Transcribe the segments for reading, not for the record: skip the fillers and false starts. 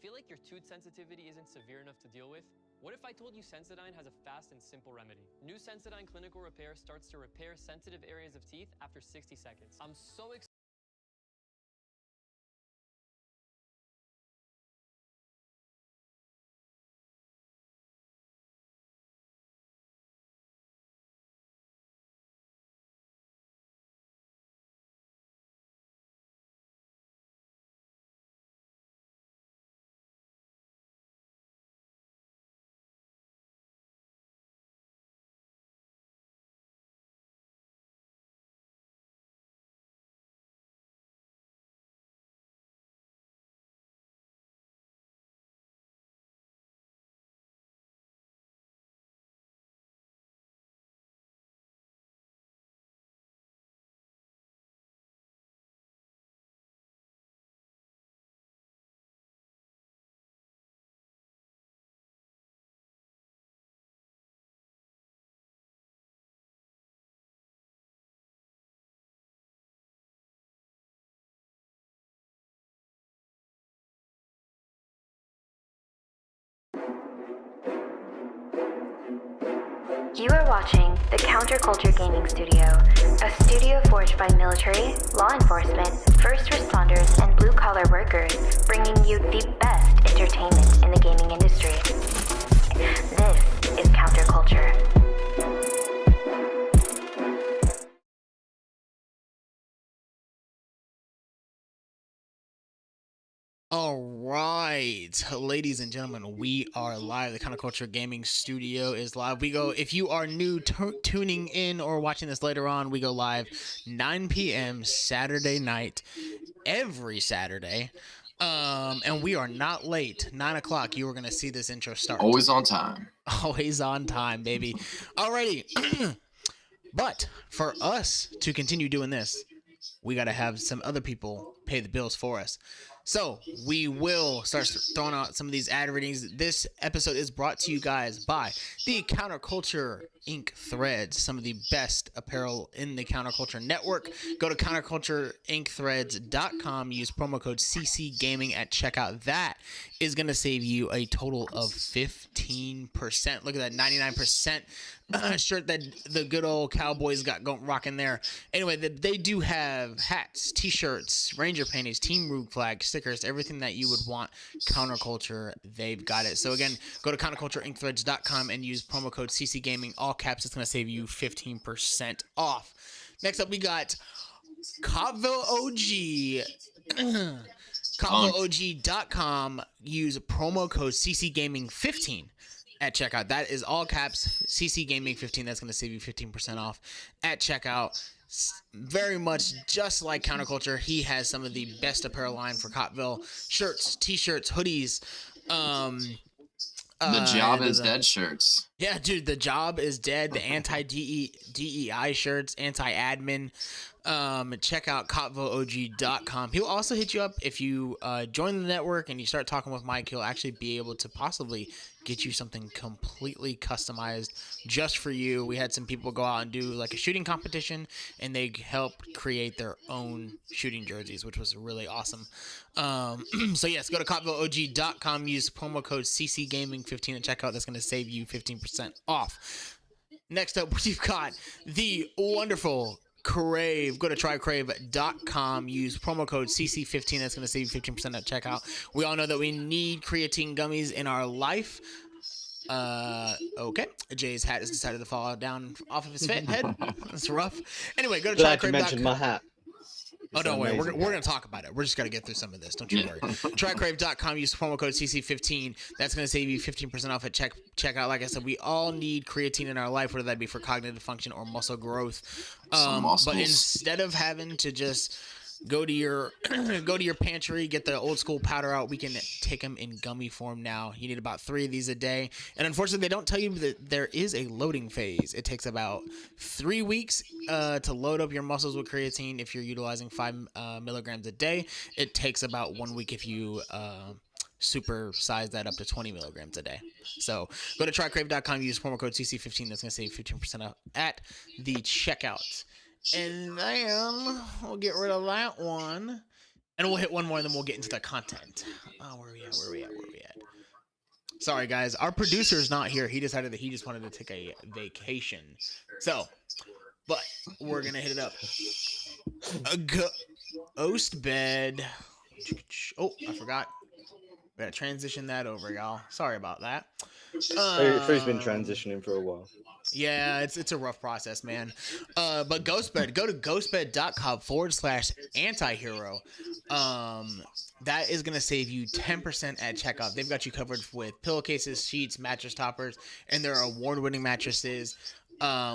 Feel like your tooth sensitivity isn't severe enough to deal with? What if I told you Sensodyne has a fast and simple remedy? New Sensodyne Clinical Repair starts to repair sensitive areas of teeth after 60 seconds. I'm so excited. You are watching the Counterculture Gaming Studio, a studio forged by military, law enforcement, first responders, and blue-collar workers, bringing you the best entertainment in the gaming industry. This is Counterculture. All right, ladies and gentlemen, we are live. The Counterculture Gaming Studio is live. We go, if you are new tuning in or watching this later on, we go live 9 p.m. Saturday night, every Saturday. And we are not late. 9 o'clock, you are going to see this intro start. Always on time. Always on time, baby. Alrighty. But for us to continue doing this, we got to have some other people pay the bills for us. So we will start throwing out some of these ad readings. This episode is brought to you guys by the Counterculture Inc. Threads, some of the best apparel in the Counterculture network. Go to countercultureincthreads.com. Use promo code CCGaming at checkout. That is going to save you a total of 15%. Look at that, 99% shirt that the good old Cowboys got rocking there. Anyway, they do have hats, t-shirts, Ranger panties, Team Root flags, stickers, everything that you would want. Counterculture, they've got it. So again, go to countercultureincthreads.com and use promo code CCGaming, all caps. It's going to save you 15% off. Next up, we got Copville OG. CopvilleOG.com. Use promo code CCGaming15 at checkout. That is all caps, CC Gaming 15. That's going to save you 15% off at checkout. Very much just like Counterculture, he has some of the best apparel line for Coppville: shirts, t-shirts, hoodies. The job is dead shirts. Yeah, dude, the job is dead. The anti-DEI shirts, anti-admin. Check out CopvilleOG.com. He'll also hit you up if you join the network and you start talking with Mike. He'll actually be able to possibly get you something completely customized just for you. We had some people go out and do like a shooting competition, and they helped create their own shooting jerseys, which was really awesome. So yes, go to CopvilleOG.com. Use promo code CCGaming15 at checkout. That's going to save you 15% off. Next up, we've got the wonderful Crave. Go to trycrave.com. Use promo code CC15. That's going to save you 15% at checkout. We all know that we need creatine gummies in our life. Okay. Jay's hat has decided to fall down off of his head. That's rough. Anyway, go to Glad you trycrave.com. mentioned my hat. Oh, don't worry. We're going to talk about it. We're just going to get through some of this. Don't you worry. Trycrave.com. Use promo code CC15. That's going to save you 15% off at checkout. Like I said, we all need creatine in our life, whether that be for cognitive function or muscle growth. But instead of having to just go to your pantry, get the old school powder out, we can take them in gummy form now. You need about 3 of these a day. And unfortunately, they don't tell you that there is a loading phase. It takes about 3 weeks to load up your muscles with creatine if you're utilizing 5 milligrams a day. It takes about 1 week if you super size that up to 20 milligrams a day. So go to trycrave.com, use promo code CC15. That's going to save 15% off at the checkout. And then we'll get rid of that one. And we'll hit one more, and then we'll get into the content. Oh, where are we at? Sorry, guys. Our producer is not here. He decided that he just wanted to take a vacation. So, but we're going to hit it up. Ghost bed. Oh, I forgot. We got to transition that over, y'all. Sorry about that. Fru's been transitioning for a while. Yeah, it's a rough process, man. But Ghostbed, go to ghostbed.com/antihero. That is going to save you 10% at checkout. They've got you covered with pillowcases, sheets, mattress toppers, and their award-winning mattresses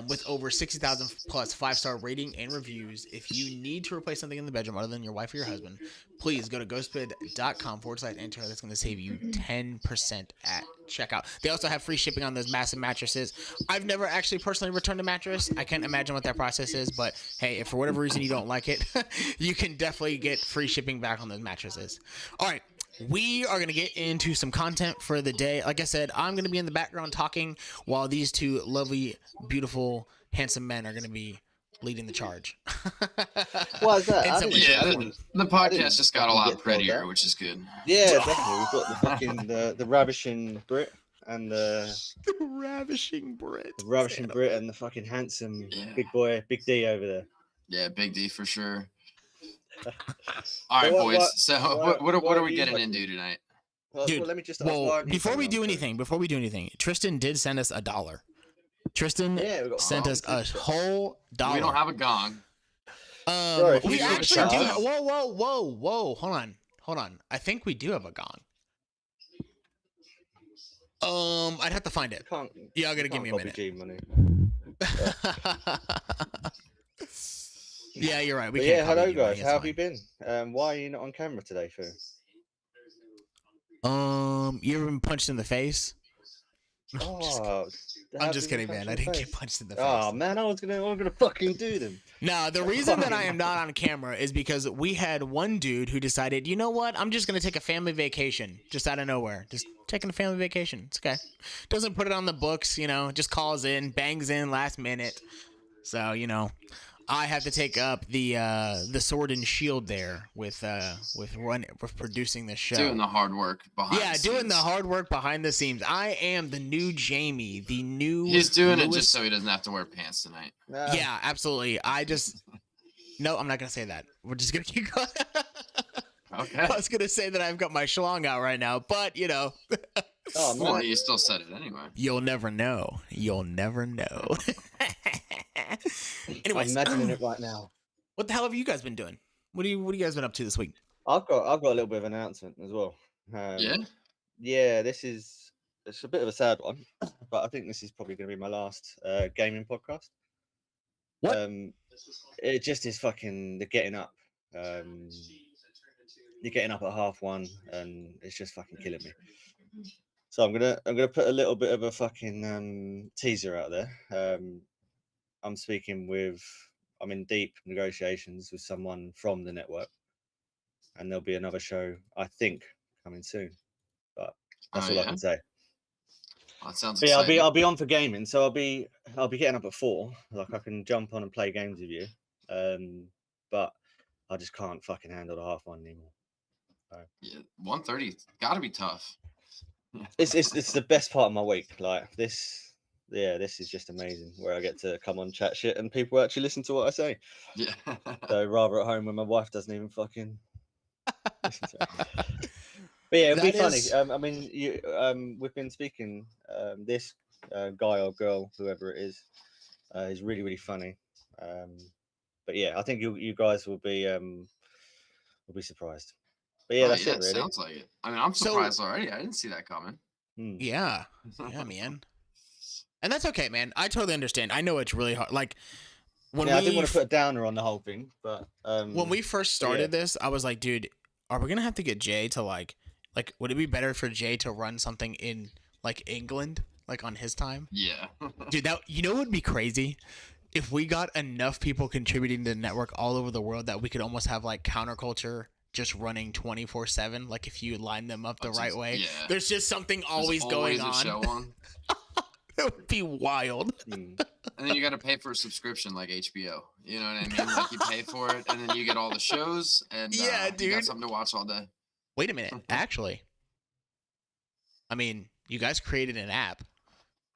with over 60,000 plus 5-star rating and reviews. If you need to replace something in the bedroom other than your wife or your husband, please go to ghostbed.com/antihero. That's going to save you 10% at checkout. They also have free shipping on those massive mattresses. I've never actually personally returned a mattress. I can't imagine what that process is, but hey, if for whatever reason you don't like it, you can definitely get free shipping back on those mattresses. All right. We are going to get into some content for the day. Like I said, I'm going to be in the background talking while these two lovely, beautiful, handsome men are going to be leading the charge. Why is that? The podcast just got a lot prettier, which is good. Yeah, definitely. We've got the fucking the ravishing Brit and the ravishing Brit. The ravishing Brit and the fucking handsome big boy, Big D over there. Yeah, Big D for sure. All right, boys. What are we getting into tonight? Dude, let me just before we do anything, Tristan did send us $1. Tristan sent us a whole $1. We don't have a gong. We actually do. Whoa! Hold on. I think we do have a gong. I'd have to find it. Y'all gotta give me a minute. Yeah, you're right. Hello guys. How have you been? Why are you not on camera today, Fu? You ever been punched in the face? I'm just kidding, man. I didn't get punched in the face. Oh man, I'm gonna fucking do them. No, the reason that I am not on camera is because we had one dude who decided, you know what? I'm just gonna take a family vacation, just out of nowhere. Just taking a family vacation. It's okay. Doesn't put it on the books, just calls in, bangs in last minute. So I have to take up the sword and shield there with producing this show. Doing the hard work behind the scenes. Doing the hard work behind the scenes. I am the new Jamie, the new He's doing it just so he doesn't have to wear pants tonight. Yeah, absolutely. No, I'm not going to say that. We're just going to keep going. Okay. I was going to say that I've got my schlong out right now, but Oh, man. Well, you still said it anyway. You'll never know. Anyways, I'm imagining it right now. What the hell have you guys been doing? What do you guys been up to this week? I've got a little bit of an announcement as well. Yeah, it's a bit of a sad one, but I think this is probably going to be my last gaming podcast. What? It just is fucking the getting up. You're getting up at 1:30, and it's just fucking killing me. So I'm gonna put a little bit of a fucking teaser out there. I'm in deep negotiations with someone from the network, and there'll be another show, I think, coming soon. But that's all I can say. Well, that sounds exciting. exciting. I'll be on for gaming, so I'll be getting up at 4. Like I can jump on and play games with you, but I just can't fucking handle the 1:30 anymore. So. Yeah, 1:30 gotta be tough. It's the best part of my week. Like this. Yeah, this is just amazing where I get to come on, chat shit, and people actually listen to what I say. Yeah. So rather at home when my wife doesn't even fucking listen to it. But yeah, it'll be funny. We've been speaking. This guy or girl, whoever it is really, really funny. But yeah, I think you guys will be surprised. But yeah, that's it. Really. Sounds like it. I mean, I'm surprised already. I didn't see that coming. Yeah, man. And that's okay, man. I totally understand. I know it's really hard. Like I didn't want to put a downer on the whole thing, but when we first started this, I was like, dude, are we gonna have to get Jay to like, would it be better for Jay to run something in like England, like on his time? Yeah, dude, that would be crazy if we got enough people contributing to the network all over the world that we could almost have like Counterculture just running 24/7. Like if you line them up the right way, there's just something always going on. A show on. That would be wild. Mm. And then you got to pay for a subscription like HBO. You know what I mean? Like you pay for it, and then you get all the shows, and Yeah, you dude. got something to watch all day. Wait a minute. Actually, I mean, you guys created an app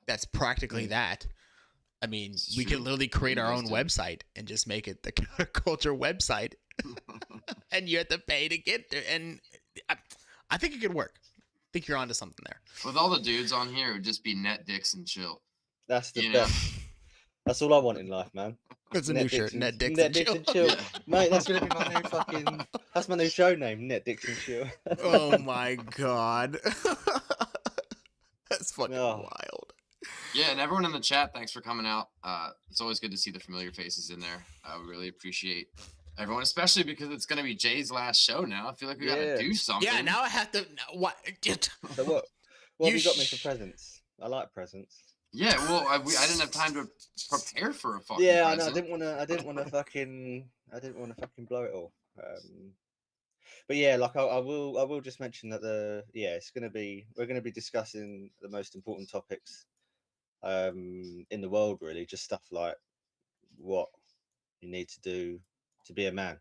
that's practically that. I mean, It's we true. can literally create You our guys own did. website and just make it the counterculture website, and you have to pay to get there. And I think it could work. I think you're onto something there. With all the dudes on here, it would just be net dicks and chill. That's the You know? best. That's all I want in life, man. It's a Net new Dicks shirt. and- Net Dicks Net and Dicks Chill. and Chill. Yeah. Mate, that's gonna be my new fucking. That's my new show name, Net Dicks and Chill. Oh my god. That's fucking Oh. wild. Yeah, and everyone in the chat, thanks for coming out. It's always good to see the familiar faces in there. We really appreciate everyone, especially because it's going to be Jay's last show now. I feel like we got Yeah. to do something. Yeah, now I have to. What? So what You have you got me for sh- presents? I like presents. Yeah, well, I didn't have time to prepare for a fucking Yeah, I know. present. I didn't want to fucking blow it all. But yeah, like I will just mention that we're gonna be discussing the most important topics in the world, really, just stuff like what you need to do to be a man,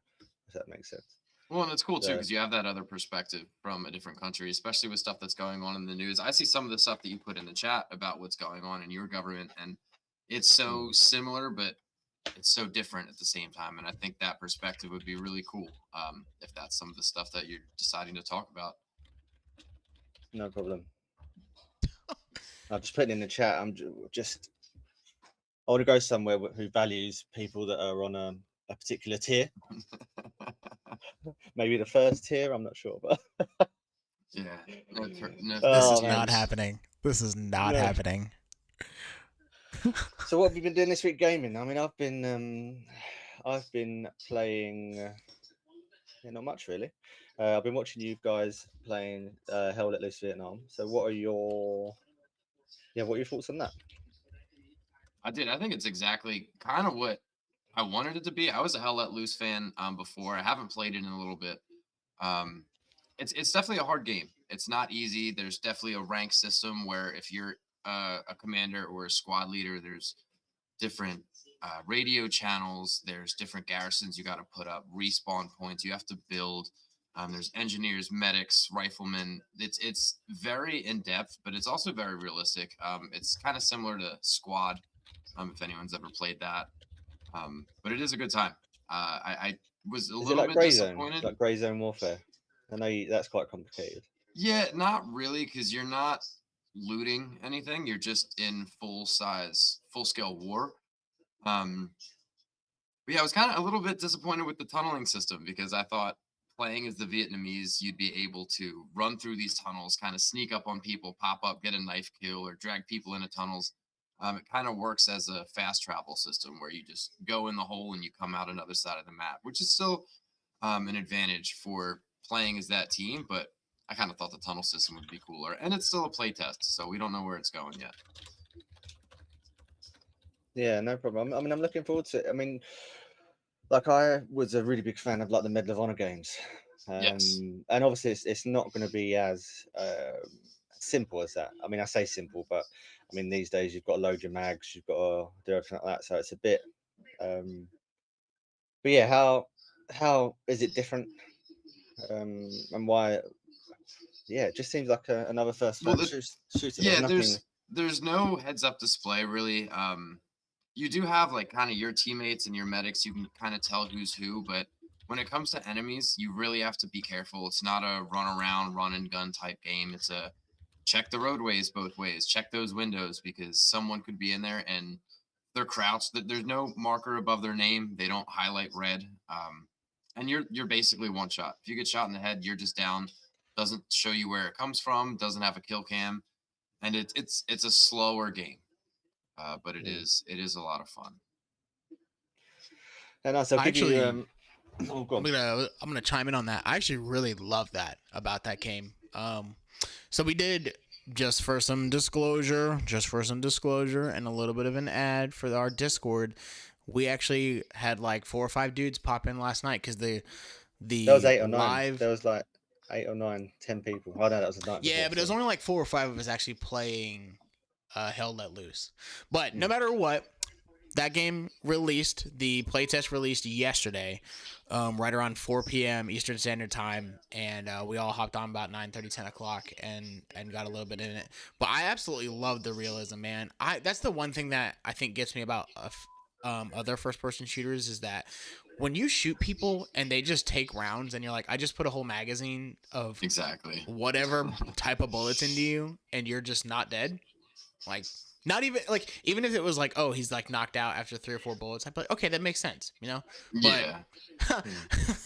if that makes sense. Well, and it's cool too Yeah. because you have that other perspective from a different country, especially with stuff that's going on in the news. I see some of the stuff that you put in the chat about what's going on in your government, and it's so similar, but it's so different at the same time. And I think that perspective would be really cool if that's some of the stuff that you're deciding to talk about. No problem. I'm just putting in the chat. I want to go somewhere who values people that are on a particular tier. Maybe the first tier. I'm not sure, but Yeah. No, no, Oh, This is man. not happening. This is not No. happening. So what have you been doing this week gaming? I mean, I've been playing not much really. I've been watching you guys playing Hell Let Loose Vietnam. So what are your thoughts on that? I did. I think it's exactly kind of what I wanted it to be. I was a Hell Let Loose fan before. I haven't played it in a little bit. It's definitely a hard game. It's not easy. There's definitely a rank system where if you're a commander or a squad leader, there's different radio channels. There's different garrisons you got to put up, respawn points you have to build. There's engineers, medics, riflemen. It's very in depth, but it's also very realistic. It's kind of similar to Squad, if anyone's ever played that. But it is a good time. I was a Is it little like bit Grey Zone? disappointed. Like Grey Zone Warfare? I know that's quite complicated. Yeah, not really, because you're not looting anything. You're just in full scale war. But yeah, I was kind of a little bit disappointed with the tunneling system because I thought playing as the Vietnamese, you'd be able to run through these tunnels, kind of sneak up on people, pop up, get a knife kill, or drag people into tunnels. It kind of works as a fast travel system where you just go in the hole and you come out another side of the map, which is still an advantage for playing as that team. But I kind of thought the tunnel system would be cooler, and it's still a play test, so we don't know where it's going yet. Yeah, no problem. I mean, I'm looking forward to it. I mean, like I was a really big fan of like the Medal of Honor games. Yes. And obviously it's not going to be as simple as that. I mean, I say simple, but I mean, these days you've got to load your mags, you've got to do everything like that. So it's a bit, but yeah, how is it different? And why? Yeah, it just seems like another first Well, person shooter. Yeah, nothing. there's no heads up display really. You do have like kind of your teammates and your medics. You can kind of tell who's who, but when it comes to enemies, you really have to be careful. It's not a run around, run and gun type game. It's a check the roadways both ways, check those windows because someone could be in there and they're crouched. There's no marker above their name. They don't highlight red. And you're basically one shot. If you get shot in the head, you're just down. Doesn't show you where it comes from. Doesn't have a kill cam, and it's a slower game, but it is a lot of fun. And also, Actually, oh, go on. I'm gonna chime in on that. I actually really love that about that game. So we did just for some disclosure, and a little bit of an ad for our Discord. We actually had like 4 or 5 dudes pop in last night because the There was 8 or 9. live. There was like 8 or 9, 10 people. I know that was a night. Yeah, before, but it was so- only like 4 or 5 of us actually playing Hell Let Loose. But no matter what, that game released. The playtest released yesterday, right around 4 p.m. Eastern Standard Time, and we all hopped on about 9:30, 10 o'clock, and got a little bit in it. But I absolutely love the realism, man. That's the one thing that I think gets me about other first-person shooters is that when you shoot people and they just take rounds, and you're like, I just put a whole magazine of Exactly. whatever type of bullets into you, and you're just not dead, like. Not even like even if it was like, oh, he's like knocked out after 3 or 4 bullets, I'd be like, okay, that makes sense, you know. But, Yeah.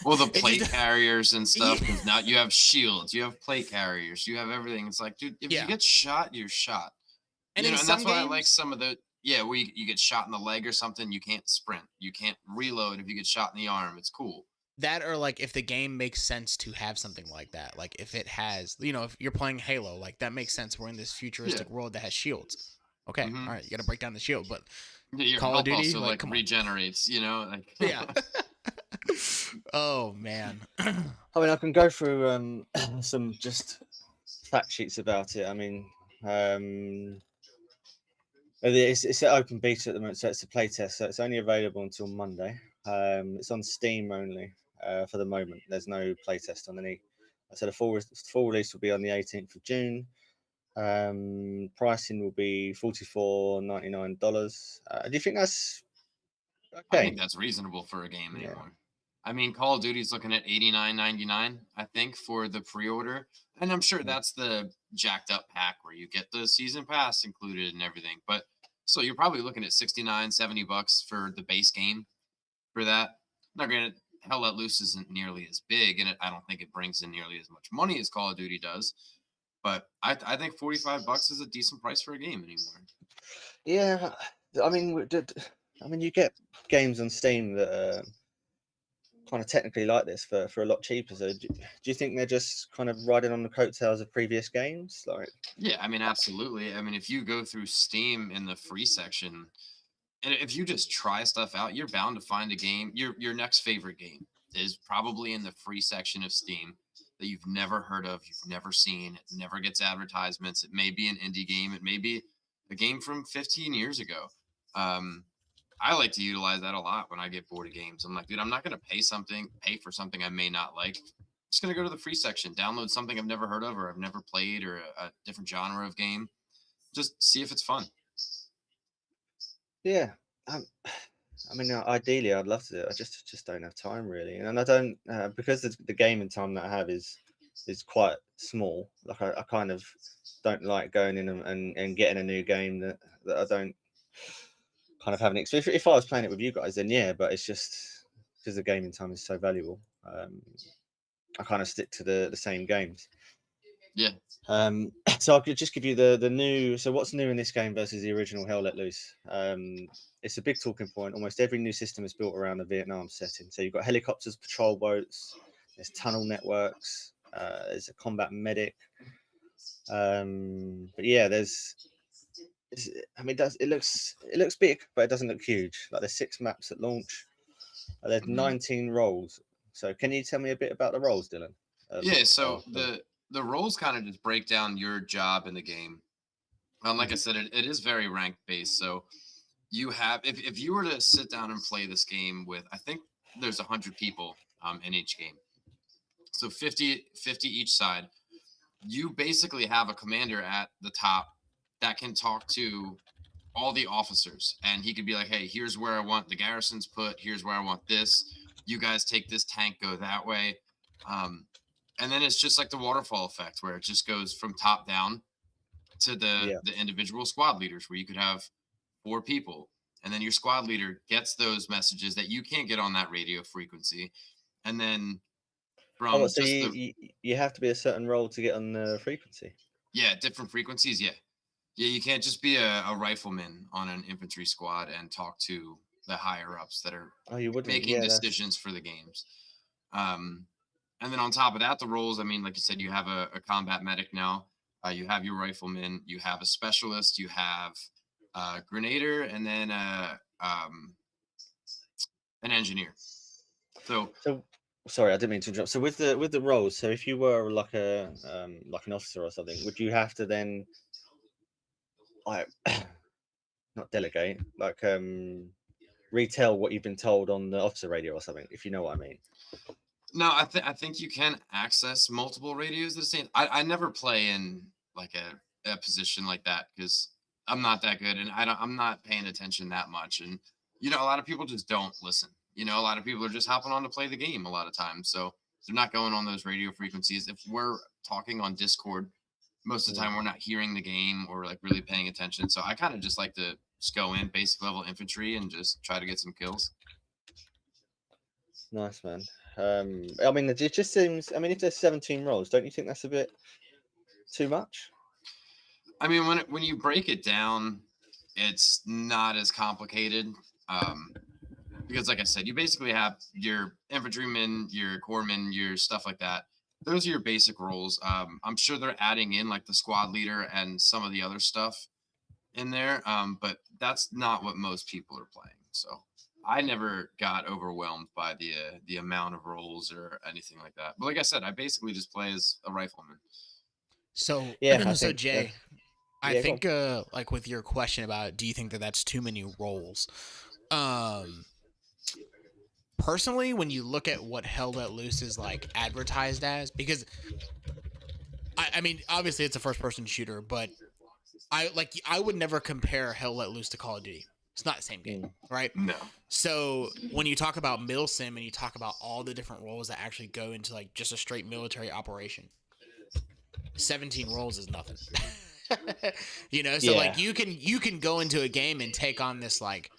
Well, the it plate just- carriers and stuff. Yeah. 'Cause now you have shields, you have plate carriers, you have everything. It's like, dude, if Yeah. you get shot, you're shot. And You in know, and some that's why I like games- some of the where you get shot in the leg or something. You can't sprint, you can't reload if you get shot in the arm. It's cool. that or like if the game makes sense to have something like that, like if it has, you know, if you're playing Halo, like that makes sense. We're in this futuristic world that has shields. Okay, Mhm. all right, you got to break down the shield, but Yeah, your Call of health Duty, also like, like come on. regenerates. You know, like yeah. Oh man. I mean, I can go through some just fact sheets about it. I mean, it's an open beta at the moment, so it's a playtest, so it's only available until Monday. It's on Steam only for the moment. There's no playtest on any. So the full release will be on the 18th of June. Pricing will be $44.99. Do you think that's I okay? think that's reasonable for a game Yeah. anymore. I mean, Call of Duty's looking at $89.99, I think, for the pre-order, and I'm sure that's the jacked up pack where you get the season pass included and everything. But so you're probably looking at 69, 70 bucks for the base game for that. Now, granted, Hell Let Loose isn't nearly as big, and I don't think it brings in nearly as much money as Call of Duty does. But I think 45 bucks is a decent price for a game anymore. Yeah, I mean, you get games on Steam that are kind of technically like this for a lot cheaper. So do you think they're just kind of riding on the coattails of previous games? Like, Yeah, I mean, absolutely. I mean, if you go through Steam in the free section, and if you just try stuff out, you're bound to find a game. Your next favorite game is probably in the free section of Steam that you've never heard of, you've never seen, it never gets advertisements. It may be an indie game, it may be a game from 15 years ago. I like to utilize that a lot when I get bored of games. I'm like, dude, I'm not going to pay for something I may not like. I'm just going to go to the free section, download something I've never heard of or I've never played or a different genre of game. Just see if it's fun. yeah, I mean, ideally, I'd love to do it. I just don't have time really, and I don't because the gaming time that I have is quite small. Like I kind of don't like going in and getting a new game that I don't kind of have an experience. If I was playing it with you guys, then yeah, but it's just because the gaming time is so valuable. I kind of stick to the same games. Yeah. So I could just give you the new. So what's new in this game versus the original Hell Let Loose? It's a big talking point. Almost every new system is built around the Vietnam setting. So you've got helicopters, patrol boats, there's tunnel networks, there's a combat medic. But yeah, it looks big, but it doesn't look huge. Like there's 6 maps at launch. There's 19 roles. So can you tell me a bit about the roles, Dylan? Yeah, so the roles kind of just break down your job in the game. Like I said, it is very ranked based. So you have, if you were to sit down and play this game with, I think there's 100 people in each game. So 50 each side. You basically have a commander at the top that can talk to all the officers. And he could be like, hey, here's where I want the garrisons put. Here's where I want this. You guys take this tank, go that way. And then it's just like the waterfall effect where it just goes from top down to the individual squad leaders, where you could have 4 people. And then your squad leader gets those messages that you can't get on that radio frequency. And then from so you have to be a certain role to get on the frequency. Yeah, different frequencies. Yeah, you can't just be a rifleman on an infantry squad and talk to the higher ups that are making decisions for the games. And then on top of that, the roles, I mean, like you said, you have a combat medic now. You have your rifleman, you have a specialist, you have a grenadier, and then an engineer. So sorry, I didn't mean to interrupt. So with the roles, so if you were like an officer or something, would you have to then like not delegate, like retell what you've been told on the officer radio or something, if you know what I mean. No, I think you can access multiple radios at the same. I never play in like a position like that because I'm not that good and I'm not paying attention that much. And you know, a lot of people just don't listen. You know, a lot of people are just hopping on to play the game a lot of times, so they're not going on those radio frequencies. If we're talking on Discord, most of the time we're not hearing the game or like really paying attention. So I kind of just like to just go in basic level infantry and just try to get some kills. Nice, man. I mean, it just seems. I mean, if there's 17 roles, don't you think that's a bit too much? I mean, when you break it down, it's not as complicated. Because, like I said, you basically have your infantrymen, your corpsmen, your stuff like that. Those are your basic roles. I'm sure they're adding in like the squad leader and some of the other stuff in there, but that's not what most people are playing. So I never got overwhelmed by the amount of roles or anything like that. But like I said, I basically just play as a rifleman. So Yeah, so Jay, I Yeah, go think like with your question about do you think that that's too many roles? Personally, when you look at what Hell Let Loose is like advertised as, because I mean, obviously it's a first-person shooter, but I would never compare Hell Let Loose to Call of Duty. It's not the same game, right? No. So when you talk about Milsim and you talk about all the different roles that actually go into like just a straight military operation, 17 roles is nothing. You know, so Yeah. like you can go into a game and take on this, like,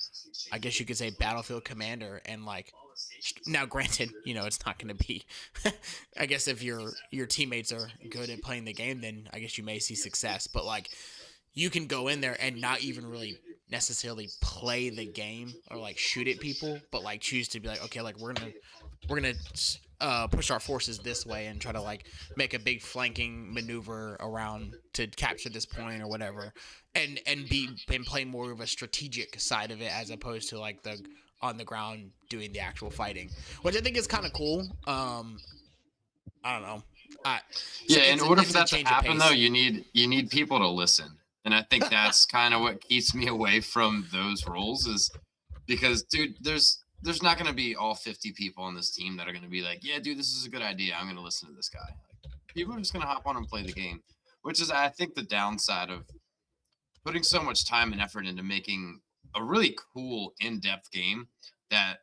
I guess you could say battlefield commander, and like, now granted, you know, it's not going to be, I guess if your teammates are good at playing the game, then I guess you may see success, but like you can go in there and not even really necessarily play the game or like shoot at people, but like choose to be like, okay, like we're gonna push our forces this way and try to like make a big flanking maneuver around to capture this point or whatever, and play more of a strategic side of it as opposed to like the on the ground doing the actual fighting, which I think is kind of cool. I don't know. Yeah, in order for that to change of happen, pace. though, you need people to listen, and I think that's kind of what keeps me away from those roles. Is because, dude, there's not going to be all 50 people on this team that are going to be like, yeah, dude, this is a good idea. I'm going to listen to this guy. Like, people are just going to hop on and play the game, which is, I think, the downside of putting so much time and effort into making a really cool, in-depth game that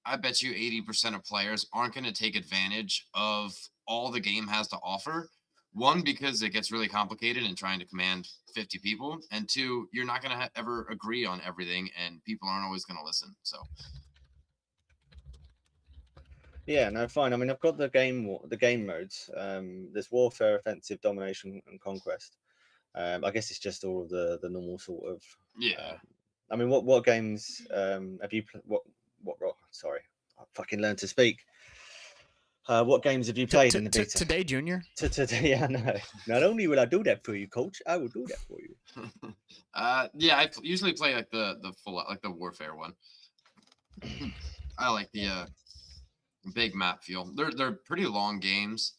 I bet you 80% of players aren't going to take advantage of all the game has to offer. One, because it gets really complicated in trying to command 50 people. And two, you're not going to ever agree on everything, and people aren't always going to listen. So, Yeah, no, fine. I mean, I've got the game modes. There's warfare, offensive, domination, and conquest. I guess it's just all of the normal sort of. yeah. I mean, what games have you? Sorry, I fucking learned to speak. What games have you played in the beta? Today, Junior? Today, yeah, no. Not only will I do that for you, Coach, I will do that for you. Yeah, I usually play like the full, like the warfare one. I like the big map feel. They're pretty long games,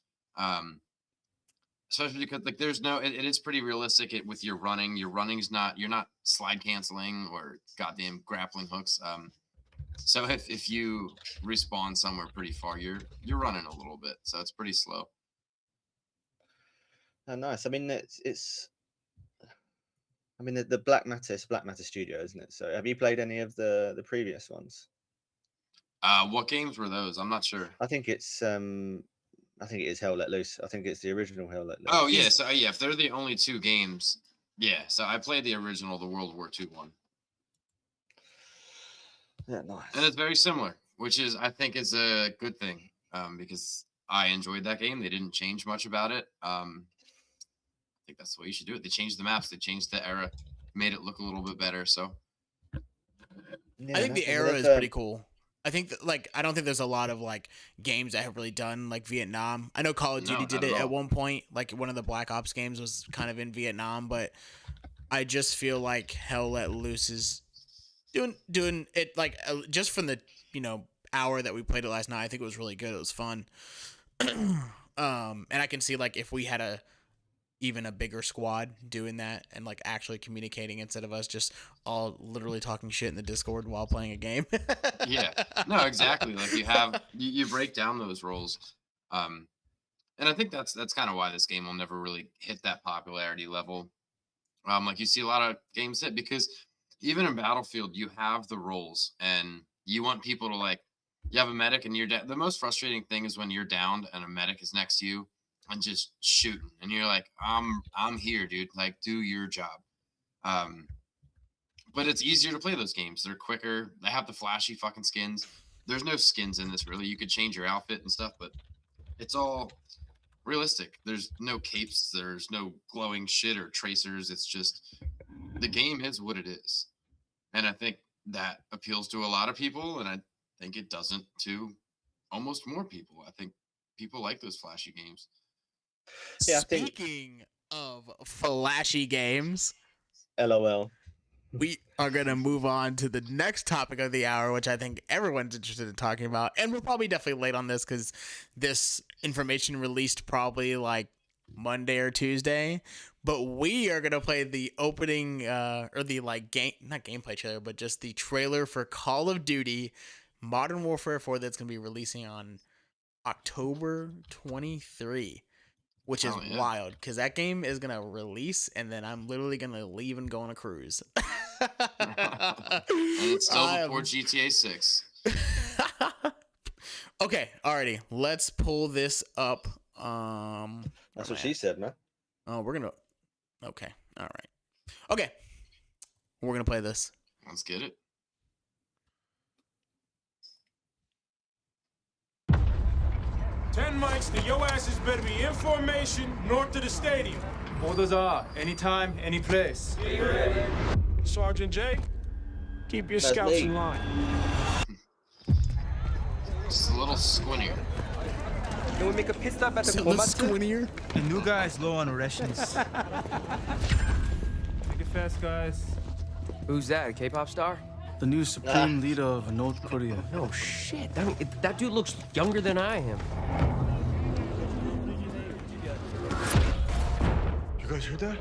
especially because like there's no. It is pretty realistic with your running. Your running's not. You're not slide canceling or goddamn grappling hooks. So if you respawn somewhere pretty far, you're running a little bit. So it's pretty slow. Oh, nice. I mean, it's. I mean, the Black Matter Studio, isn't it? So, have you played any of the previous ones? What games were those? I'm not sure. I think it is Hell Let Loose. I think it's the original Hell Let Loose. Oh yeah, so yeah, if they're the only two games, yeah. So I played the original, the World War II one. Yeah, nice. And it's very similar, which is I think is a good thing, because I enjoyed that game. They didn't change much about it. I think that's the way you should do it. They changed the maps, they changed the era, made it look a little bit better. So Yeah, I think no, the I mean, era that's, is pretty cool. I think that, like, I don't think there's a lot of like games that have really done like Vietnam. I know Call of Duty No, did not it at at all. one point. Like one of the Black Ops games was kind of in Vietnam, but I just feel like Hell Let Loose is doing it like just from the hour that we played it last night. I think it was really good. It was fun. And I can see like if we had even a bigger squad doing that and like actually communicating instead of us just all literally talking shit in the Discord while playing a game. Yeah, no, exactly. Like you break down those roles, and I think that's kind of why this game will never really hit that popularity level. Like you see a lot of games hit because even in Battlefield, you have the roles and you want people to like, you have a medic and you're down. The most frustrating thing is when you're downed and a medic is next to you and just shooting, and you're like, I'm here, dude. Like, do your job. But it's easier to play those games. They're quicker. They have the flashy fucking skins. There's no skins in this really. You could change your outfit and stuff, but it's all realistic. There's no capes. There's no glowing shit or tracers. It's just the game is what it is. And I think that appeals to a lot of people, and I think it doesn't to almost more people. I think people like those flashy games. Yeah, I think- Speaking of flashy games, LOL. we are going to move on to the next topic of the hour, which I think everyone's interested in talking about. And we're probably definitely late on this because this information released probably like Monday or Tuesday. But we are going to play the opening or the like not gameplay trailer, but just the trailer for Call of Duty Modern Warfare 4 that's going to be releasing on October 23. Which is wild, because that game is going to release, and then I'm literally going to leave and go on a cruise. And it's still before GTA 6. Okay, alrighty. Let's pull this up. That's what she said, man. Oh, we're going to... Okay, alright. Okay, we're going to play this. Let's get it. 10 mics, and your asses better be in formation north of the stadium. Orders are anytime, any place. Sergeant J, keep your That's scouts me. in line. Just a little squintier. Can we make a pit stop at the Let's Komatsu? squintier. The new guy's low on rations. Make it fast, guys. Who's that, a K-pop star? The new supreme leader of North Korea. Oh, shit. That dude looks younger than I am. You guys heard that?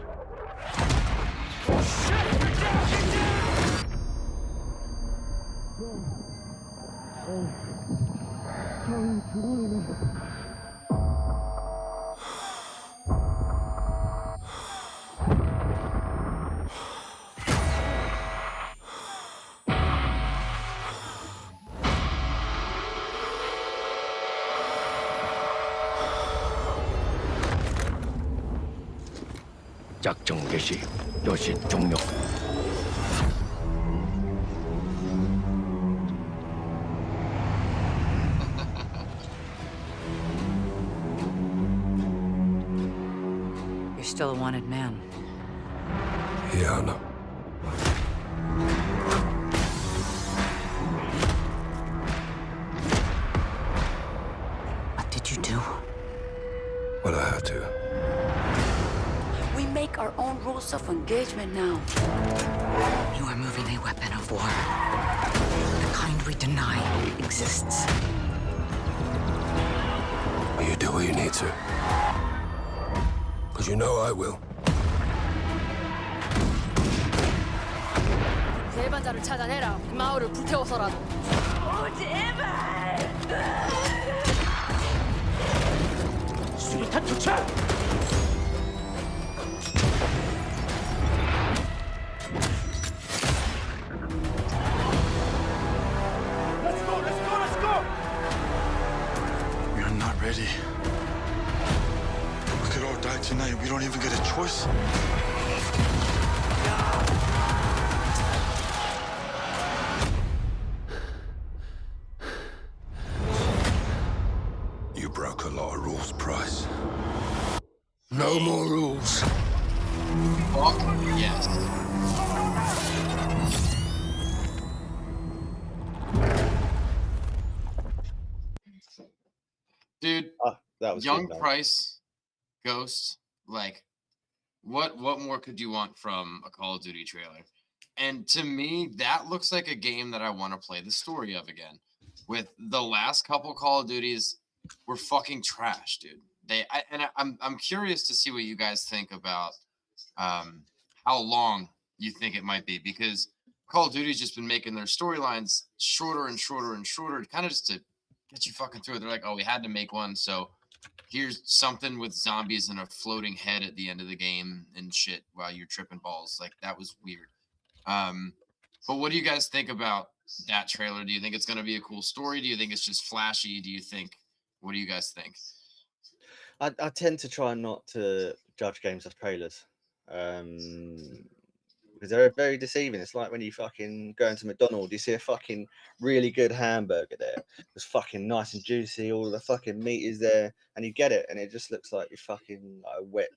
작전 개시, 여신 종료. You're still a wanted man. Yeah, I know. What did you do? Well, I had to. We make our own rules of engagement now. You are moving a weapon of war. The kind we deny exists. You do what you need to. Because you know I will. 재반자를 찾아내라. 마을을 불태워서라도. 수류탄 투척! Let's go, let's go, let's go! You're not ready. We could all die tonight. We don't even get a choice. You broke a lot of rules, Price. No more rules. Fuck yes. Dude, That was Young good, man. Price, Ghost, like what more could you want from a Call of Duty trailer? And to me, that looks like a game that I want to play the story of again. With the last couple Call of Duties were fucking trash, dude. I'm curious to see what you guys think about how long you think it might be, because Call of Duty's just been making their storylines shorter and shorter and shorter, kind of just to get you fucking through it. They're like, oh, we had to make one, so here's something with zombies and a floating head at the end of the game and shit while you're tripping balls. Like, that was weird. But what do you guys think about that trailer? Do you think it's going to be a cool story? Do you think it's just flashy? What do you guys think? I tend to try not to judge games off trailers. Because they're very deceiving. It's like when you fucking go into McDonald's, you see a fucking really good hamburger there. It's fucking nice and juicy. All the fucking meat is there, and you get it, and it just looks like you're fucking like a wet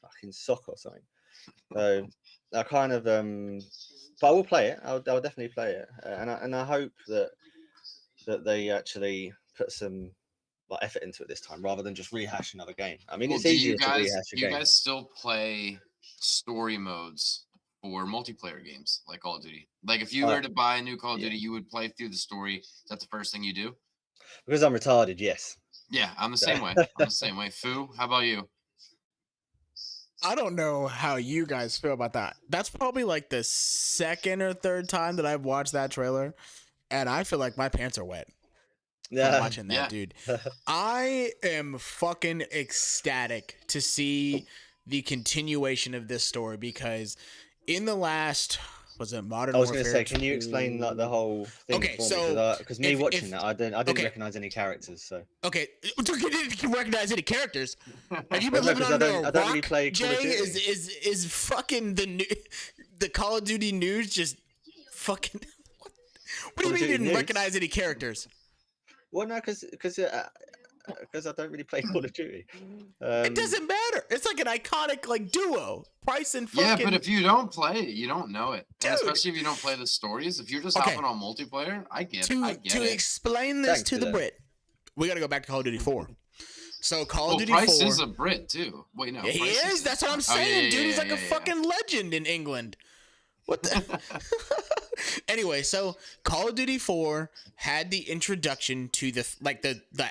fucking sock or something. So I kind of but I will play it. I'll definitely play it, and I hope that they actually put some like effort into it this time, rather than just rehash another game. I mean, it's easier to rehash a game. Do you guys still play story modes for multiplayer games like Call of Duty? Like, if you were to buy a new Call of Duty, you would play through the story. Is that the first thing you do? Because I'm retarded, yes. Yeah, I'm the same way. I'm the same way. Fu, how about you? I don't know how you guys feel about that. That's probably like the second or third time that I've watched that trailer, and I feel like my pants are wet. Yeah, watching that, dude. I am fucking ecstatic to see the continuation of this story, because in the last, was it Modern Warfare? I was going to say, can you explain like the whole thing? Okay, for so because me watching that, I didn't recognize any characters. So okay, you didn't recognize any characters. Have you been no, living I under don't, a I don't rock, really play Call of Jay? Duty. Is fucking the Call of Duty news just fucking? What do you mean you didn't recognize any characters? Well, no, because I don't really play Call of Duty. It doesn't matter. It's like an iconic like duo. Price and fucking. Yeah, but if you don't play it, you don't know it. And especially if you don't play the stories. If you're just hopping on multiplayer, I get it. To explain this to the Brit, we got to go back to Call of Duty 4. So Call of Duty Price 4 is a Brit too. Wait, no. He is. That's what I'm saying, dude. He's like a fucking legend in England. What the? Anyway, so Call of Duty 4 had the introduction to the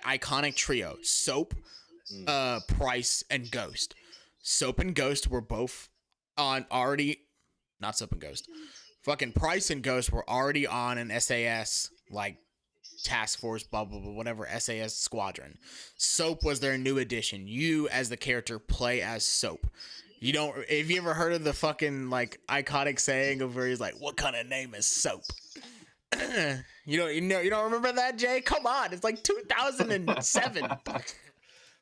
iconic trio, Soap, Price, and Ghost. Soap and Ghost were both on already, not Soap and Ghost. Fucking Price and Ghost were already on an SAS like task force, blah blah blah, whatever, SAS squadron. Soap was their new addition. You as the character play as Soap. You don't. Have you ever heard of the fucking like iconic saying of where he's like, "What kind of name is Soap?" You don't remember that, Jay? Come on, it's like 2007.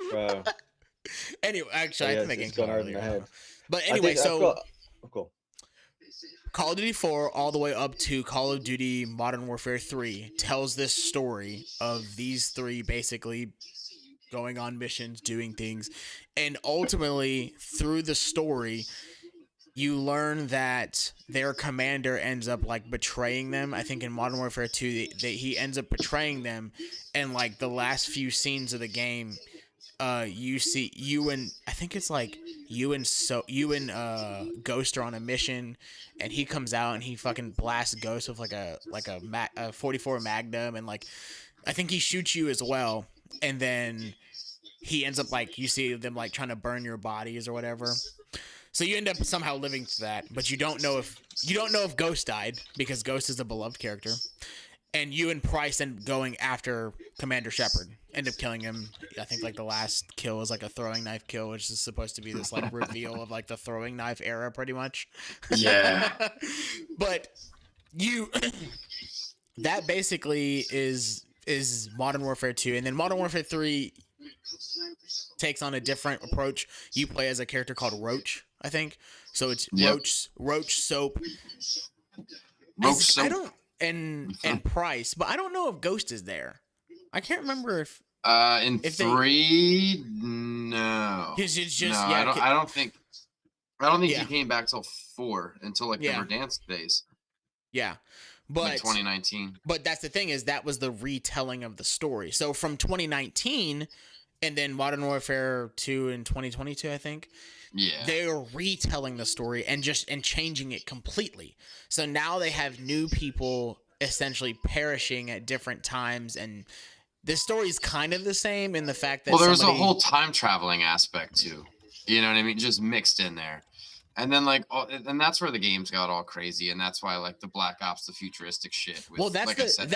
Bro. Anyway, actually, I think that game gone over my head. But anyway, cool. Call of Duty 4 all the way up to Call of Duty Modern Warfare 3 tells this story of these three basically going on missions, doing things, and ultimately through the story you learn that their commander ends up like betraying them. I think in Modern Warfare 2 he ends up betraying them, and like the last few scenes of the game you see you and Ghost are on a mission, and he comes out and he fucking blasts Ghost with like a 44 Magnum, and like I think he shoots you as well. And then he ends up like, you see them like trying to burn your bodies or whatever. So you end up somehow living through that, but you don't know if Ghost died, because Ghost is a beloved character. And you and Price end going after Commander Shepard, end up killing him. I think like the last kill was like a throwing knife kill, which is supposed to be this like reveal of like the throwing knife era, pretty much. Yeah. But that basically is Modern Warfare 2, and then Modern Warfare 3 takes on a different approach. You play as a character called Roach, I think. So it's Roach, Soap. I don't and Price, but I don't know if Ghost is there. I can't remember if in 3 no. It's just no, yeah. I don't think he came back till 4 until like the Verdansk days. Yeah. But like 2019. But that's the thing, is that was the retelling of the story. So from 2019 and then Modern Warfare 2 in 2022, I think. Yeah. They're retelling the story and changing it completely. So now they have new people essentially perishing at different times and the story's kind of the same in the fact that Well, there's a whole time traveling aspect too. You know what I mean? Just mixed in there. And then and that's where the games got all crazy, and that's why like the Black Ops, the futuristic shit. With, well, that's like the I said,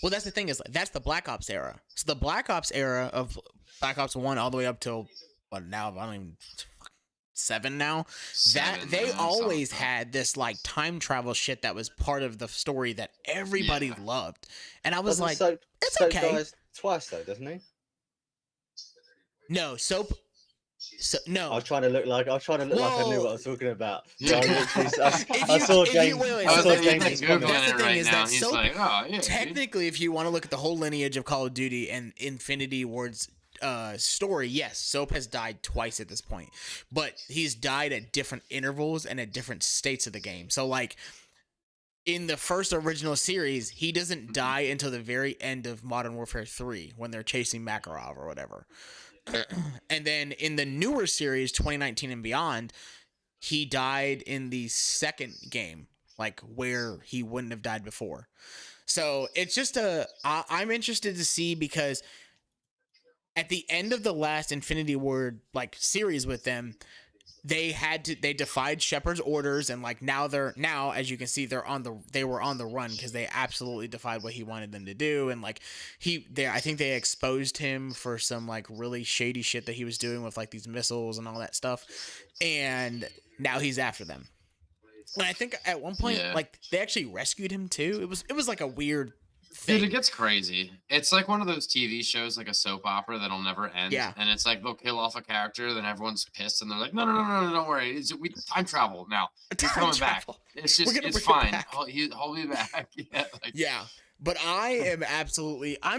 that's the thing is that's the Black Ops era. So the Black Ops era of Black Ops 1 all the way up till what now? I don't even 7 now. They always had this like time travel shit that was part of the story that everybody loved, and I was Doesn't like, it's Soap okay. dies twice though, doesn't he? No, Soap. No, I was trying to look like I knew what I was talking about. Yeah. I saw James. That's the thing is now. that He's Soap, like, oh, yeah, technically, if you want to look at the whole lineage of Call of Duty and Infinity Ward's story, yes, Soap has died twice at this point, but he's died at different intervals and at different states of the game. So, like, in the first original series, he doesn't die until the very end of Modern Warfare 3 when they're chasing Makarov or whatever. And then in the newer series, 2019 and beyond, he died in the second game, like where he wouldn't have died before. So it's just I'm interested to see, because at the end of the last Infinity Ward like series with them, they defied Shepard's orders, and like now as you can see they were on the run because they absolutely defied what he wanted them to do, and like I think they exposed him for some like really shady shit that he was doing with like these missiles and all that stuff, and now he's after them. And I think at one point like they actually rescued him too. It was like a weird thing. Dude, it gets crazy. It's like one of those TV shows, like a soap opera that'll never end. Yeah. And it's like they'll kill off a character, then everyone's pissed, and they're like, no, don't worry. We time travel now. He's coming back. It's just, it's fine. He'll be back. Yeah. Yeah. But I am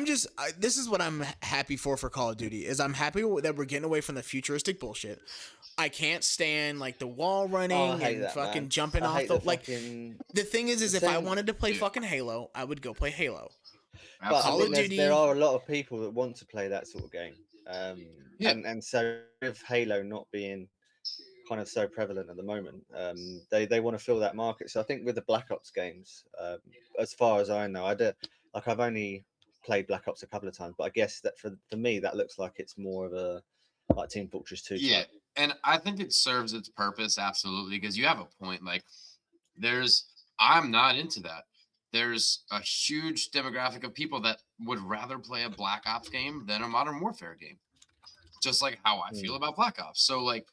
this is what I'm happy for Call of Duty, is I'm happy that we're getting away from the futuristic bullshit. I can't stand like the wall running and fucking jumping off the like. The thing is if I wanted to play fucking Halo, I would go play Halo. But Call of Duty, there are a lot of people that want to play that sort of game, and so with Halo not being kind of so prevalent at the moment, they want to fill that market. So I think with the Black Ops games, as far as I know, I've only played Black Ops a couple of times, but I guess that for me that looks like it's more of a like Team Fortress 2 type. And I think it serves its purpose, absolutely, because you have a point. Like, I'm not into that. There's a huge demographic of people that would rather play a Black Ops game than a Modern Warfare game, just like how I feel about Black Ops. So, like,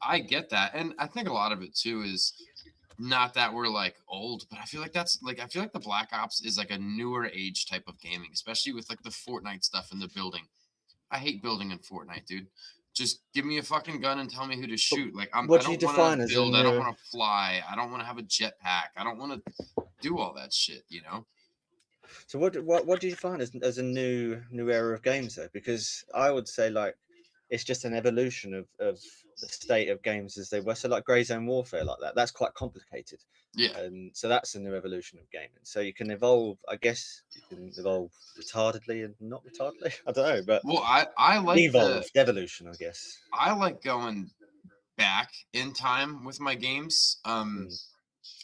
I get that, and I think a lot of it too is not that we're like old, but I feel like I feel like the Black Ops is like a newer age type of gaming, especially with like the Fortnite stuff in the building. I hate building in Fortnite, dude. Just give me a fucking gun and tell me who to shoot. Like, I don't want to build. I don't want to fly. I don't want to have a jetpack. I don't want to do all that shit, you know? So what do you find as a new era of games though? Because I would say like it's just an evolution of the state of games as they were. So like Grey Zone Warfare, like that, that's quite complicated. Yeah. And so that's a new evolution of gaming. So you can evolve, I guess you can evolve retardedly and not retardedly. I don't know, but well, I like evolution, I guess. I like going back in time with my games.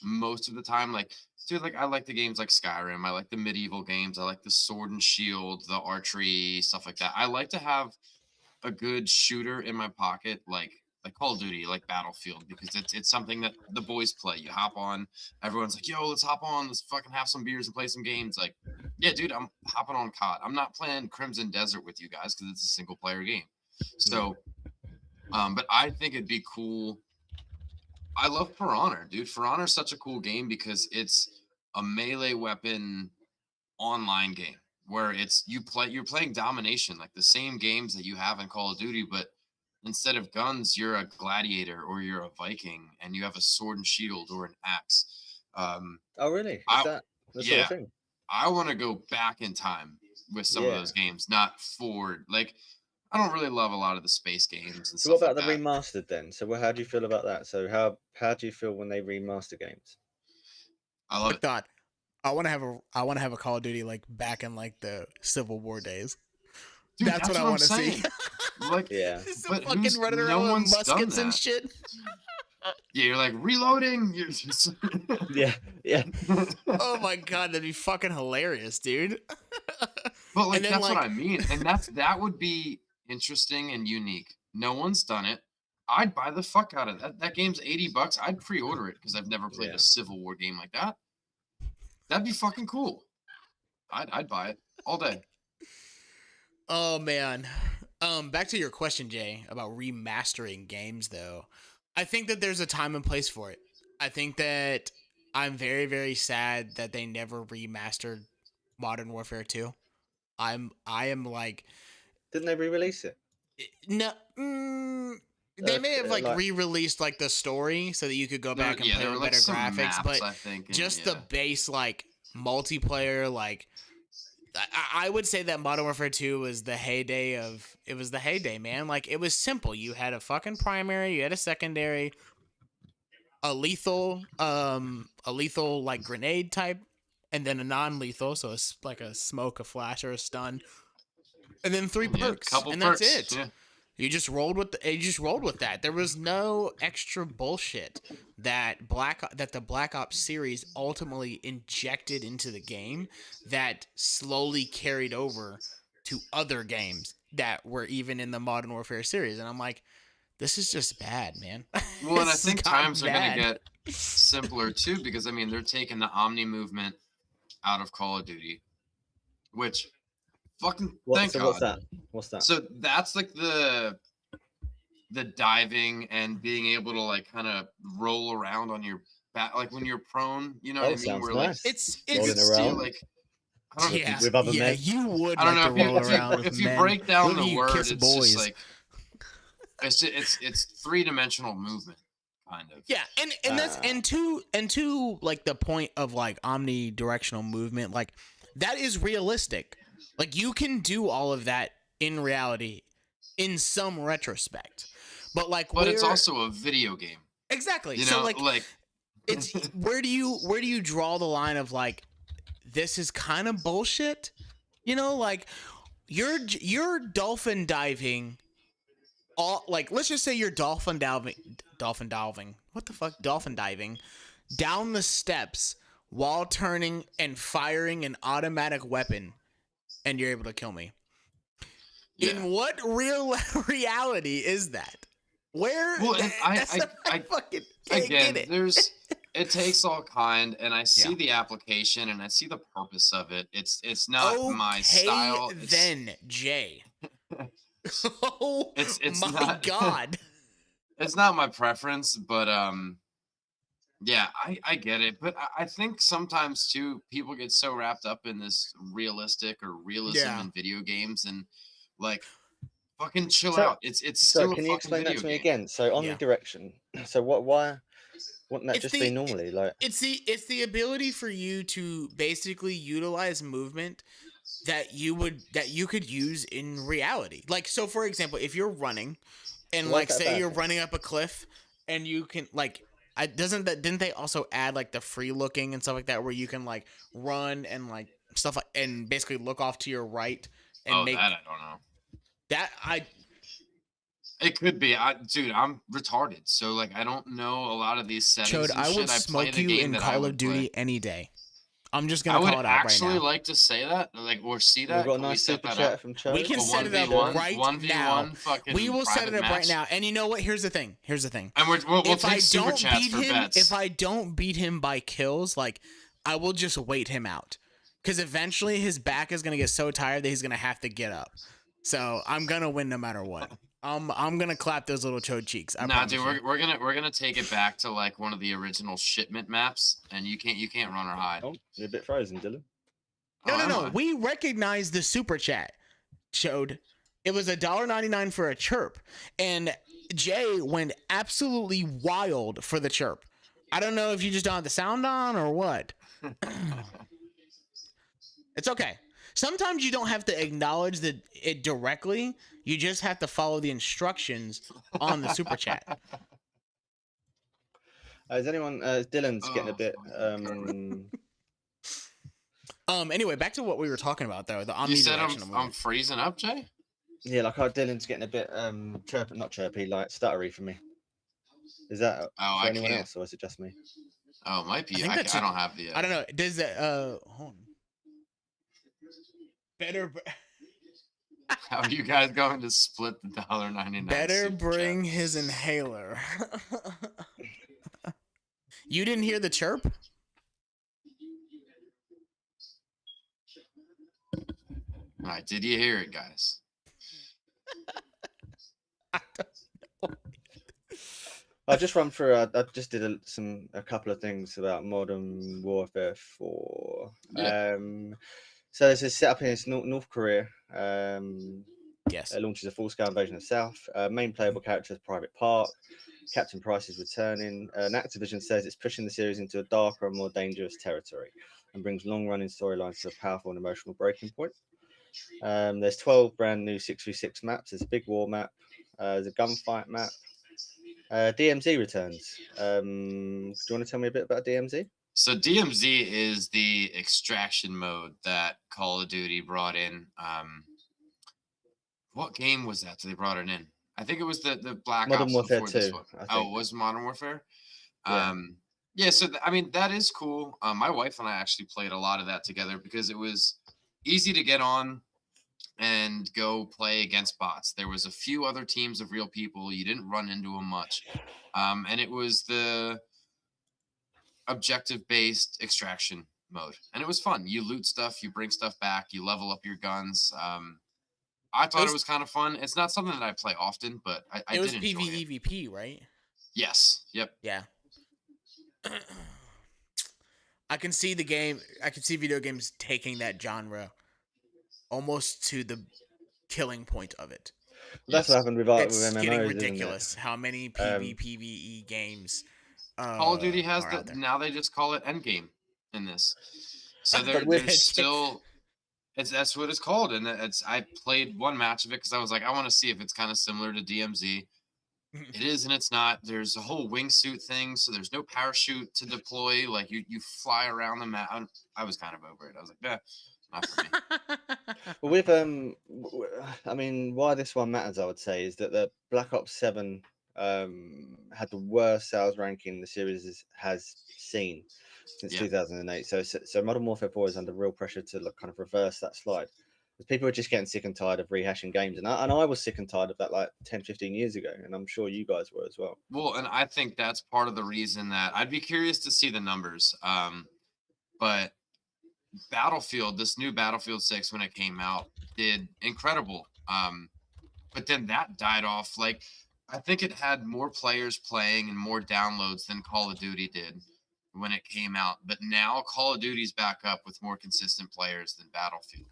Most of the time, like, dude, like I like the games like Skyrim. I like the medieval games. I like the Sword and Shield, the archery, stuff like that. I like to have a good shooter in my pocket, like Call of Duty, like Battlefield, because it's something that the boys play. You hop on, everyone's like, yo, let's hop on, let's fucking have some beers and play some games. Like, yeah, dude, I'm hopping on COD. I'm not playing Crimson Desert with you guys because it's a single player game. So, but I think it'd be cool. I love For Honor, dude. For Honor is such a cool game because it's a melee weapon online game where you're playing domination, like the same games that you have in Call of Duty, but instead of guns, you're a gladiator or you're a Viking, and you have a sword and shield or an axe. Oh, really? Is that the sort of thing? I want to go back in time with some of those games, not forward. Like, I don't really love a lot of the space games. And so what about the remastered then? So how do you feel about that? So how do you feel when they remaster games? I love it. I want to have a Call of Duty like back in like the Civil War days. Dude, that's what I want to see. Like, yeah, but fucking running around with muskets and shit. Yeah, you're like reloading. You're just... yeah. Oh my god, that'd be fucking hilarious, dude. But like And then, that's what like- I mean, and that would be interesting and unique. No one's done it. I'd buy the fuck out of that. That game's $80. I'd pre-order it because I've never played Yeah. a Civil War game like that. That'd be fucking cool. I'd buy it all day. Oh man. Back to your question, Jay, about remastering games though. I think that there's a time and place for it. I think that I'm very, very sad that they never remastered Modern Warfare 2. I am like Didn't they re-release it? no they may have like like- re-released like the story so that you could go back and play there with were like better some graphics, maps, but I think, and just yeah. the base like multiplayer, like I would say that Modern Warfare 2 was the heyday, man. Like it was simple. You had a fucking primary, you had a secondary, a lethal like grenade type, and then a non-lethal, so it's like a smoke, a flash, or a stun, and then 3 Yeah, perks, couple and perks, that's it. yeah. You just rolled with that. There was no extra bullshit that the Black Ops series ultimately injected into the game that slowly carried over to other games that were even in the Modern Warfare series. And I'm like, this is just bad, man. Well, and I This has think gotten times are going to bad. get simpler too, because I mean they're taking the Omni movement out of Call of Duty, which fucking thank God. What's that? What's that? So that's like the diving and being able to like kind of roll around on your back, like when you're prone. You know Oh, what I mean? sounds Where nice. like It's Rolling it's still, around. like I don't know. yeah, with other yeah, men? you would I don't like know to if roll around you, with if you men. break down Look at the you word, kiss it's boys. just like it's 3-dimensional movement, kind of. Yeah, and that's and to like the point of like omnidirectional movement, like that is realistic. Like you can do all of that in reality, in some retrospect. But like, But it's where- also a video game. exactly. You So know, like, it's where do you draw the line of like, this is kind of bullshit, you know? Like, you're dolphin diving. All like, let's just say you're dolphin diving. What the fuck? Dolphin diving down the steps while turning and firing an automatic weapon, and you're able to kill me. Yeah. In what real reality is that? Where? Well, and I fucking can't again, get it. there's it takes all kind, and I see Yeah. the application and I see the purpose of it. It's not my style. It's, Then Jay. Oh, It's my not- God. it's not my preference, but yeah, I get it. But I think sometimes too, people get so wrapped up in this realistic or realism Yeah. in video games, and like fucking chill So- out. It's So still a can you fucking explain that video to me game. again? So omnidirection. So why wouldn't that It's just the- be normally like? It's the ability for you to basically utilize movement that you could use in reality. Like, so for example, if you're running and Why like is that say bad you're then? running up a cliff and you can like didn't they also add like the free looking and stuff like that where you can like run and like stuff like and basically look off to your right and Oh, make that I don't know. that It could be. Dude, I'm retarded. So like I don't know a lot of these settings. Chode, and I shit. would play smoke the you game in that I Call would of Duty play. any day. I'm just I gonna would call it out right actually now. like to say that, like, or see We've that. got a Can we nice set super that chat up? from Cho. We can A set it up 1v1 right 1v1 now. fucking We will set it private up right match. now. And you know what? Here's the thing. And we'll if I take super don't chats beat for him, bets. if I don't beat him by kills, like I will just wait him out, because eventually his back is gonna get so tired that he's gonna have to get up. So I'm gonna win no matter what. I'm gonna clap those little Chode cheeks. I Nah, promise dude, you. we're gonna take it back to like one of the original shipment maps, and you can't run or hide. Oh, you're a bit frozen, Dylan. No, Oh, no, am no. I? We recognize the super chat. Chode. It was $1.99 for a chirp, and Jay went absolutely wild for the chirp. I don't know if you just don't have the sound on or what. It's okay. Sometimes you don't have to acknowledge it directly. You just have to follow the instructions on the super chat. Is anyone? Dylan's getting a Oh, bit. Anyway, back to what we were talking about though. The You said omnidirectional I'm movement. freezing up, Jay. Yeah, like Dylan's getting a bit not chirpy, like stuttery for me. Is that Oh, for I anyone can't. else, or is it just me? Oh, it might be. I think I that's don't have the. I don't know. Does that hold on. Better How are you guys going to split the $1.99? better super bring chat? his inhaler. You didn't hear the chirp? All right, did you hear it, guys? I just run through. I just did a couple of things about Modern Warfare 4. Yeah. So there's a setup in North Korea. Yes. It launches a full-scale invasion of South. Main playable character is Private Park. Captain Price is returning. And Activision says it's pushing the series into a darker and more dangerous territory, and brings long-running storylines to a powerful and emotional breaking point. There's 12 brand new 6v6 maps. There's a big war map. There's a gunfight map. DMZ returns. Do you want to tell me a bit about DMZ? So DMZ is the extraction mode that Call of Duty brought in. What game was that they brought it in? I think it was the Black Modern Ops Warfare before this 2, one. I think. Oh, it was Modern Warfare? Yeah. Yeah, so I mean, that is cool. My wife and I actually played a lot of that together because it was easy to get on and go play against bots. There was a few other teams of real people. You didn't run into them much. And it was the objective-based extraction mode. And it was fun. You loot stuff, you bring stuff back, you level up your guns. I thought it was kind of fun. It's not something that I play often, but I It was did enjoy it. PvEVP, right? Yes. Yep. Yeah. I can see video games taking that genre almost to the killing point of it. That's what happened with It's MMOs, getting isn't it? ridiculous how many PvE games Call of Duty has are out there. now they just call it Endgame in this. So But there's still that's what it's called, and I played one match of it because I was like, I want to see if it's kind of similar to DMZ. It is and it's not. There's a whole wingsuit thing, so there's no parachute to deploy. Like you fly around the map. I was kind of over it. I was like, not for me. Well, with I mean, why this one matters, I would say, is that the Black Ops 7 had the worst sales ranking the series has seen since 2008. So Modern Warfare 4 is under real pressure to kind of reverse that slide. Because people are just getting sick and tired of rehashing games, and I was sick and tired of that like 10, 15 years ago, and I'm sure you guys were as well. Well, and I think that's part of the reason that I'd be curious to see the numbers. But Battlefield, this new Battlefield 6, when it came out, did incredible. But then that died off. Like, I think it had more players playing and more downloads than Call of Duty did when it came out. But now Call of Duty's back up with more consistent players than Battlefield.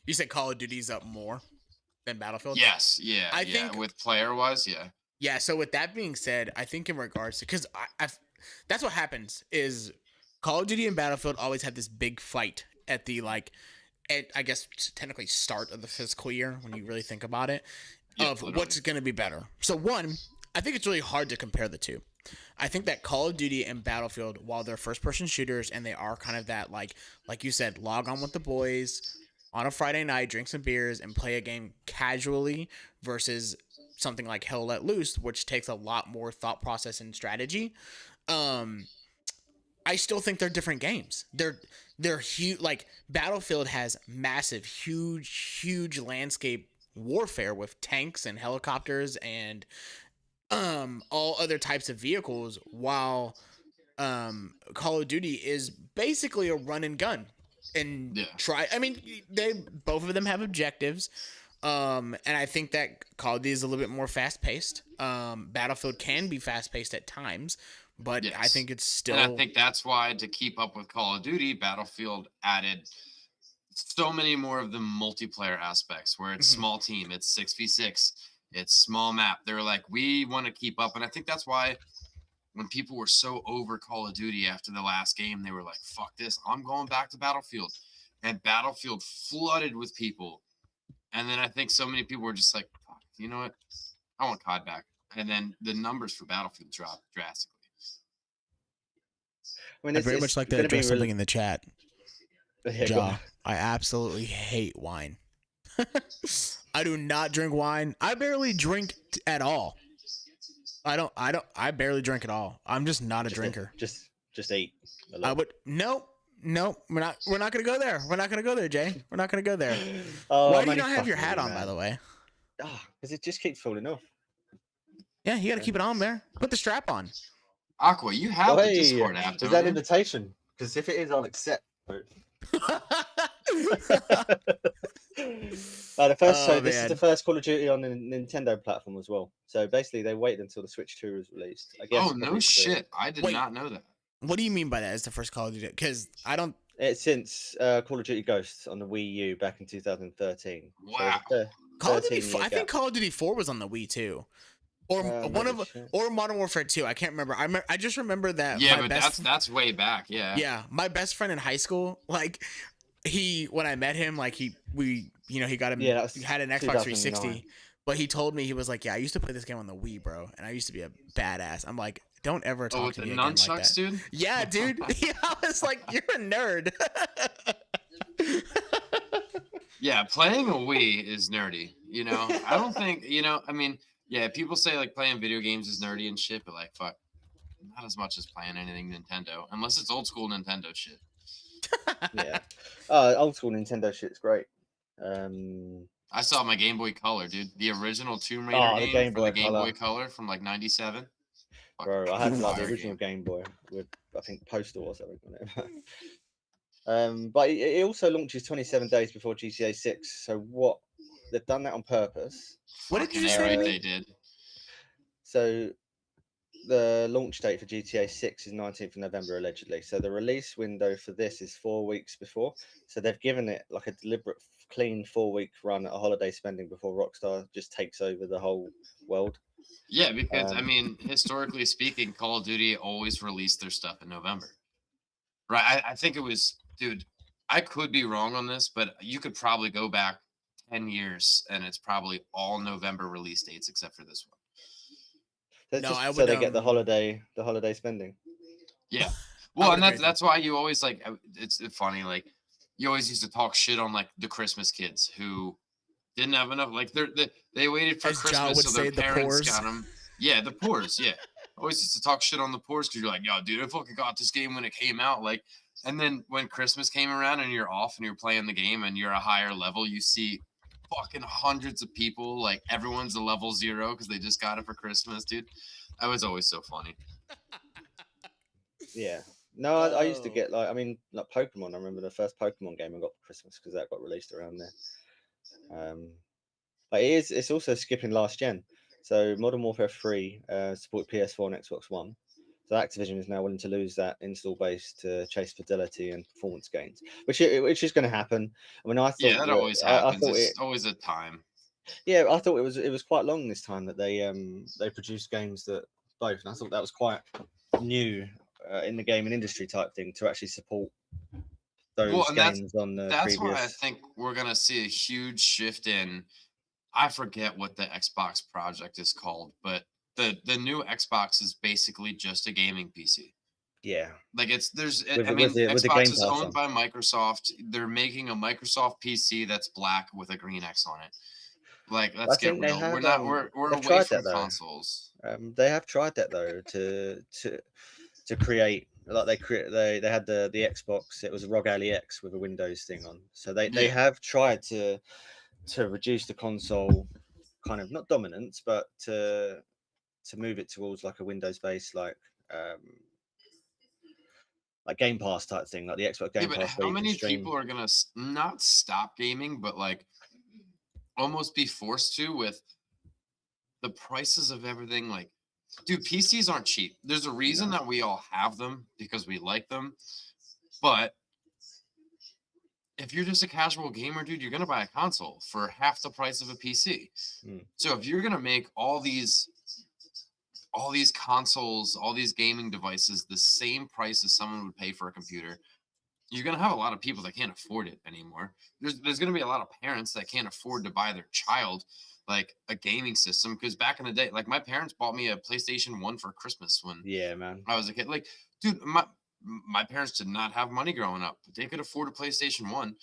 You said Call of Duty's up more than Battlefield? Yes, yeah. I think with player-wise, yeah. Yeah, so with that being said, I think in regards to, because that's what happens is Call of Duty and Battlefield always have this big fight at the I guess technically start of the fiscal year when you really think about it, of what's going to be better. So one, I think it's really hard to compare the two. I think that Call of Duty and Battlefield, while they're first-person shooters and they are kind of that like you said, log on with the boys on a Friday night, drink some beers, and play a game casually versus something like Hell Let Loose, which takes a lot more thought process and strategy. I still think they're different games. They're huge. Like Battlefield has massive, huge landscape warfare with tanks and helicopters and all other types of vehicles, while Call of Duty is basically a run and gun. And I mean, both of them have objectives. And I think that Call of Duty is a little bit more fast paced. Battlefield can be fast paced at times, but I think it's still. And I think that's why, to keep up with Call of Duty, Battlefield added so many more of the multiplayer aspects, where it's small team, it's 6v6, it's small map. They're like, we want to keep up, and I think that's why when people were so over Call of Duty after the last game, they were like, fuck this, I'm going back to Battlefield. And Battlefield flooded with people. And then I think so many people were just like, fuck, you know what? I want COD back. And then the numbers for Battlefield dropped drastically. I mean, I'd very much like to address something in the chat. Yeah, Ja, I absolutely hate wine. I do not drink wine. I barely drink at all. I barely drink at all. I'm just not a drinker. Just eat. I would no. Nope, we're not gonna go there. We're not gonna go there, Jay. We're not gonna go there. Oh, Why I'm do you only not have your fucking hat with on, you, by man. the way? Because it just keeps falling off. Yeah, you gotta keep it on there. Put the strap on. Aqua, you have the Hey, Discord app, is don't that an you? invitation? Because if it is, I'll accept. The first, so Oh, this is the man. first Call of Duty on the Nintendo platform as well. So basically, they waited until the Switch 2 was released. I guess. Oh, no probably to- shit. I did Wait. not know that. What do you mean by that? Is the first Call of Duty? Because I don't. It's since Call of Duty Ghosts on the Wii U back in 2013. Wow. So Call of Duty. 13-year I think gap. Call of Duty 4 was on the Wii too, or one of, maybe shit. or Modern Warfare 2. I can't remember. I just remember that. Yeah, my but best, that's way back. Yeah. yeah. My best friend in high school, like when I met him, like he got him. Yeah, that's he had an Xbox 2009. 360. But he told me, he was like, yeah, I used to play this game on the Wii, bro, and I used to be a badass. I'm like, don't ever talk Oh, with to the me again like nunchucks, that. dude? Yeah, dude. Yeah, I was like, you're a nerd. Yeah, playing a Wii is nerdy. You know, I don't think, I mean, yeah, people say like playing video games is nerdy and shit, but like, fuck, not as much as playing anything Nintendo, unless it's old school Nintendo shit. Yeah. Old school Nintendo shit's great. I saw my Game Boy Color, dude. The original Tomb Raider Oh, the game Game for the Boy Game Color. Boy Color from like 97. Bro, I had like the Fire original game. Game Boy with, I think, Postal or something on it. But it also launches 27 days before GTA 6. So what? They've done that on purpose. What did you Fucking say? right, Lee? they did. So the launch date for GTA 6 is 19th of November, allegedly. So the release window for this is 4 weeks before. So they've given it like a deliberate, clean 4-week run at a holiday spending before Rockstar just takes over the whole world. Yeah, because I mean, historically speaking, Call of Duty always released their stuff in November. Right? I think it was, dude, I could be wrong on this, but you could probably go back 10 years and it's probably all November release dates except for this one. So, it's No, just I so would, they get the holiday spending. Yeah. Well, and would agree. that's why you always like, it's funny, like you always used to talk shit on like the Christmas kids who didn't have enough, like they waited for As Ja Christmas would so their say, the parents poors. got them. Yeah, the poors, yeah. Always used to talk shit on the poors because you're like, yo, dude, I fucking got this game when it came out. Like, and then when Christmas came around and you're off and you're playing the game and you're a higher level, you see fucking hundreds of people, like everyone's a level 0 because they just got it for Christmas, dude. That was always so funny. Yeah. No, I used to Oh. get like Pokemon. I remember the first Pokemon game I got for Christmas because that got released around there. But it's also skipping last gen. So Modern Warfare 3 supported PS4 and Xbox One. So Activision is now willing to lose that install base to chase fidelity and performance gains, which is going to happen. I mean, I thought Yeah, that always I happens. thought It's always a time. yeah, I thought it was quite long this time that they produced games that both, and I thought that was quite new in the gaming industry type thing to actually support those Well, and games on the That's previous. why I think we're gonna see a huge shift in. I forget what the Xbox project is called, but the new Xbox is basically just a gaming PC. Yeah, Like it's there's With I the- mean with the Game Xbox is Pass owned on. by Microsoft. They're making a Microsoft PC that's black with a green X on it. Like let's get think they real. We're have, not we're they've away tried from that, though. consoles. They have tried that though to create like they had the Xbox. It was a ROG Ally X with a Windows thing on. So they Yeah. have tried to reduce the console kind of not dominance, but to move it towards like a Windows based like Game Pass type thing, like the Xbox Game Yeah, but Pass. where how you can many stream- people are gonna not stop gaming, but like almost be forced to with the prices of everything? Like, dude, PCs aren't cheap. There's a reason that we all have them because we like them. But if you're just a casual gamer, dude, you're gonna buy a console for half the price of a PC. Mm. So if you're gonna make all these consoles, all these gaming devices the same price as someone would pay for a computer, you're gonna have a lot of people that can't afford it anymore. There's gonna be a lot of parents that can't afford to buy their child like a gaming system because back in the day, like my parents bought me a PlayStation 1 for Christmas when Yeah, man. I was a kid. Like, dude, my parents did not have money growing up, but they could afford a PlayStation 1.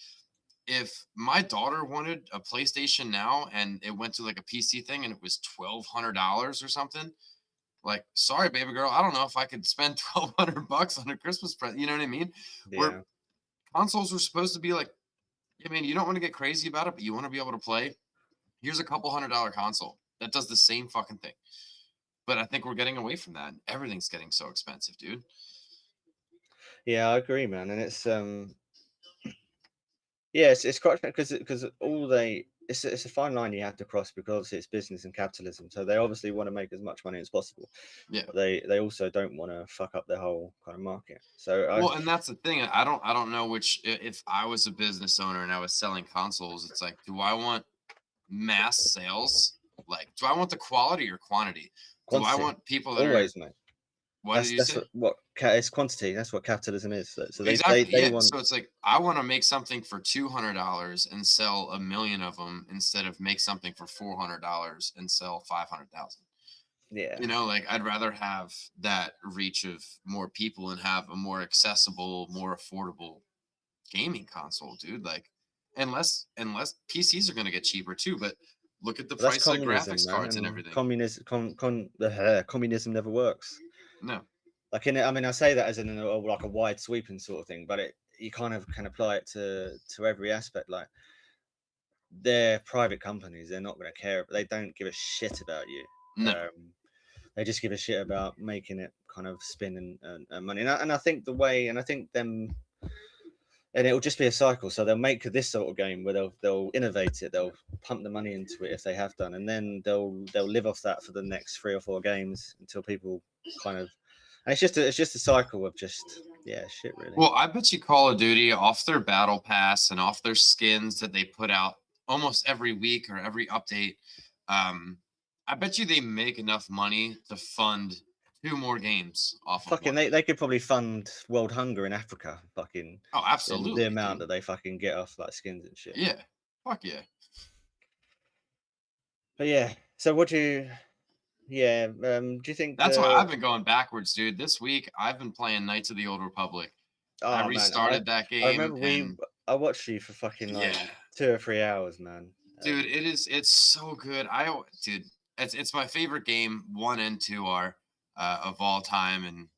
If my daughter wanted a PlayStation now and it went to like a PC thing and it was $1,200 or something, like, sorry, baby girl, I don't know if I could spend $1,200 on a Christmas present. You know what I mean? Yeah. Where consoles were supposed to be like, I mean, you don't want to get crazy about it, but you want to be able to play. Here's a couple $100 console that does the same fucking thing. But I think we're getting away from that. Everything's getting so expensive, dude. Yeah, I agree, man. And it's yeah, it's quite because all they it's a fine line you have to cross because obviously it's business and capitalism. So they obviously want to make as much money as possible. Yeah. But they also don't want to fuck up their whole kind of market. So Well, and that's the thing. I don't know which. If I was a business owner and I was selling consoles, it's like, do I want mass sales? Like, do I want the quality or quantity? Do I want people that always, are? Mate. What did you say? It's quantity. That's what capitalism is. So they Exactly. they Yeah. want. So it's like I want to make something for $200 and sell 1 million of them instead of make something for $400 and sell 500,000. Yeah. You know, like I'd rather have that reach of more people and have a more accessible, more affordable gaming console, dude. Like, unless PCs are going to get cheaper too, but look at the But that's price of communism, graphics man, cards and everything. Communism never works. No. Like I mean, I say that as in like a wide sweeping sort of thing, but you kind of can apply it to every aspect. Like they're private companies; they're not going to care. They don't give a shit about you. No. They just give a shit about making it kind of spin and money. And I think them, and it'll just be a cycle. So they'll make this sort of game where they'll innovate it, they'll pump the money into it if they have done, and then they'll live off that for the next 3 or 4 games until people kind of. And it's just a cycle of just shit really. Well, I bet you Call of Duty off their battle pass and off their skins that they put out almost every week or every update. I bet you they make enough money to fund 2 more games off. Fucking, they could probably fund world hunger in Africa. Fucking. Oh, absolutely. The amount that they fucking get off like skins and shit. Yeah. Fuck yeah. But yeah. So what do you? Yeah. Do you think that's why I've been going backwards, dude? This week I've been playing Knights of the Old Republic. I restarted that game. I remember I watched you for fucking like 2 or 3 hours, man. Dude, it's so good. It's my favorite game. 1 and 2 are of all time, and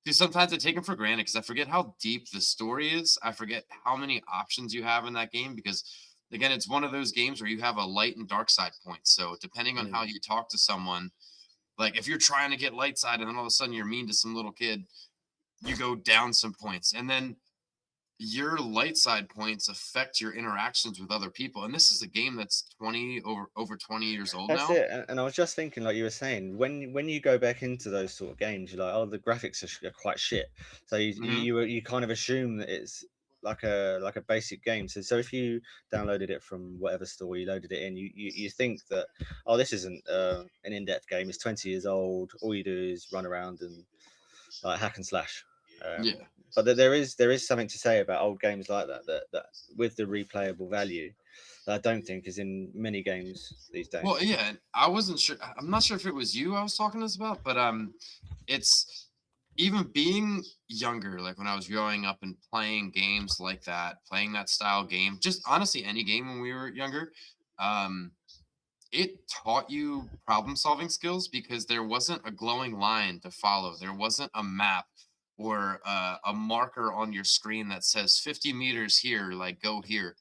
dude, sometimes I take them for granted because I forget how deep the story is. I forget how many options you have in that game because, again, it's one of those games where you have a light and dark side point. So depending on how you talk to someone, like if you're trying to get light side and then all of a sudden you're mean to some little kid, you go down some points, and then your light side points affect your interactions with other people. And this is a game that's over 20 years old now. That's it. And I was just thinking, like you were saying, when you go back into those sort of games, you're like, oh, the graphics are quite shit. So you kind of assume that it's like a basic game. So if you downloaded it from whatever store you loaded it in, you think that, oh, this isn't an in-depth game. It's 20 years old. All you do is run around and like hack and slash. But there is something to say about old games like that with the replayable value that I don't think is in many games these days. Well, yeah, I wasn't sure. I'm not sure if it was you I was talking to this about, but it's even being younger, like when I was growing up and playing games like that, playing that style game, just honestly any game when we were younger, it taught you problem solving skills because there wasn't a glowing line to follow. There wasn't a map or a marker on your screen that says 50 meters here, like go here.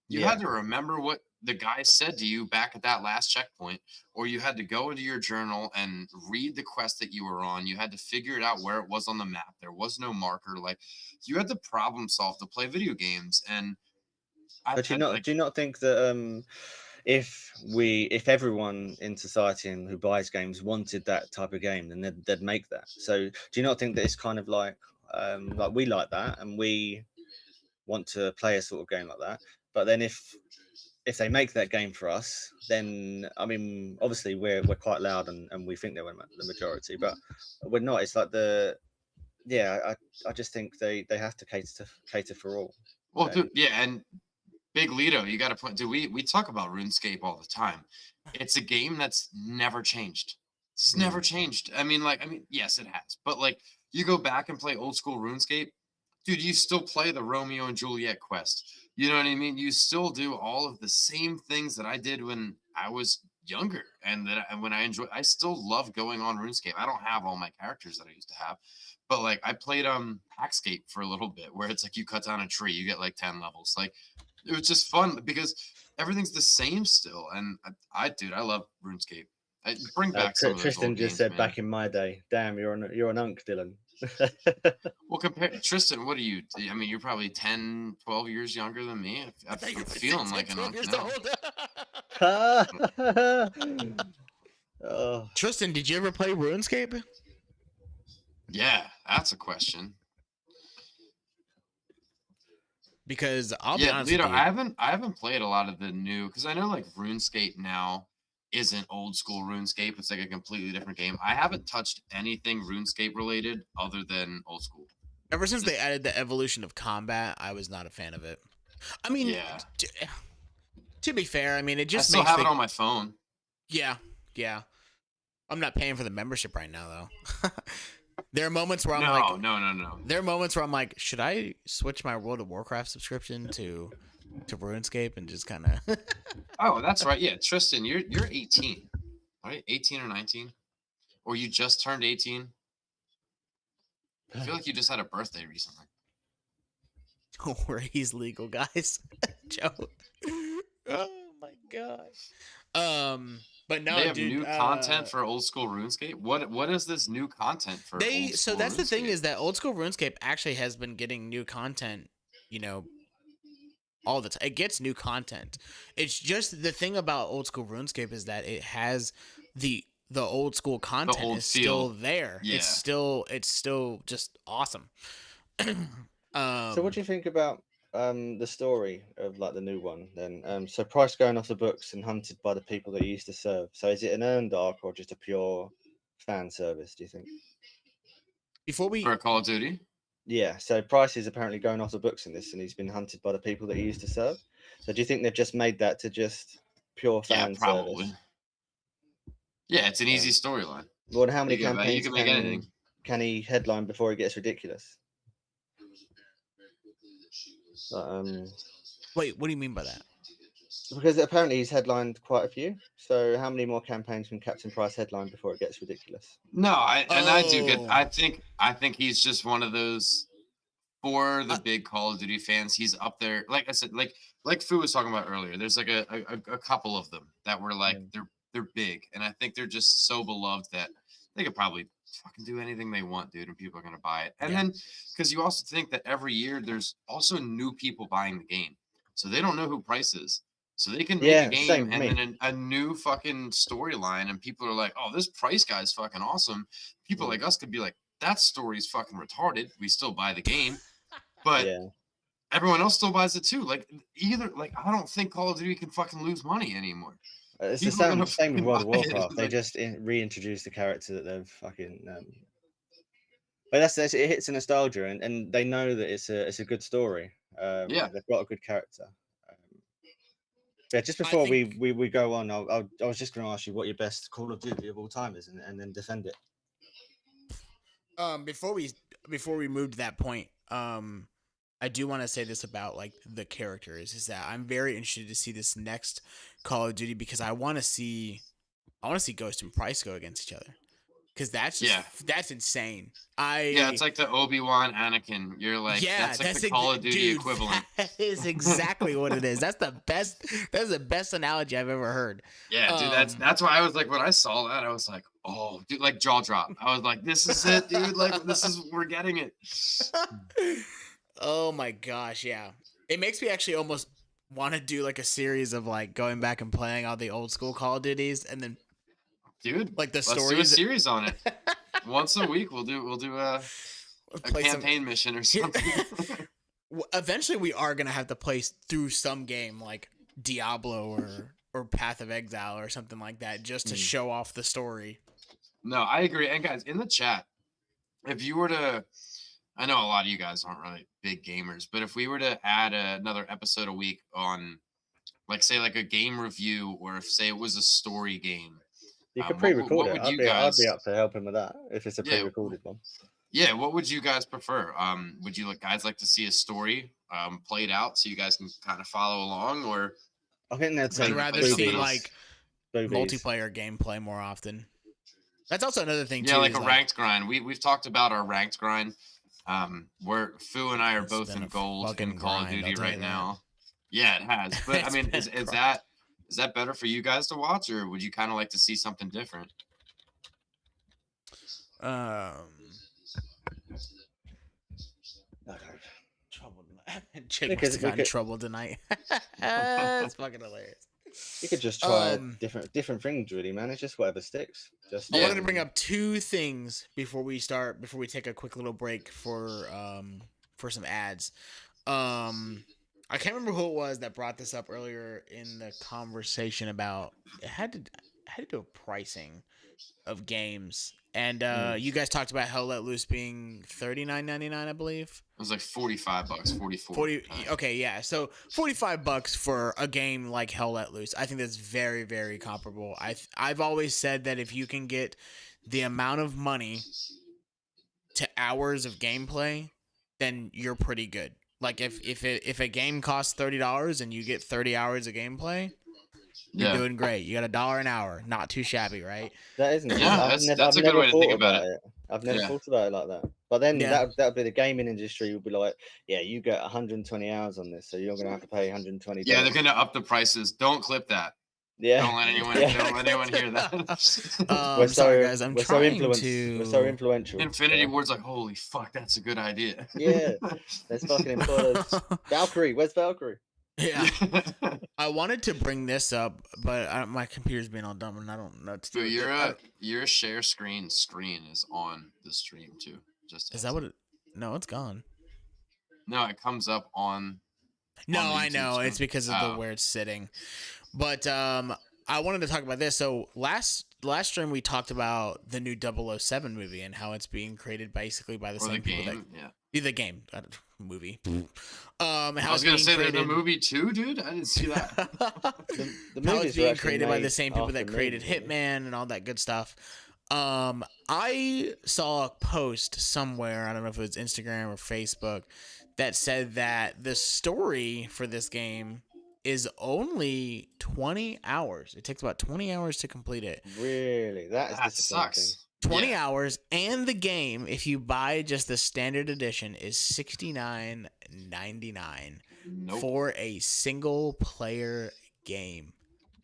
You had to remember what the guy said to you back at that last checkpoint, or you had to go into your journal and read the quest that you were on. You had to figure it out where it was on the map. There was no marker. Like you had to problem solve to play video games. And do you not think that if everyone in society and who buys games wanted that type of game, then they'd make that? So do you not think that it's kind of like we like that and we want to play a sort of game like that, but then if they make that game for us, then I mean obviously we're quite loud and we think they're the majority, but we're not. It's like I just think they have to cater for all. Well, dude, yeah, and Big Lito, you got to point. Dude, we talk about RuneScape all the time. It's a game that's never changed. It's never changed. I mean, yes, it has. But like, you go back and play old school RuneScape, dude. You still play the Romeo and Juliet quest. You know what I mean? You still do all of the same things that I did when I was younger, and when I still love going on RuneScape. I don't have all my characters that I used to have, but like I played Hackscape for a little bit, where it's like you cut down a tree, you get like 10 levels. Like it was just fun because everything's the same still, and I love RuneScape. Bring back some of those Tristan old just games, said man. back in my day. Damn, you're an unk, Dylan. Well, Tristan, what are you? I mean, you're probably 10, 12 years younger than me. I'm feeling like an unk now. Oh. Tristan, did you ever play RuneScape? Yeah, that's a question. Because I'll be honest with Lito, you. I haven't played a lot of the new, because I know like RuneScape now isn't old school RuneScape. It's like a completely different game. I haven't touched anything RuneScape related other than old school. Ever since they added the evolution of combat, I was not a fan of it. I mean, yeah. To be fair, I mean, it just I still makes have it on my phone. Yeah. I'm not paying for the membership right now, though. There are moments where I'm No. There are moments where I'm like, should I switch my World of Warcraft subscription to RuneScape and just kind of... Oh, that's right. Yeah, Tristan, you're 18, right? 18 or 19? Or you just turned 18? I feel like you just had a birthday recently. Don't worry, he's legal, guys. Joe. Oh my gosh. But no, they have dude, new content for old school RuneScape. What is this new content for? So that's the thing, is that old school RuneScape actually has been getting new content, all the time. It gets new content. It's just the thing about old school RuneScape is that it has the old school content old is still feel. there. Yeah. It's still just awesome. So what do you think about the story of like the new one then? So Price going off the books and hunted by the people that he used to serve. So is it an earned arc or just a pure fan service, do you think? For Call of Duty? Yeah, so Price is apparently going off the books in this, and he's been hunted by the people that he used to serve. So do you think they've just made that to just pure fan probably. service? Yeah, it's an easy storyline. Well, and how many You can campaigns make anything. can he headline before it gets ridiculous? Wait, what do you mean by that? Because apparently he's headlined quite a few. So how many more campaigns can Captain Price headline before it gets ridiculous? No, I do get. I think he's just one of those for the big Call of Duty fans. He's up there. Like I said, like Fu was talking about earlier. There's like a couple of them that were like they're big, and I think they're just so beloved that they could probably fucking do anything they want, dude, and people are gonna buy it. And then because you also think that every year there's also new people buying the game, so they don't know who Price is. So they can make a game and then a new fucking storyline, and people are like, "Oh, this Price guy's fucking awesome." People like us could be like, "That story's fucking retarded." We still buy the game, but everyone else still buys it too. Like I don't think Call of Duty can fucking lose money anymore. It's the same with World of Warcraft. They just reintroduced the character that they've fucking. But that's it. Hits a nostalgia, and they know that it's a good story. They've got a good character. Yeah, just before we go on, I was just going to ask you what your best Call of Duty of all time is, and then defend it. Before we move to that point, I do want to say this about like the characters, is that I'm very interested to see this next Call of Duty, because I want to see Ghost and Price go against each other, because that's just, that's insane. It's like the Obi-Wan Anakin. You're like, that's like the Call of Duty equivalent. That is exactly what it is. That's the best analogy I've ever heard. Yeah, dude, that's why I was like, when I saw that, I was like, oh, dude, like jaw drop. I was like, this is it, dude. Like, we're getting it. Oh my gosh, yeah. It makes me actually almost want to do like a series of like going back and playing all the old school Call of Duties, and then like the stories. Let's do a series on it. Once a week, we'll do a campaign mission or something. Eventually, we are gonna have to play through some game like Diablo or Path of Exile or something like that, just to show off the story. No, I agree. And guys, in the chat, if you were to, I know a lot of you guys aren't really big gamers, but if we were to add another episode a week on, like, say, like a game review, or if, say, it was a story game. You could pre-record it. I'd be up for helping with that if it's a pre-recorded one. Yeah, what would you guys prefer? Would you guys like to see a story played out so you guys can kind of follow along, or I think that's I'd rather see like Boobies. multiplayer gameplay more often. That's also another thing too. Yeah, like is a ranked grind. We've talked about our ranked grind. Where Fu and I are It's both been in a gold fucking in Call of grind, Duty I'll tell right you that. now. Yeah, it has. But I It's mean, been is a grind. that better for you guys to watch, or would you kind of like to see something different? Trouble tonight. Chick Because must have we got in could- trouble tonight. It's fucking hilarious. You could just try Um, different things, really, man. It's just whatever sticks. Just I wanted to bring up two things before we take a quick little break for some ads. I can't remember who it was that brought this up earlier in the conversation about it had to do with pricing of games. And you guys talked about Hell Let Loose being $39.99, I believe. It was like $45, 44. 40. Okay, yeah. So $45 for a game like Hell Let Loose, I think that's very, very comparable. I've always said that if you can get the amount of money to hours of gameplay, then you're pretty good. Like if a game costs $30 and you get 30 hours of gameplay, you're doing great. You got $1 an hour, not too shabby, right? That isn't. Yeah, that's a good way to think about it. I've never thought about it like that. But then that'd be the gaming industry would be like, yeah, you get 120 hours on this, so you're gonna have to pay 120. Yeah, they're gonna up the prices. Don't clip that. Yeah. Don't let anyone hear that. We're sorry, guys. We're so influential. Infinity Ward's like, holy fuck, that's a good idea. Yeah. Let's fucking employ those. Valkyrie, where's Valkyrie? Yeah. I wanted to bring this up, but my computer's being all dumb and I don't know what to do. So your share screen is on the stream too. Is that what it? No, it's gone. No, it comes up on. No, on the I know. YouTube It's because of the where it's sitting. But I wanted to talk about this. So last stream we talked about the new 007 movie and how it's being created basically by the same people that the game movie. I was gonna say there's a movie too, dude. I didn't see that. the how it's movies are being actually created by the made same people after that created movies, Hitman and all that good stuff. I saw a post somewhere, I don't know if it was Instagram or Facebook, that said that the story for this game is only 20 hours. It takes about 20 hours to complete it. Really? That sucks. 20 hours, and the game, if you buy just the standard edition, is $69.99 for a single player game.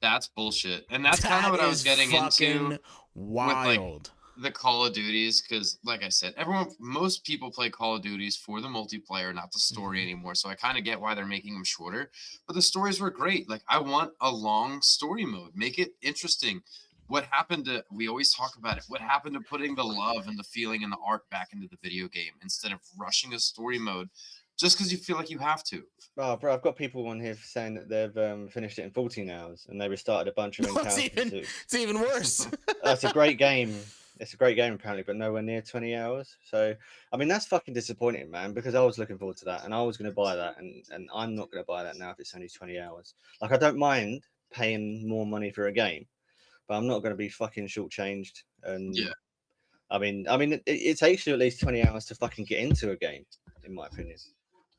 That's bullshit. And that's kind of what I was getting into wild. With the Call of Duties, because like I said, most people play Call of Duties for the multiplayer, not the story anymore. So I kind of get why they're making them shorter. But the stories were great. Like, I want a long story mode. Make it interesting. What happened to, we always talk about it, what happened to putting the love and the feeling and the art back into the video game instead of rushing a story mode just because you feel like you have to? Oh, bro, I've got people on here saying that they've finished it in 14 hours and they restarted a bunch of encounters. It's even worse. That's a great game. It's a great game, apparently, but nowhere near 20 hours. So, I mean, that's fucking disappointing, man, because I was looking forward to that and I was going to buy that. And I'm not going to buy that now if it's only 20 hours. Like, I don't mind paying more money for a game, but I'm not going to be fucking shortchanged. And yeah, I mean, it takes you at least 20 hours to fucking get into a game, in my opinion.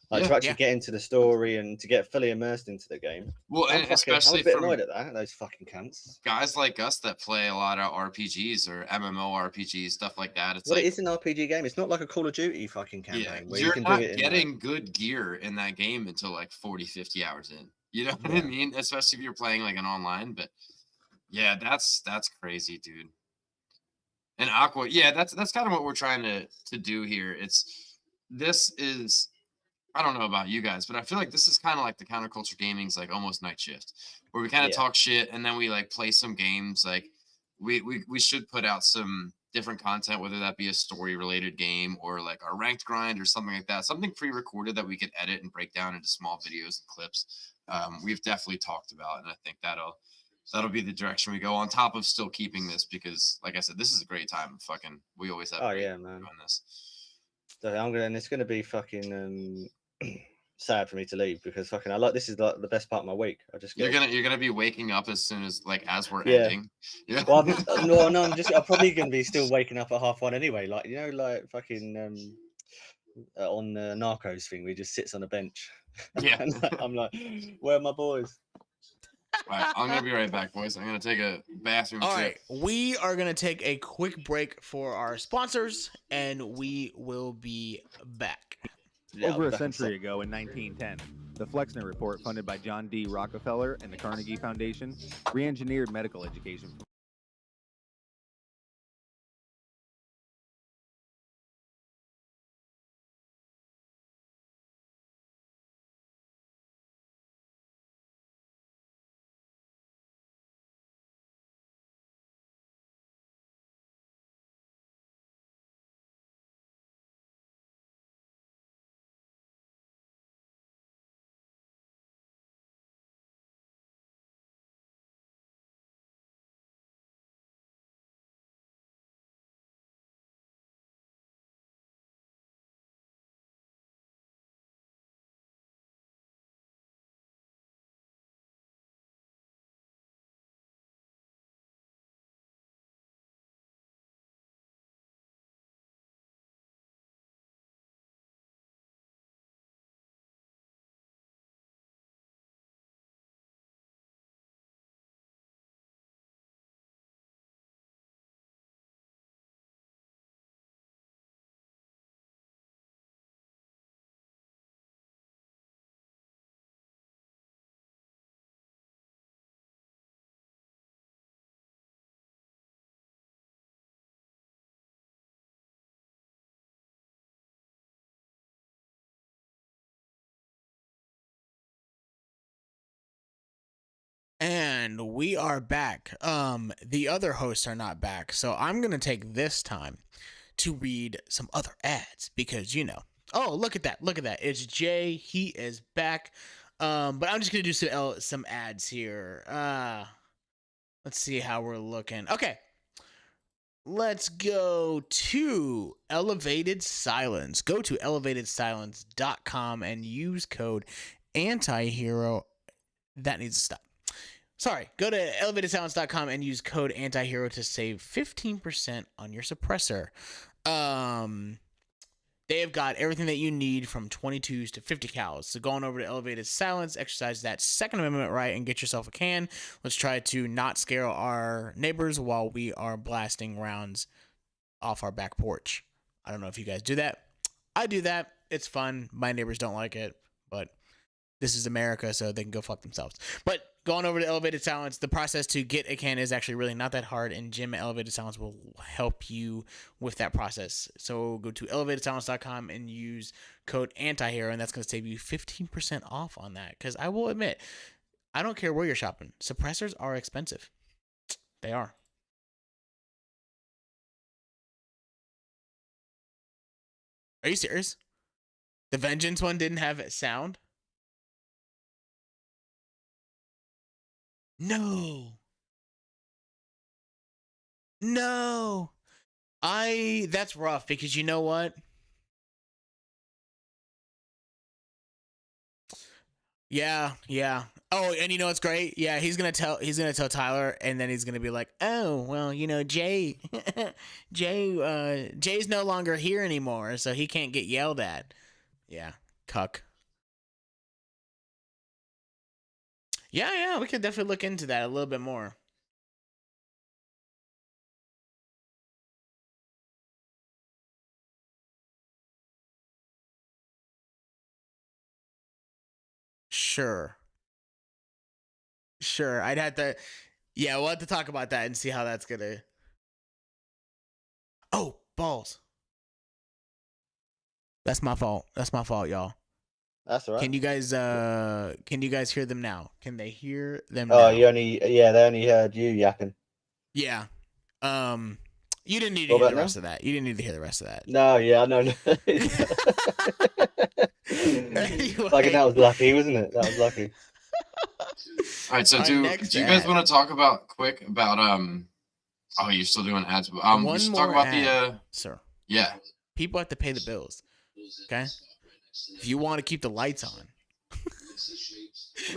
Like to actually get into the story and to get fully immersed into the game. Well, and especially I'm a bit from annoyed at that, those fucking cunts. Guys like us that play a lot of RPGs or MMORPGs, stuff like that. It's well, like, it is an RPG game. It's not like a Call of Duty fucking campaign. Where you're you can not do it getting good gear in that game until like 40, 50 hours in. You know what I mean? Especially if you're playing like an online. But yeah, that's crazy, dude. And Aqua, yeah, that's kind of what we're trying to do here. This is, I don't know about you guys, but I feel like this is kind of like the Counterculture Gaming's like almost night shift, where we kind of talk shit and then we like play some games. Like we should put out some different content, whether that be a story related game or like our ranked grind or something like that, something pre-recorded that we could edit and break down into small videos and clips. We've definitely talked about, and I think that'll be the direction we go, on top of still keeping this, because like I said, this is a great time. Fucking, we always have man, doing this. So it's gonna be fucking sad for me to leave, because fucking this is like the best part of my week. You're gonna be waking up as soon as as we're ending. Yeah. Well, I'm probably gonna be still waking up at 1:30 anyway. Like, you know, like fucking on the Narcos thing, where he just sits on a bench. Yeah. I'm like, where are my boys? All right, I'm gonna be right back, boys. I'm gonna take a bathroom All trip. right, we are gonna take a quick break for our sponsors, and we will be back. Over a century ago in 1910, the Flexner Report, funded by John D. Rockefeller and the Carnegie Foundation, re-engineered medical education. And we are back. The other hosts are not back, so I'm gonna take this time to read some other ads because Oh, look at that! Look at that! It's Jay. He is back. But I'm just gonna do some ads here. Let's see how we're looking. Okay. Let's go to Elevated Silence. Go to elevatedsilence.com and use code antihero. That needs to stop. Sorry, go to elevatedsilence.com and use code antihero to save 15% on your suppressor. They have got everything that you need from 22s to 50 cals. So going over to Elevated Silence, exercise that Second Amendment right and get yourself a can. Let's try to not scare our neighbors while we are blasting rounds off our back porch. I don't know if you guys do that. I do that. It's fun. My neighbors don't like it, but this is America, so they can go fuck themselves. But going over to Elevated Silence, the process to get a can is actually really not that hard, and Jim at Elevated Silence will help you with that process. So go to elevatedsilence.com and use code antihero, and that's going to save you 15% off on that. Because I will admit, I don't care where you're shopping. Suppressors are expensive. They are. Are you serious? The Vengeance one didn't have sound? No. That's rough because you know what? Yeah. Oh, and you know what's great? Yeah, he's gonna tell Tyler, and then he's gonna be like, "Oh, well, Jay's no longer here anymore, so he can't get yelled at." Yeah, cuck. Yeah, we could definitely look into that a little bit more. Sure. I'd have to. Yeah, we'll have to talk about that and see how that's gonna. Oh, balls. That's my fault, y'all. That's all right. Can you guys hear them now? Can they hear them Oh, now? they only heard you yakking. Yeah. You didn't need to hear the rest of that. You didn't need to hear the rest of that. No, yeah, no. Anyway. Fucking, that was lucky, wasn't it? That was lucky. All right, so do you guys want to talk about oh, you're still doing ads. We should talk about the sir. Yeah. People have to pay the bills. Okay? If you want to keep the lights on.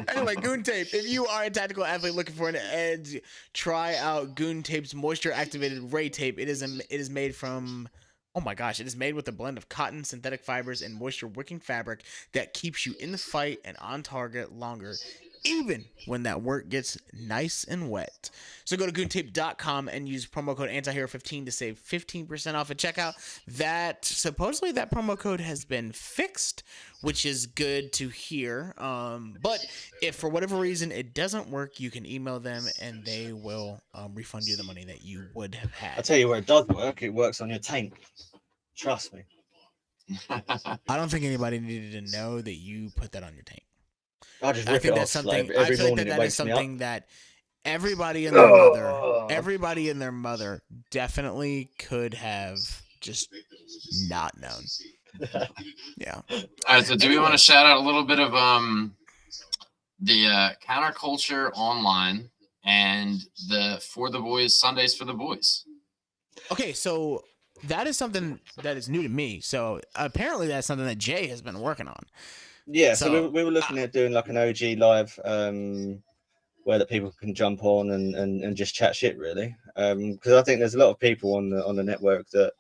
Anyway, Goon Tape. If you are a tactical athlete looking for an edge, try out Goon Tape's moisture activated Ray Tape. It is made from, oh my gosh, it is made with a blend of cotton, synthetic fibers, and moisture wicking fabric that keeps you in the fight and on target longer. even when that work gets nice and wet. So go to goontape.com and use promo code antihero15 to save 15% off at checkout. Supposedly that promo code has been fixed, which is good to hear. But if for whatever reason it doesn't work, you can email them and they will refund you the money that you would have had. I'll tell you where it does work. It works on your taint. Trust me. I don't think anybody needed to know that you put that on your taint. I just I rip think it that's off. something. Like, every I feel like morning that it is wakes me up. something that everybody and their mother definitely could have just not known. Yeah. All right. So, do we want to shout out a little bit of the Counterculture Online and the For the Boys Sundays for the Boys? Okay, so that is something that is new to me. So apparently that's something that Jay has been working on. Yeah, so we were looking at doing like an OG live where that people can jump on and just chat shit, really. Because I think there's a lot of people on the network that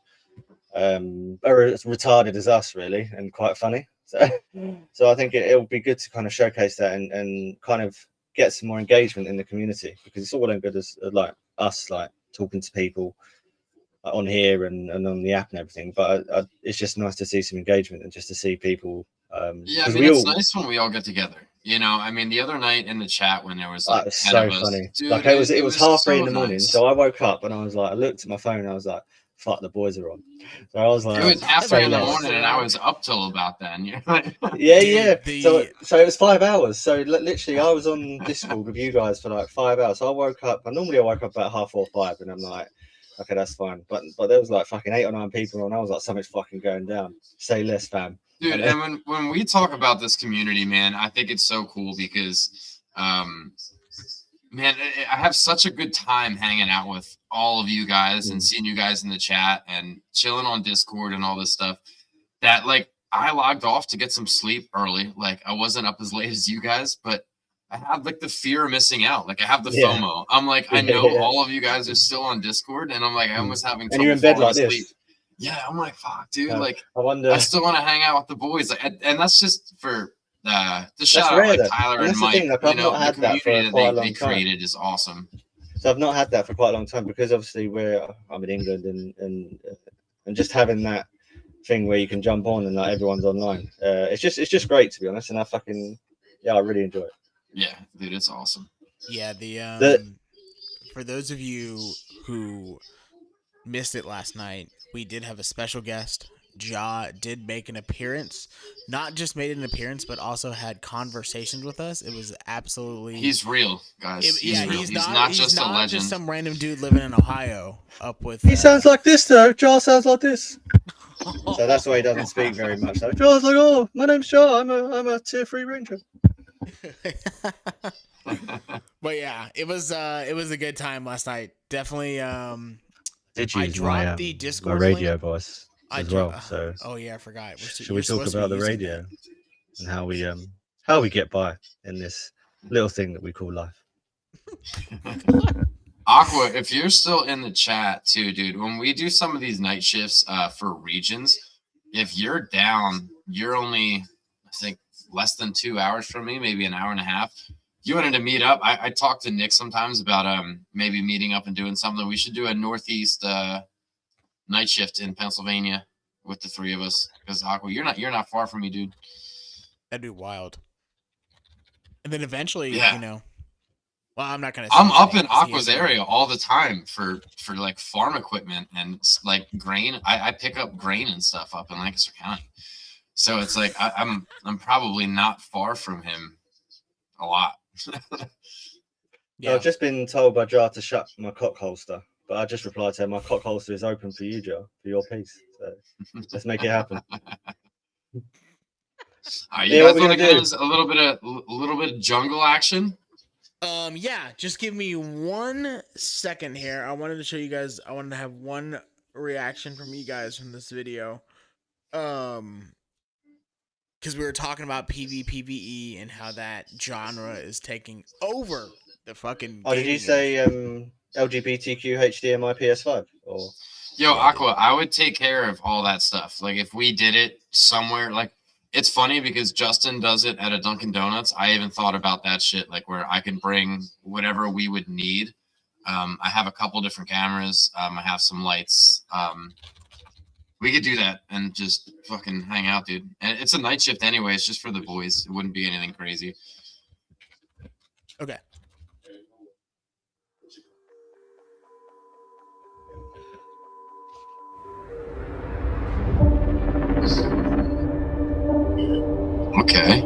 are as retarded as us, really, and quite funny. So I think it'll be good to kind of showcase that and kind of get some more engagement in the community, because it's all good as like us like talking to people on here and on the app and everything, but it's just nice to see some engagement and just to see people. Yeah, I mean, it's nice when we all get together. You know, I mean, the other night in the chat when there was like, it was so funny. Dude, like it was 3:30 in the morning, so I woke up and I was like, I looked at my phone and I was like, "Fuck, the boys are on." So I was like, it was 3:30 in the morning and I was up till about then. Yeah. So it was 5 hours. So literally, I was on Discord with you guys for like 5 hours. So I woke up. I normally wake up about 4:30 or 5, and I'm like, okay, that's fine. But there was like fucking 8 or 9 people, and I was like, something's fucking going down. Say less, fam. Dude, and when we talk about this community, man, I think it's so cool because, man, I have such a good time hanging out with all of you guys and seeing you guys in the chat and chilling on Discord and all this stuff that, like, I logged off to get some sleep early. Like, I wasn't up as late as you guys, but I have, like, the fear of missing out. Like, I have the FOMO. I'm like, I know all of you guys are still on Discord, and I'm like, I'm almost having trouble. And you're in bed like asleep. this. Yeah, I'm like, fuck, dude. Like, I wonder. I still want to hang out with the boys, like, and that's just for the shout out like Tyler and Mike. Like, I've not had that for quite a long they created is awesome. So I've not had that for quite a long time because obviously I'm in England and just having that thing where you can jump on and like everyone's online. It's just great, to be honest, and I really enjoy it. Yeah, dude, it's awesome. Yeah, for those of you who missed it last night, we did have a special guest. Ja did make an appearance. Not just made an appearance, but also had conversations with us. It was absolutely... He's real, guys. He's real. He's not just a legend. Just some random dude living in Ohio up with... He sounds like this, though. Ja sounds like this. So that's why he doesn't speak very much. So Ja's like, oh, my name's Ja. I'm a tier 3 ranger. But yeah, it was a good time last night. Definitely... Did I use dropped the Discord my radio link. voice as well. So oh yeah, I forgot. Should we talk about the radio and how we get by in this little thing that we call life? Aqua, if you're still in the chat too, dude, when we do some of these night shifts for regions, if you're down, you're only, I think, less than 2 hours from me, maybe an hour and a half. You wanted to meet up. I talk to Nick sometimes about maybe meeting up and doing something. We should do a Northeast night shift in Pennsylvania with the 3 of us. Because Aqua, you're not far from me, dude. That'd be wild. And then eventually, well, I'm not gonna. I'm up in Aqua's area all the time for like farm equipment and like grain. I pick up grain and stuff up in Lancaster County. So it's like I'm probably not far from him a lot. Yeah. I've just been told by Ja to shut my cock holster, but I just replied to him, my cock holster is open for you, Ja, for your piece. So let's make it happen. You guys want to get a little bit of jungle action? Yeah, just give me 1 second here. I wanted to show you guys. I wanted to have one reaction from you guys from this video. Because we were talking about PvE and how that genre is taking over the fucking. Oh, did you say LGBTQ HDMI PS5 or? Yo, Aqua, I would take care of all that stuff. Like if we did it somewhere, like It's funny because Justin does it at a Dunkin' Donuts. I even thought about that shit, like where I can bring whatever we would need. I have a couple different cameras. I have some lights. We could do that and just fucking hang out, dude. And it's a night shift anyway. It's just for the boys. It wouldn't be anything crazy. Okay. Okay.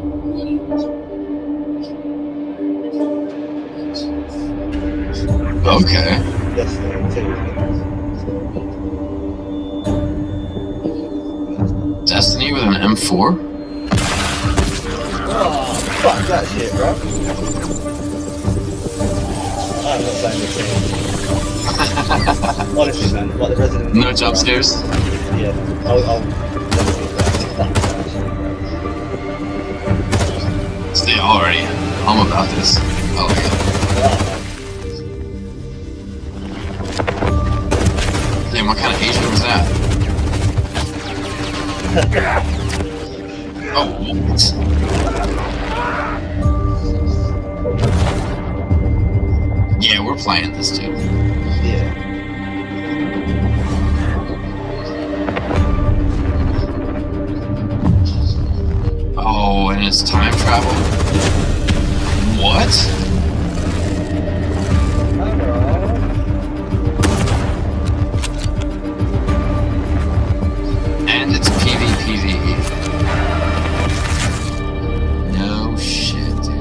Okay. Destiny with an M4? Oh, fuck that shit, bro. I'm not playing this game. Honestly, man, like the Resident No jump scares? Yeah, I'll Stay already. I'm about this. Oh, yeah. Damn, what kind of Asian was that? Oh, what? Yeah, we're playing this, dude. Yeah. Oh, and it's time travel? What? And it's PvPvE. No shit, dude.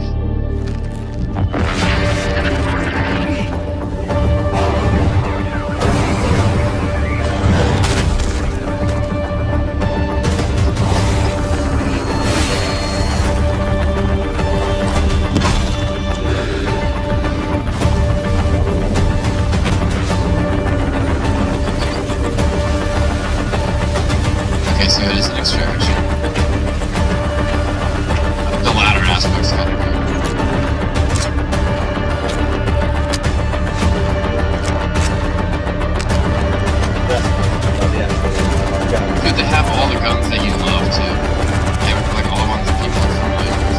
Okay, so it is an extraction. The latter aspect's kind of weird. Good to have all the guns that you love too. Yeah, like all the ones that people are familiar with.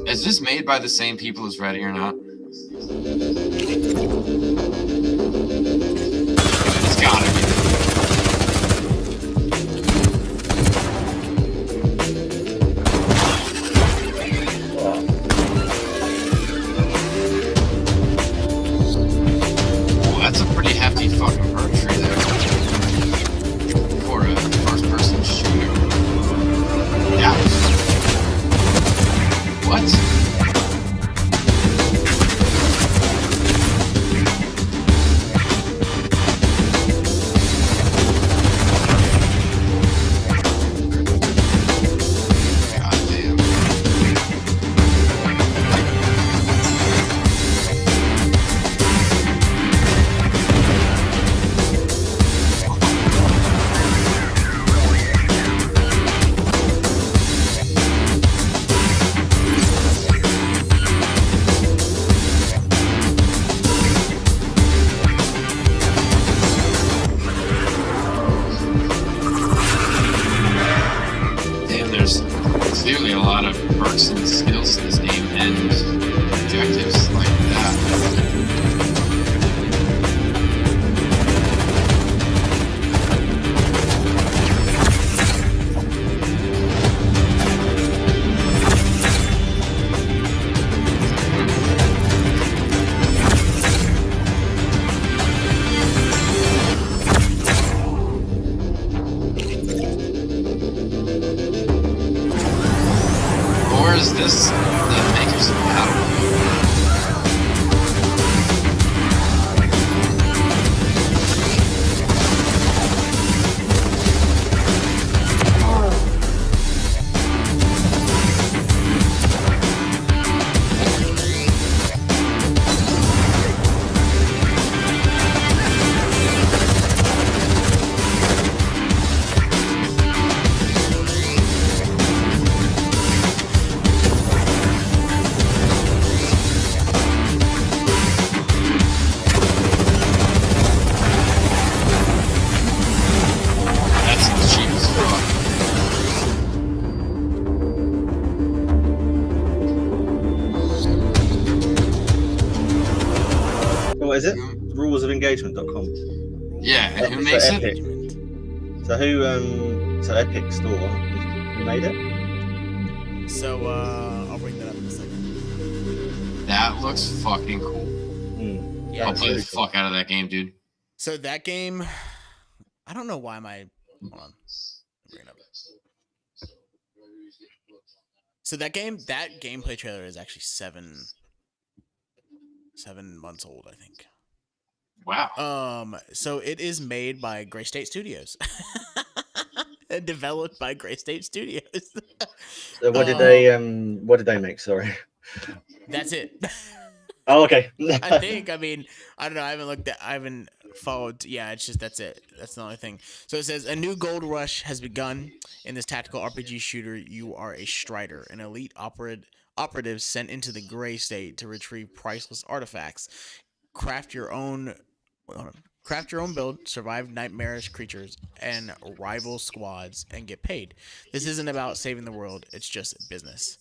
Is this made by the same people as Ready or Not? It's gotta be. Oh, that's a pretty hefty fucking bird tree there. For a first-person shooter. Yeah. What? rulesofengagement.com. Yeah, and who So makes Epic. it? So so Epic Store, who made it? So I'll bring that up in a second. That looks fucking cool. Yeah, I'll play the really cool. fuck out of that game, dude. So that game, I don't know why hold on. Bring it up. So that gameplay trailer is actually 7 months old, I think. Wow. So it is made by Gray State Studios. And developed by Gray State Studios. So what did they make? Sorry. That's it. Oh, okay. I think. I mean, I don't know. I haven't followed. Yeah, it's just that's it. That's the only thing. So it says a new gold rush has begun in this tactical RPG shooter. You are a Strider, an elite operative sent into the Gray State to retrieve priceless artifacts. Craft your own build, survive nightmarish creatures and rival squads, and get paid. This isn't about saving the world. It's just business.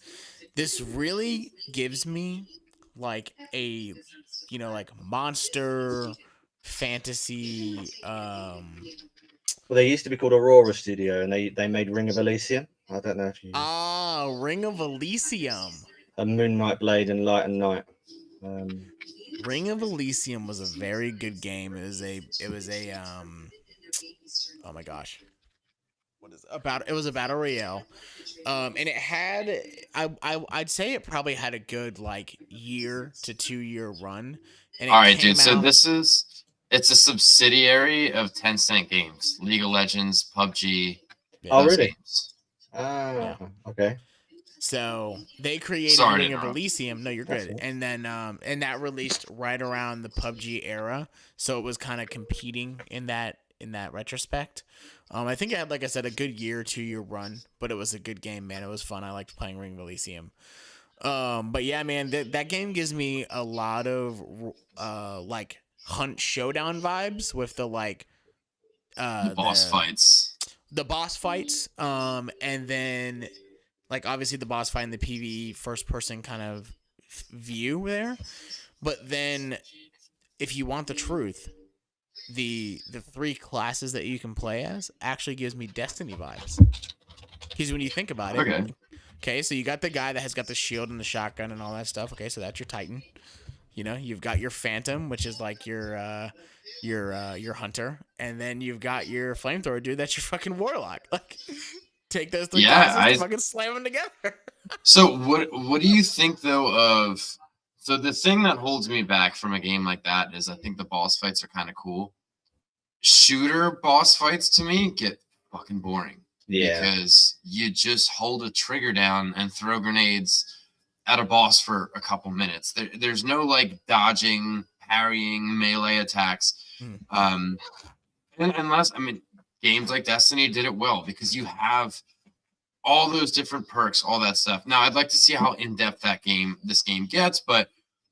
This really gives me like a, like monster fantasy. Well, they used to be called Aurora Studio, and they made Ring of Elysium. I don't know if you. Ring of Elysium. And Moonlight Blade and Light and Night. Ring of Elysium was a very good game. It was a oh my gosh. It was a battle royale. And it had I'd say it probably had a good like year to 2 year run. And All right, dude. So it's a subsidiary of Tencent Games, League of Legends, PUBG. Oh, those really? games. Okay. So they created Ring of Elysium. No, you're good. And then and that released right around the PUBG era. So it was kind of competing in that retrospect. I think it had, like I said, a good year, 2 year run, but it was a good game, man. It was fun. I liked playing Ring of Elysium. But yeah, man, that game gives me a lot of like Hunt Showdown vibes with the like the boss fights. The boss fights. And then like obviously the boss fight in the PvE first person kind of view there. But then if you want the truth, the 3 classes that you can play as actually gives me Destiny vibes. Because when you think about it, okay, so you got the guy that has got the shield and the shotgun and all that stuff. Okay, so that's your Titan. You've got your Phantom, which is like your hunter, and then you've got your flamethrower dude. That's your fucking warlock. Like, take those 3 classes and fucking slam them together. So what do you think though of? So the thing that holds me back from a game like that is I think the boss fights are kind of cool. Shooter boss fights to me get fucking boring. Yeah. Because you just hold a trigger down and throw grenades at a boss for a couple minutes. There's no like dodging, parrying, melee attacks. Unless, I mean, games like Destiny did it well because you have all those different perks, all that stuff. Now, I'd like to see how in-depth this game gets, but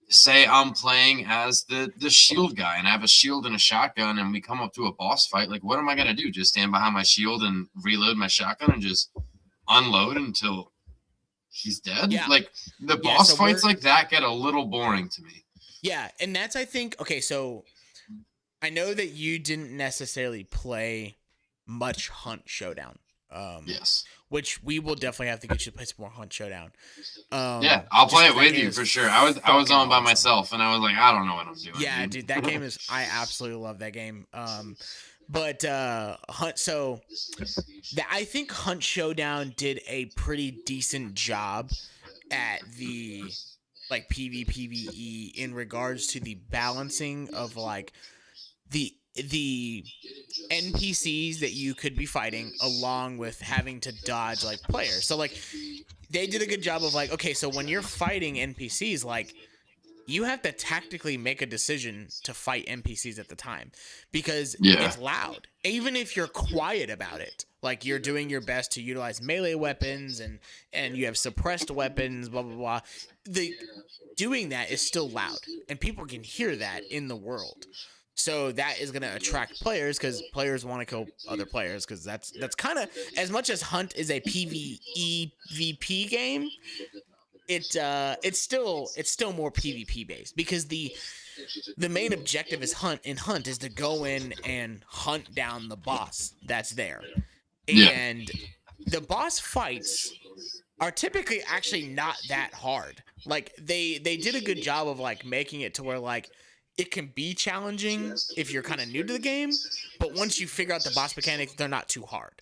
say I'm playing as the shield guy and I have a shield and a shotgun and we come up to a boss fight. Like, what am I going to do? Just stand behind my shield and reload my shotgun and just unload until he's dead? Yeah. Like, the Yeah, boss so fights we're- like that get a little boring to me. Yeah, and that's, I think, okay, so I know that you didn't necessarily play much Hunt Showdown. Yes. Which we will definitely have to get you to play some more Hunt Showdown. Yeah, I'll play it just 'cause that with game you is for sure. I was on by myself and I was like, I don't know what I'm doing. Yeah, dude, that game is, I absolutely love that game. But Hunt, so I think Hunt Showdown did a pretty decent job at the like PvE in regards to the balancing of like the NPCs that you could be fighting along with having to dodge like players. So like they did a good job of like, okay, so when you're fighting NPCs, like you have to tactically make a decision to fight NPCs at the time because it's loud. Even if you're quiet about it, like you're doing your best to utilize melee weapons and you have suppressed weapons, blah, blah, blah. Doing that is still loud and people can hear that in the world. So that is going to attract players because players want to kill other players because that's kind of, as much as Hunt is a PvEVP game, it's still more PvP based because the the main objective is hunt is to go in and hunt down the boss that's there. And the boss fights are typically actually not that hard. Like they did a good job of like making it to where like it can be challenging if you're kind of new to the game, but once you figure out the boss mechanics, they're not too hard.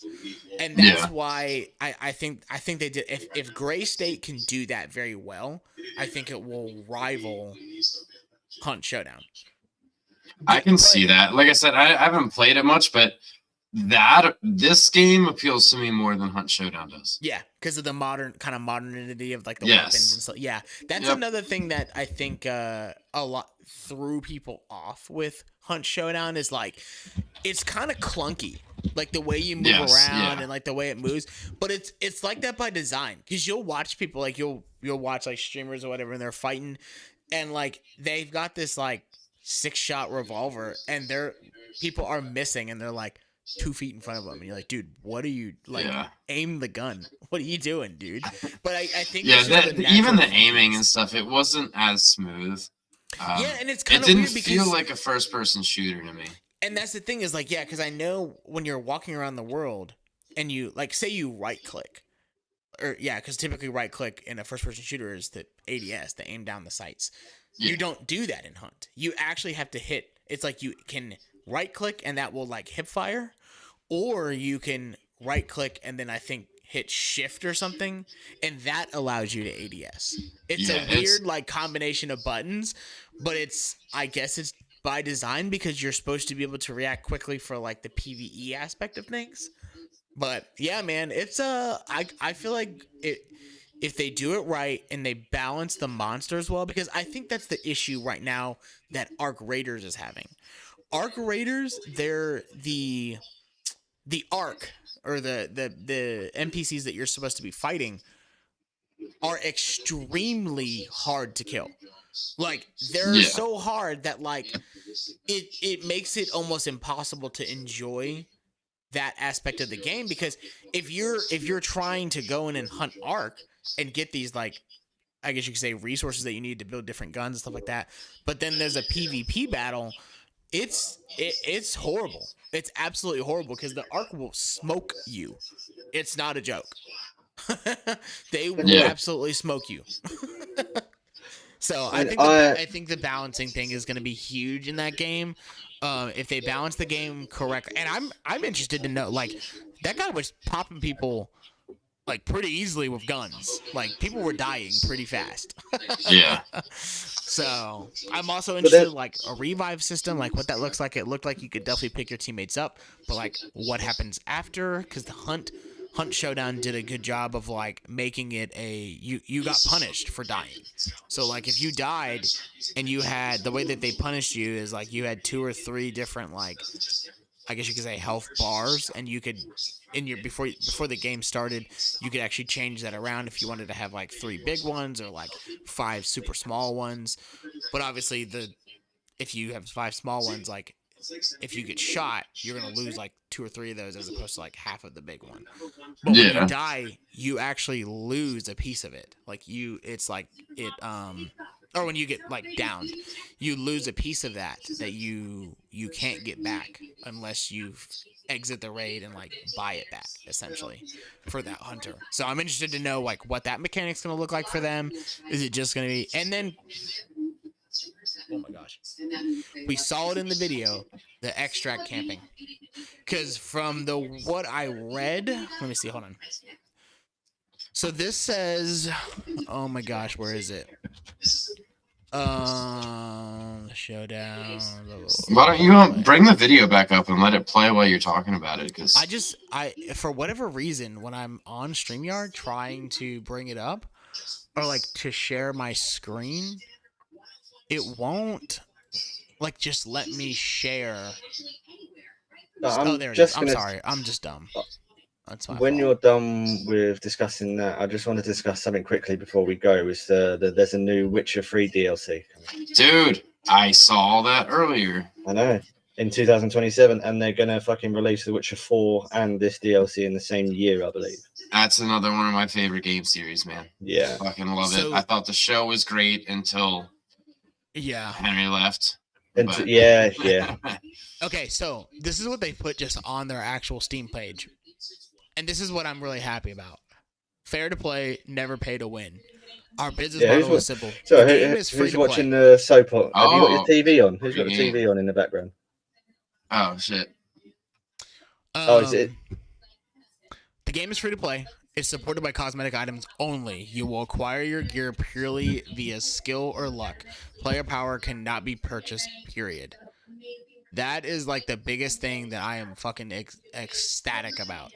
And that's why I think they did. If Gray State can do that very well, I think it will rival Hunt Showdown. I can see that. Like I said, I haven't played it much, but this game appeals to me more than Hunt Showdown does. Yeah, because of the modernity of like the weapons and stuff. Yeah, that's another thing that I think a lot threw people off with Hunt Showdown is like it's kind of clunky, like the way you move around and like the way it moves. But it's like that by design, because you'll watch people like you'll watch like streamers or whatever, and they're fighting, and like they've got this like 6-shot revolver, and people are missing, and they're like 2 feet in front of them, and you're like, dude, what are you like? Aim the gun. What are you doing, dude? But I think even the aiming and stuff, it wasn't as smooth. And it's kind of weird because it didn't feel like a first-person shooter to me. And that's the thing is like, because I know when you're walking around the world and you like say you right click, or because typically right click in a first-person shooter is the ADS, the aim down the sights. You don't do that in Hunt. You actually have to hit. It's like you can right click and that will like hip fire, or you can right click and then I think hit shift or something, and that allows you to ADS. It's a weird like combination of buttons, but I guess it's by design because you're supposed to be able to react quickly for like the PvE aspect of things. But yeah, man, it's I feel like if they do it right and they balance the monsters well, because I think that's the issue right now that Arc Raiders is having. Arc Raiders, they're the Arc or the NPCs that you're supposed to be fighting are extremely hard to kill. Like they're so hard that like it makes it almost impossible to enjoy that aspect of the game, because if you're trying to go in and hunt Arc and get these like, I guess you could say, resources that you need to build different guns and stuff like that, but then there's a PvP battle, it's horrible. It's absolutely horrible because the Arc will smoke you. It's not a joke. They will absolutely smoke you. So I think the balancing thing is going to be huge in that game. If they balance the game correctly, and I'm interested to know, like, that guy was popping people like pretty easily with guns. Like people were dying pretty fast. So I'm also interested in like a revive system, like what that looks like. It looked like you could definitely pick your teammates up, but like what happens after? Because the Hunt Showdown did a good job of like making it you got punished for dying. So like if you died and you had, the way that they punished you is like you had 2 or 3 different like, I guess you could say, health bars, and you could before the game started, you could actually change that around if you wanted to have like 3 big ones or like 5 super small ones. But obviously if you have 5 small ones, like if you get shot, you're gonna lose like 2 or 3 of those as opposed to like half of the big one. But when you die, you actually lose a piece of it. Like or when you get like downed, you lose a piece of that you can't get back unless you exit the raid and like buy it back, essentially, for that hunter. So I'm interested to know like what that mechanic's gonna look like for them. Is it just gonna be, and then, oh my gosh, we saw it in the video, the extract camping, because from what I read, let me see, hold on. So this says, oh my gosh, where is it? Showdown. Why don't you bring the video back up and let it play while you're talking about it? Because I for whatever reason, when I'm on StreamYard trying to bring it up or like to share my screen, it won't like just let me share. No, there it is. I'm sorry. I'm just dumb. That's my when fault. You're done with discussing that, I just want to discuss something quickly before we go. Is there's a new Witcher 3 DLC coming. Dude, I saw that earlier. I know. In 2027, and they're gonna fucking release The Witcher 4 and this DLC in the same year, I believe. That's another one of my favorite game series, man. Yeah. I fucking love it. I thought the show was great until Yeah. Henry left. And but- yeah. Okay, so this is what they put just on their actual Steam page. And this is what I'm really happy about. Fair to play, never pay to win. Our business model is simple. So the game is free who's to watching play. the soap? Have you got your Oh, TV on? Who's got the free TV on in the background? Oh shit. Is it? The game is free to play. It's supported by cosmetic items only. You will acquire your gear purely via skill or luck. Player power cannot be purchased, period. That is like the biggest thing that I am fucking ecstatic about.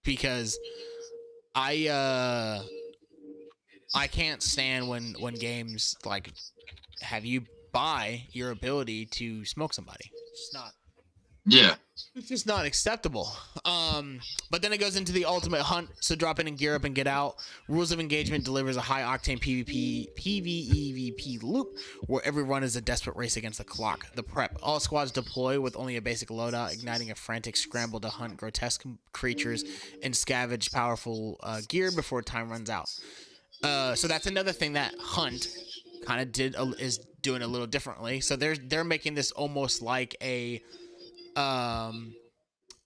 Because I can't stand when games like have you buy your ability to smoke somebody. It's not. Yeah. It's just not acceptable. But then it goes into the ultimate hunt. So drop in and gear up and get out. Rules of Engagement delivers a high octane PvEVP loop where every run is a desperate race against the clock. The prep. All squads deploy with only a basic loadout, igniting a frantic scramble to hunt grotesque creatures and scavenge powerful gear before time runs out. So that's another thing that Hunt kind of is doing a little differently. So they're making this almost like a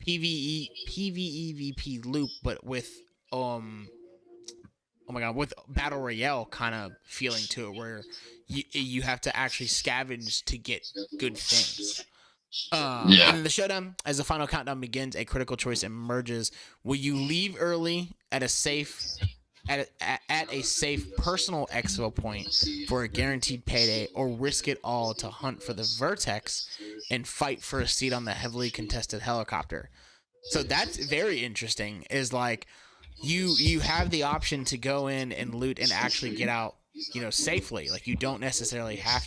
PvEVP loop, but with with battle royale kind of feeling to it, where you have to actually scavenge to get good things. And in the showdown, as the final countdown begins, a critical choice emerges: will you leave early at a safe personal expo point for a guaranteed payday, or risk it all to hunt for the Vertex and fight for a seat on the heavily contested helicopter? So that's very interesting. Is like you have the option to go in and loot and actually get out, safely. Like you don't necessarily have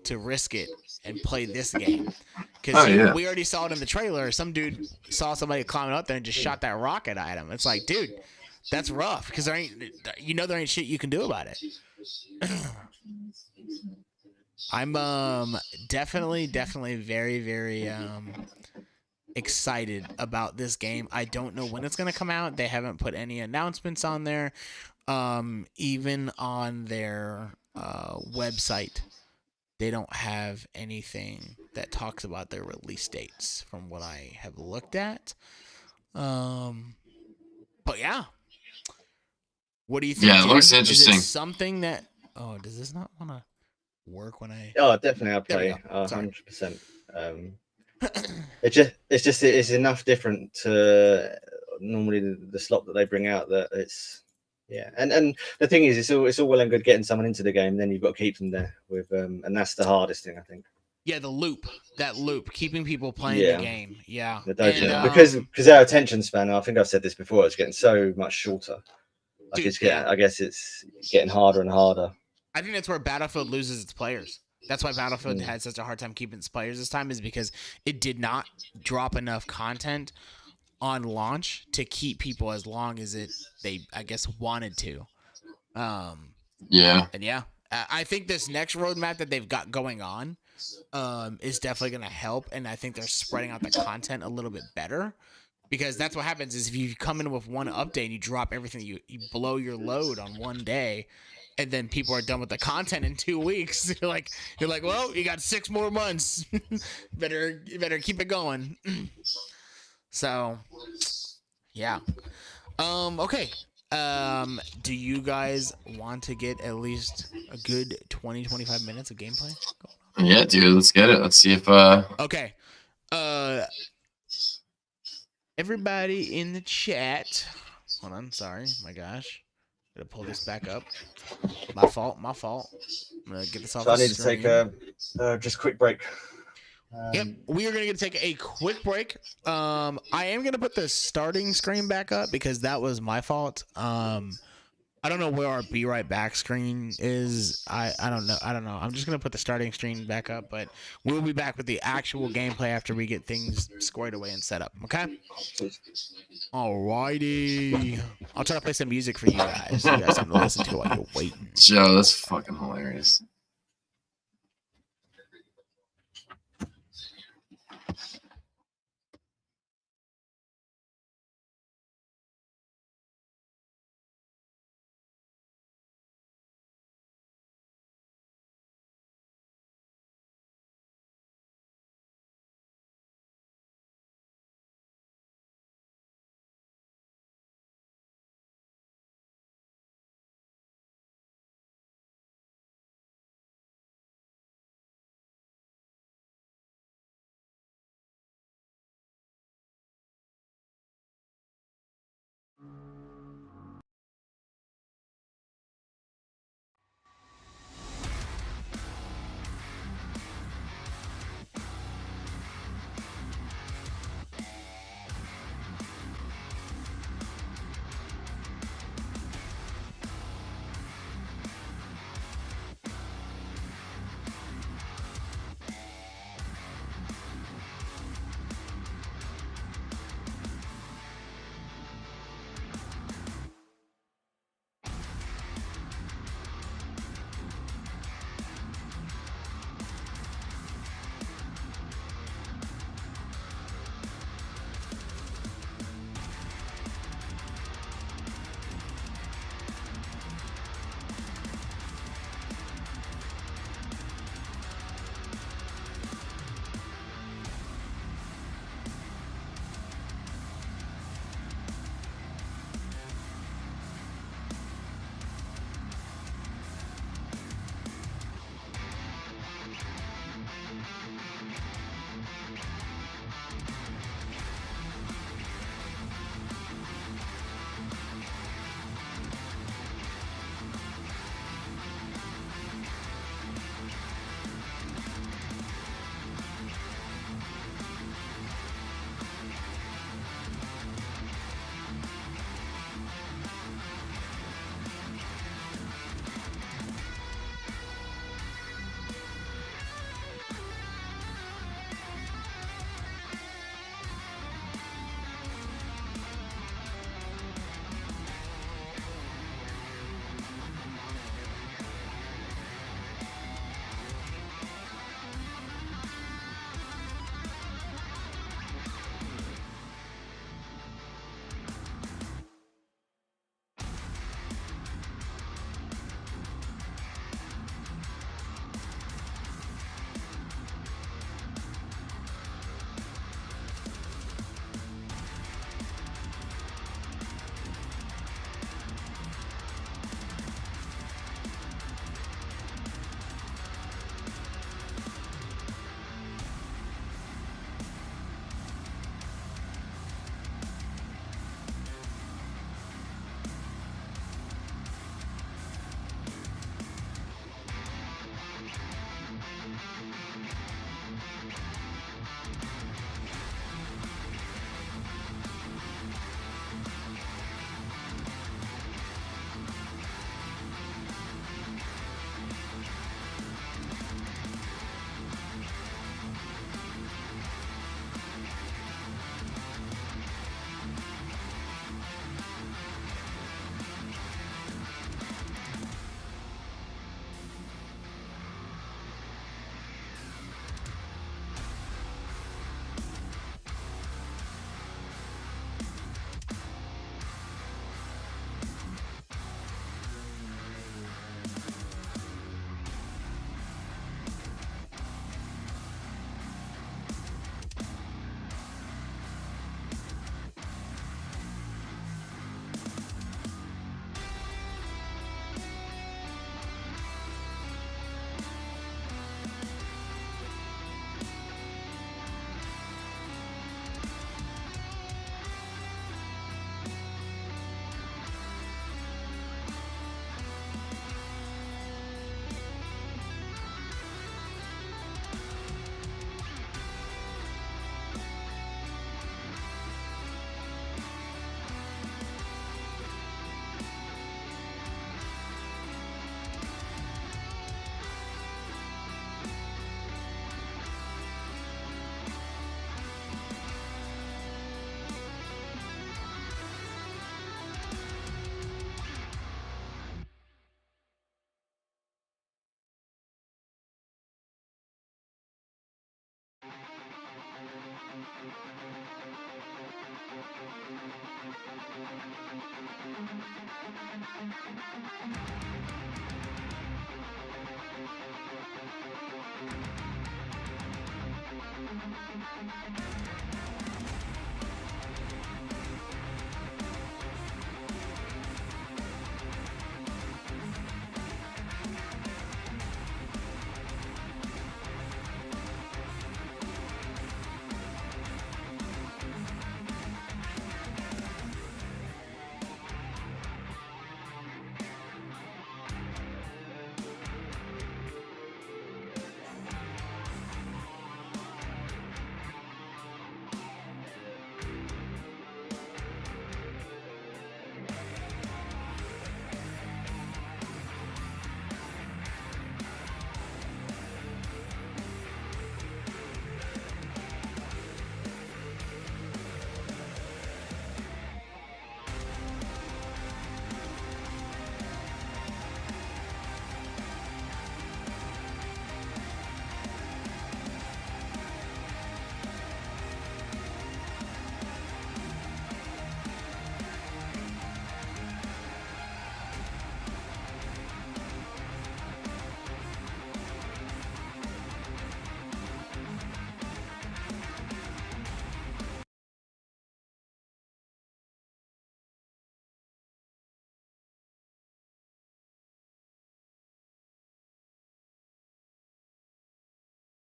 to risk it and play this game. Because we already saw it in the trailer. Some dude saw somebody climbing up there and just shot that rocket at him. It's like, dude, that's rough, because there ain't shit you can do about it. I'm definitely very, very excited about this game. I don't know when it's gonna come out. They haven't put any announcements on there. Even on their website, they don't have anything that talks about their release dates from what I have looked at. But yeah. What do you think? Yeah, it looks interesting. Is it something that... Oh, does this not want to work when I... Oh, definitely, I'll play 100%. It's enough different to normally the slot that they bring out that it's... Yeah, and the thing is, it's all well and good getting someone into the game, then you've got to keep them there with, and that's the hardest thing, I think. Yeah, that loop, keeping people playing the game. Yeah, because our attention span, I think I've said this before, it's getting so much shorter. Like I guess it's getting harder and harder. I think that's where Battlefield loses its players. That's why Battlefield had such a hard time keeping its players this time, is because it did not drop enough content on launch to keep people as long as they I guess wanted to. And I think this next roadmap that they've got going on is definitely going to help, and I think they're spreading out the content a little bit better, because that's what happens is if you come in with one update and you drop everything, you blow your load on one day, and then people are done with the content in 2 weeks. You're like, well, you got 6 more months. better keep it going. So, yeah. Okay. Do you guys want to get at least a good 20-25 minutes of gameplay? Yeah, dude, let's get it. Let's see if Okay. Everybody in the chat. Hold on, sorry. My gosh. Gotta pull this back up. My fault. I'm gonna get this off. So I need to take a just quick break. Yep, we are going to take a quick break. I am going to put the starting screen back up because that was my fault. I don't know where our Be Right Back screen is. I don't know. I'm just going to put the starting screen back up, but we'll be back with the actual gameplay after we get things squared away and set up. Okay? Alrighty. I'll try to play some music for you guys. So you guys have to listen to while you're waiting. Joe, that's fucking hilarious.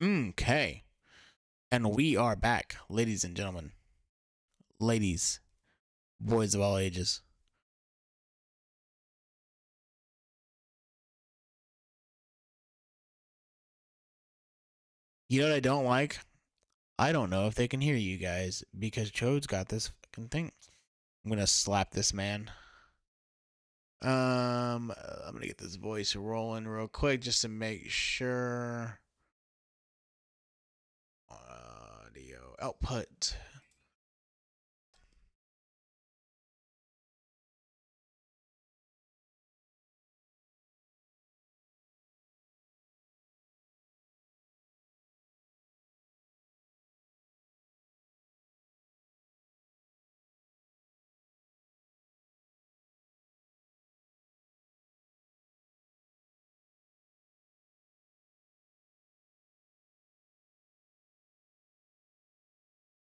Okay. And we are back, ladies and gentlemen. Ladies, boys of all ages. You know what I don't like? I don't know if they can hear you guys because Chode's got this fucking thing. I'm gonna slap this man. I'm gonna get this voice rolling real quick just to make sure. Audio output.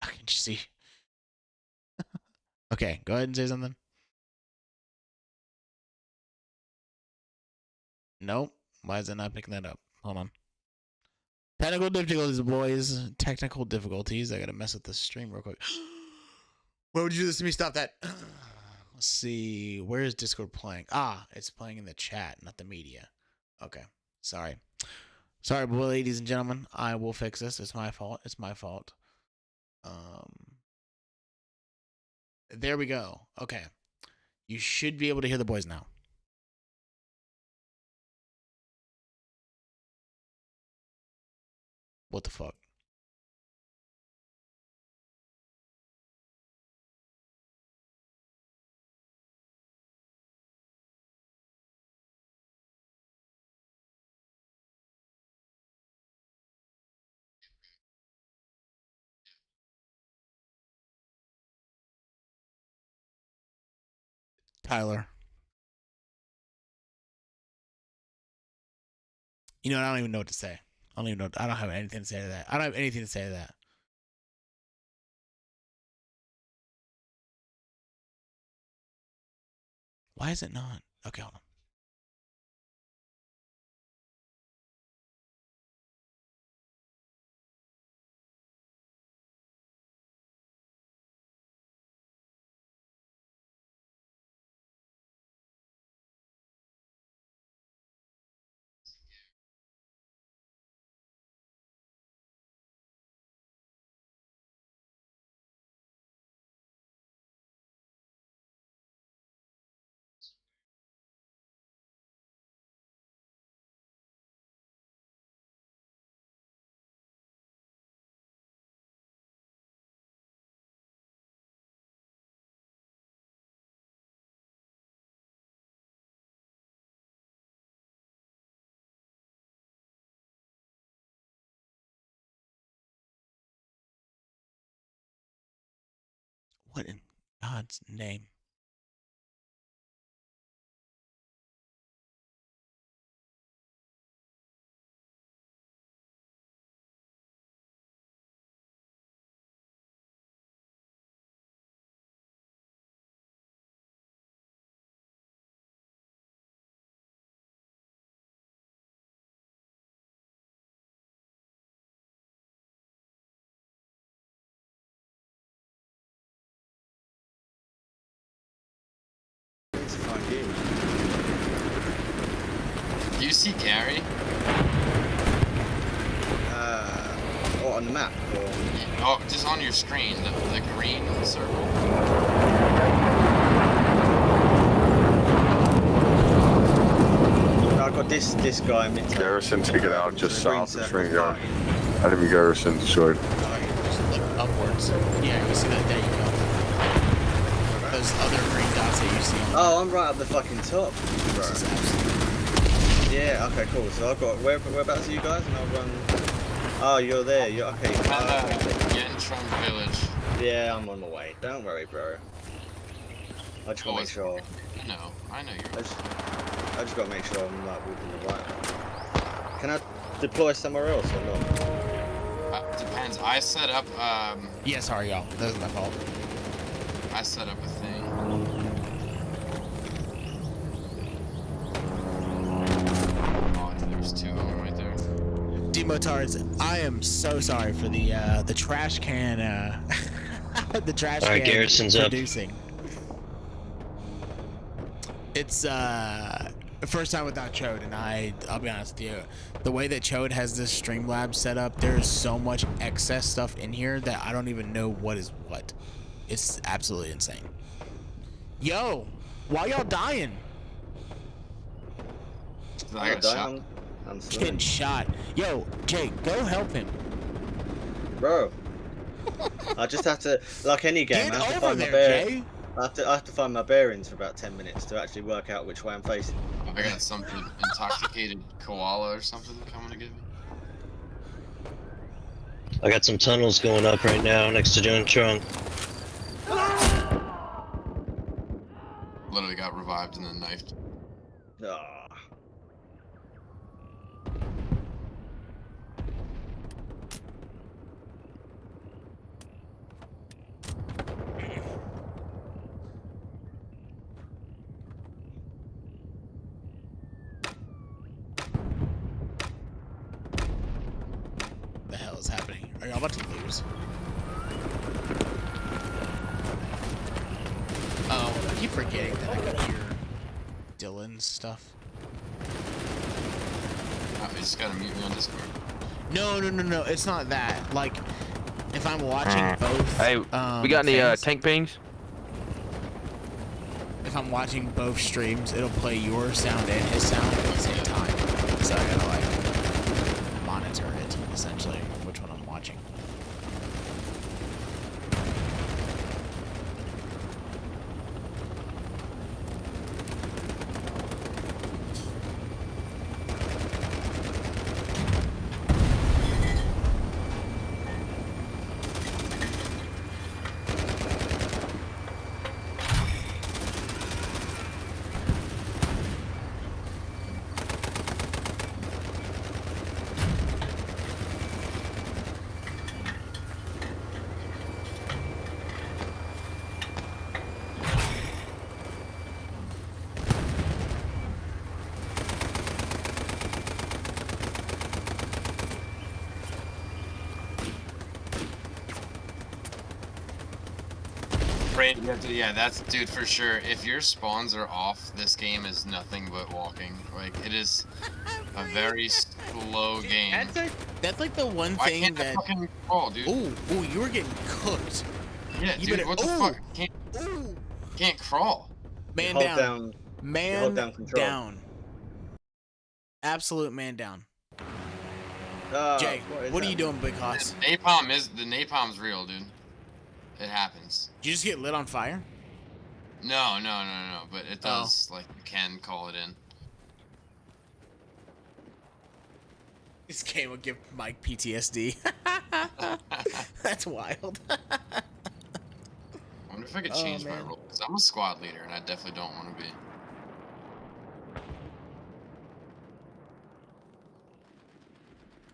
Can you see? Okay, go ahead and say something. Nope. Why is it not picking that up? Hold on. Technical difficulties, boys. Technical difficulties. I gotta mess with the stream real quick. Why would you do this to me? Stop that. Let's see. Where is Discord playing? Ah, it's playing in the chat, not the media. Okay. Sorry. Sorry, boy, ladies and gentlemen. I will fix this. It's my fault. It's my fault. There we go. Okay. You should be able to hear the boys now. What the fuck? Tyler. You know, I don't even know what to say. I don't even know. I don't have anything to say to that. I don't have anything to say to that. Why is it not? Okay, hold on. What in God's name? It's a fun game. Do you see Gary? What, on the map? Or... Oh, just on your screen, the green circle. No, I got this guy in mid. Garrison taken out just south of Stringyard. Enemy garrison destroyed. Look upwards. Yeah, you see that? There you go. Those other green dots that you see. Oh, I'm right up the fucking top. Bro. Yeah, okay, cool. So I've got, whereabouts are you guys? And I'll run... Oh, you're there. You're okay. Yenchong Village. Yeah, I'm on my way. Don't worry, bro. I just gotta make sure. No, I know you're. I just gotta make sure I'm like walking the right way. Can I deploy somewhere else or not? Depends. I set up. Yeah, sorry, y'all. That was my fault. I set up a thing. Oh, there's two of them right there. Demotards, I am so sorry for the trash can the trash can Garrison's producing. It's first time without Chode, and I'll be honest with you, the way that Chode has this Streamlabs set up, there's so much excess stuff in here that I don't even know what is what. It's absolutely insane. Yo, why y'all dying? I got shot. I'm getting shot. Yo, Jake, go help him. Bro. I just have to, like any game, I have to find my bearings. I have to find my bearings for about 10 minutes to actually work out which way I'm facing. I got something intoxicated koala or something coming to get me. I got some tunnels going up right now next to Joan Trunk. Literally got revived and then knifed. The hell is happening? Are y'all about to lose? Oh, I keep forgetting that I can hear Dylan's stuff. Oh, you just gotta mute me on Discord. No, it's not that. Like, if I'm watching both. Hey, we got any tank pings? If I'm watching both streams, it'll play your sound and his sound at the same time. So I gotta like monitor it essentially, which one I'm watching. Yeah, that's dude for sure. If your spawns are off, this game is nothing but walking. Like it is a very slow game. That's like the one Why thing can't that. I fucking crawl, dude? Ooh, you were getting cooked. Yeah, You dude. better- What the ooh, fuck? Can't crawl. Man Hold down. down. Man hold down control. down. Absolute man down. Jay, what is what are that? you doing, Big Hoss? Napalm's real, dude. It happens. Did you just get lit on fire? No. But it does. Like you can call it in. This game will give Mike PTSD. That's wild. I wonder if I could Oh, change my man. role, because I'm a squad leader and I definitely don't want to be.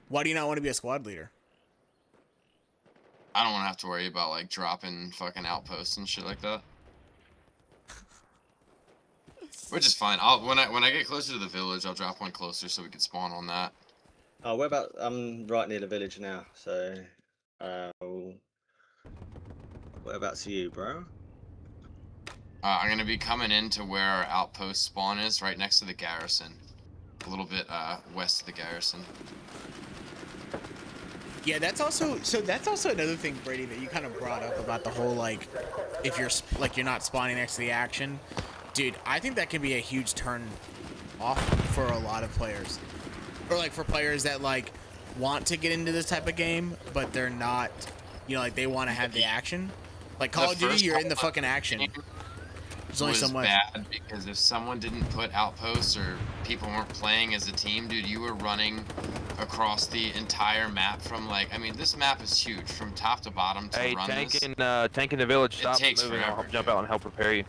Why do you not want to be a squad leader? I don't want to have to worry about like dropping fucking outposts and shit like that. Which is fine. When I get closer to the village, I'll drop one closer so we can spawn on that. Oh, where about? I'm right near the village now, so. Whereabouts are you, bro? I'm gonna be coming into where our outpost spawn is, right next to the garrison, a little bit west of the garrison. Yeah, that's also another thing, Brady, that you kind of brought up about the whole like, if you're not spawning next to the action, dude. I think that can be a huge turn off for a lot of players, or like for players that like want to get into this type of game, but they're not, you know, like they want to have the action. Like Call of Duty, you're in the fucking action. There's only so much. Bad because if someone didn't put outposts or people weren't playing as a team, dude, you were running across the entire map from like, I mean, this map is huge from top to bottom to hey, run tank this. tank in the village. It Stop takes moving. forever, I'll jump out and help repair you.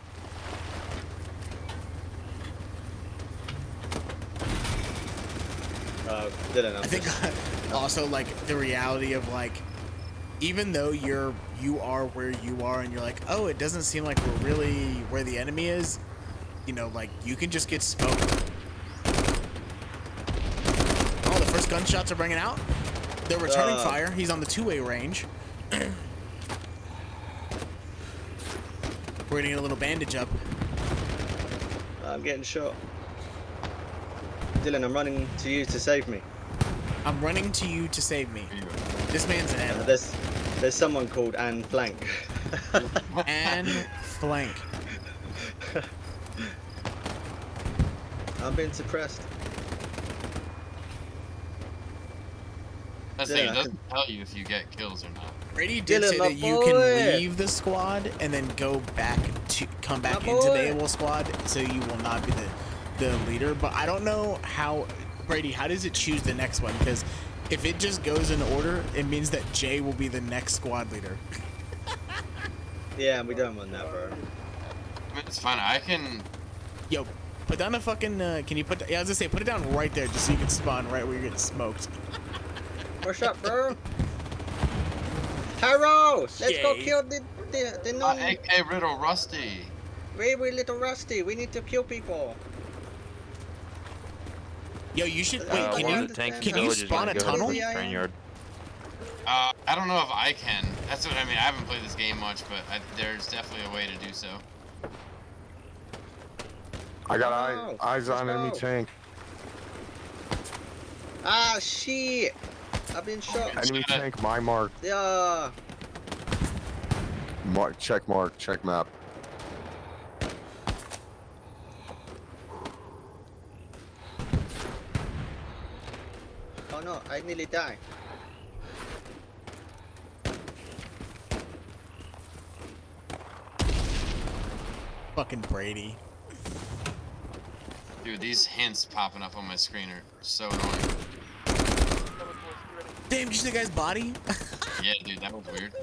Dylan, I think also like the reality of like, even though you are where you are and you're like, oh, it doesn't seem like we're really where the enemy is, you know, like you can just get smoked. Oh, the first gunshots are bringing out. They're returning fire. He's on the two-way range. We're gonna get a little bandage up. I'm getting shot. Dylan, I'm running to you to save me. I'm running to you to save me. This man's an animal. There's someone called Anne Flank. Anne Flank. I'm being suppressed. That's it doesn't tell you if you get kills or not. Brady did say that you can leave the squad and then come back into the AWOL squad, so you will not be the leader. But I don't know how, Brady, how does it choose the next one? Because if it just goes in order, it means that Jay will be the next squad leader. Yeah, we don't want that, bro. I mean, it's fine. I can. Yo, put down a fucking. Can you put? Yeah, I was gonna say, put it down right there, just so you can spawn right where you're getting smoked. What's up, bro? Taro, let's go kill the non. AK Riddle Rusty. We little Rusty. We need to kill people. Yo, you should One of wait. the tanks in Can the you village is spawn gonna a go to tunnel? the train yard. I don't know if I can. That's what I mean. I haven't played this game much, but there's definitely a way to do so. I got eyes on enemy tank. Ah, shit. I've been shot. Enemy tank, my mark. Yeah. Mark, check map. Oh no, I nearly died. Fucking Brady. Dude, these hints popping up on my screen are so annoying. Damn, did you see the guy's body? Yeah, dude, that was weird.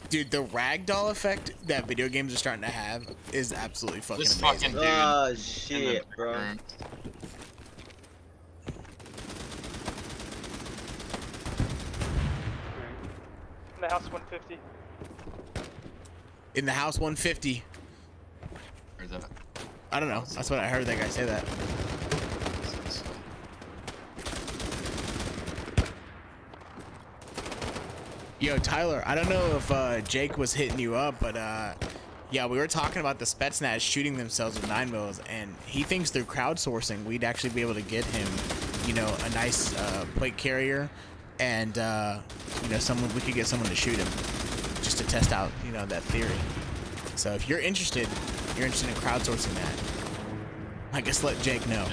Dude, the ragdoll effect that video games are starting to have is absolutely fucking This amazing. fucking dude. Oh shit, bro. In the house 150. In the house 150. Where's that? I don't know. That's what I heard that guy say that. Yo, Tyler, I don't know if Jake was hitting you up, but yeah, we were talking about the Spetsnaz shooting themselves with 9mm, and he thinks through crowdsourcing we'd actually be able to get him, you know, a nice plate carrier, and you know, we could get someone to shoot him, just to test out, you know, that theory. So if you're interested in crowdsourcing that, I guess let Jake know.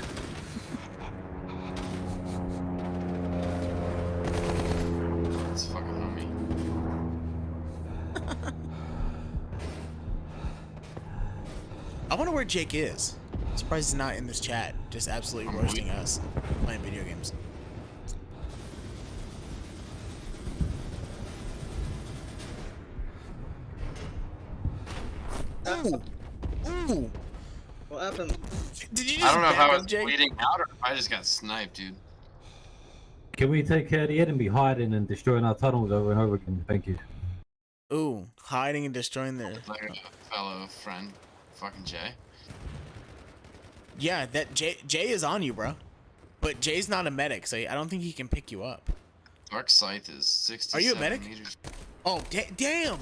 It's fucking homie. I wonder where Jake is. I'm surprised he's not in this chat, just absolutely roasting us playing video games. Ooh. Ooh. What happened? Did you I just don't know if back I up, was Jay? bleeding out or if I just got sniped, dude. Can we take care of the enemy hiding and destroying our tunnels over and over again? Thank you. Ooh, hiding and destroying their. Like a fellow friend, fucking Jay. Yeah, that Jay is on you, bro. But Jay's not a medic, so I don't think he can pick you up. Dark Scythe is 67 Are you a medic? meters. Oh, damn.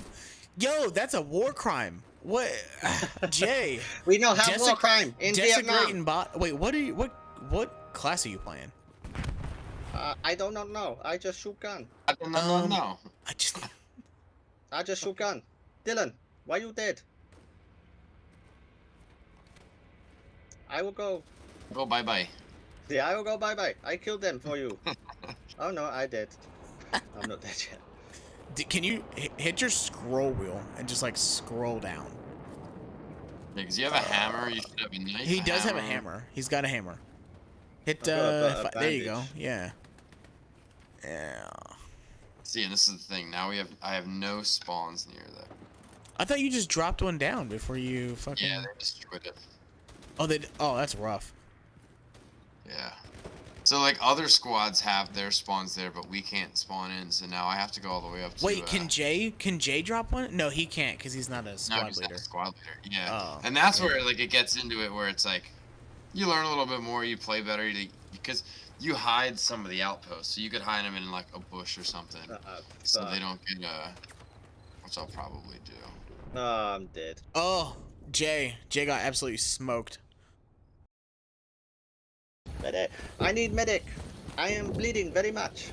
Yo, that's a war crime. What? Jay. We don't have war crime in Vietnam. Desecrating bot. Wait, what class are you playing? I do not know. I just shoot gun. I don't know. I just shoot gun. Dylan, why you dead? I will go. Go bye-bye. Yeah, I will go bye-bye. I killed them for you. Oh no, I did. I'm not dead yet. Can you hit your scroll wheel and just like scroll down? Yeah, because you have a hammer, you should have a knife. He does have a hammer. He's got a hammer. Hit there you go. Yeah. Yeah. See, and this is the thing. Now I have no spawns near that. I thought you just dropped one down before you fucking. Yeah, they destroyed it. Oh, that's rough. Yeah. So like other squads have their spawns there, but we can't spawn in. So now I have to go all the way up to. Wait, can Jay drop one? No, he can't because he's not a squad he's leader. not a squad leader. Yeah. Oh, and that's where like it gets into it, where it's like you learn a little bit more, you play better, because you hide some of the outposts. So you could hide them in like a bush or something, so they don't get which I'll probably do. No, I'm dead. Oh, Jay got absolutely smoked. Medic. I need medic. I am bleeding very much.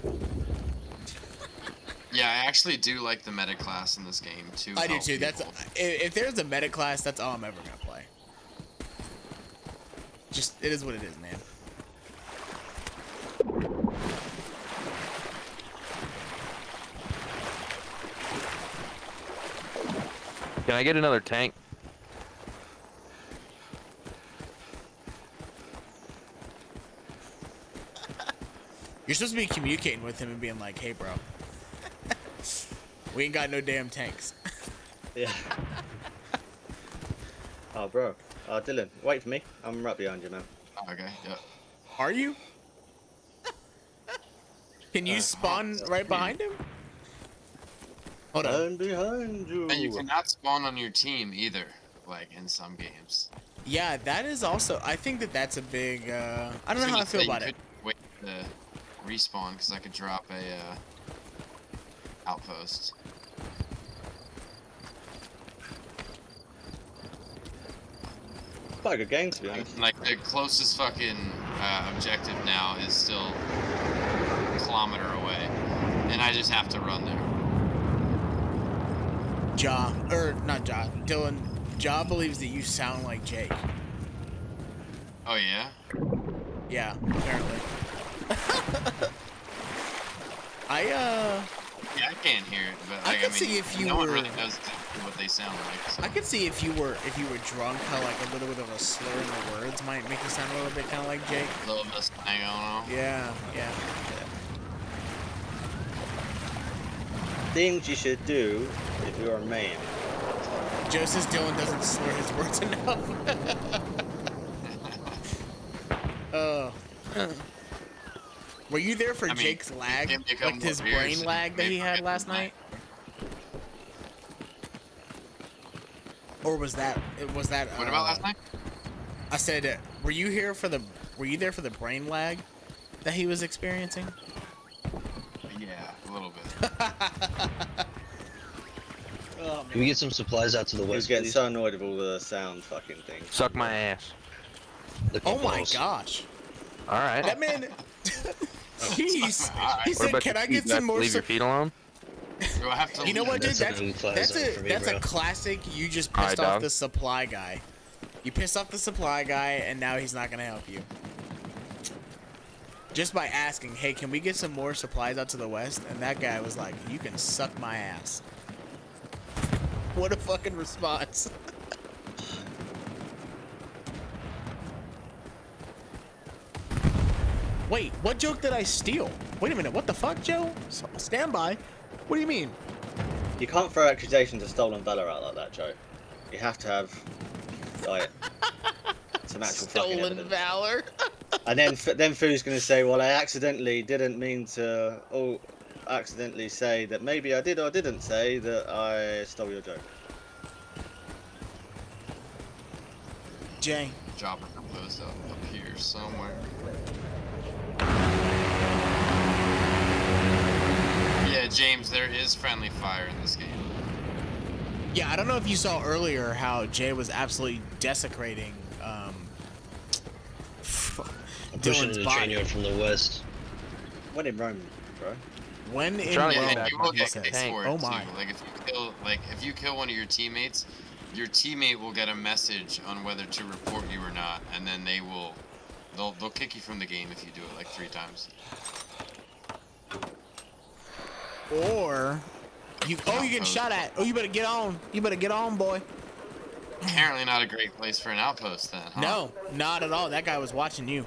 Yeah, I actually do like the medic class in this game too. I do too. That's if there's a medic class, that's all I'm ever gonna play. Just it is what it is, man. Can I get another tank? You're supposed to be communicating with him and being like, "Hey, bro, we ain't got no damn tanks." Yeah. Oh, bro. Dylan, wait for me. I'm right behind you, man. Okay. Yeah. Are you? Can you spawn right behind him? Hold on. I'm behind you. And you cannot spawn on your team either, like in some games. Yeah, that is also. I think that's a big. I don't know how I feel about it. Wait to respawn because I could drop a outpost. Quite a good game, to be honest. Like the closest fucking objective now is still a kilometer away, and I just have to run there. Dylan. Ja believes that you sound like Jake. Oh yeah? Yeah, apparently. Yeah, I can't hear it, but like, I could see if you no were. one really knows exactly what they sound like. So. I could see if you were drunk, how like a little bit of a slur in the words might make you sound a little bit kind of like Jake. A little bit of slang, I don't know. Yeah. Things you should do if you're a man. Joe says Dylan doesn't slur his words enough. Were you there for Jake's lag? Like his brain lag that he had last night? Or was that? What about last night? I said, were you there for the brain lag that he was experiencing? Yeah, a little bit. Can we get some supplies out to the He was west, getting please? so annoyed with all the sound fucking things. Suck my ass. Oh my gosh. All right. That man. Jeez. He What said, about "Can your I feet? get Do I have some to more?" leave your feet alone? Do I have to You know what, dude? That's a new fly zone for me, That's a bro. classic. You just Alright, pissed off dog. the supply guy. You pissed off the supply guy, and now he's not gonna help you. Just by asking, "Hey, can we get some more supplies out to the west?" And that guy was like, "You can suck my ass." What a fucking response. Wait, what joke did I steal? Wait a minute, what the fuck, Joe? Stand by. What do you mean? You can't throw accusations of stolen valor out like that, Joe. You have to have like some actual fucking Stolen evidence. valor. And then Fu's gonna say, well, I accidentally didn't mean to, accidentally say that maybe I did or didn't say that I stole your joke. Jay. Chopper composed up here somewhere. Yeah, James, there is friendly fire in this game. Yeah, I don't know if you saw earlier how Jay was absolutely desecrating Pushing Dylan's the body. train yard from the west. When in Rome, bro. When in Yeah, Rome, and you will he get says. kicks for it Oh too. my. Like if you kill one of your teammates will get a message on whether to report you or not, and then they'll kick you from the game if you do it like 3 times. Or you getting shot at. Oh, you better get on. You better get on, boy. Apparently not a great place for an outpost then, huh? No, not at all. That guy was watching you.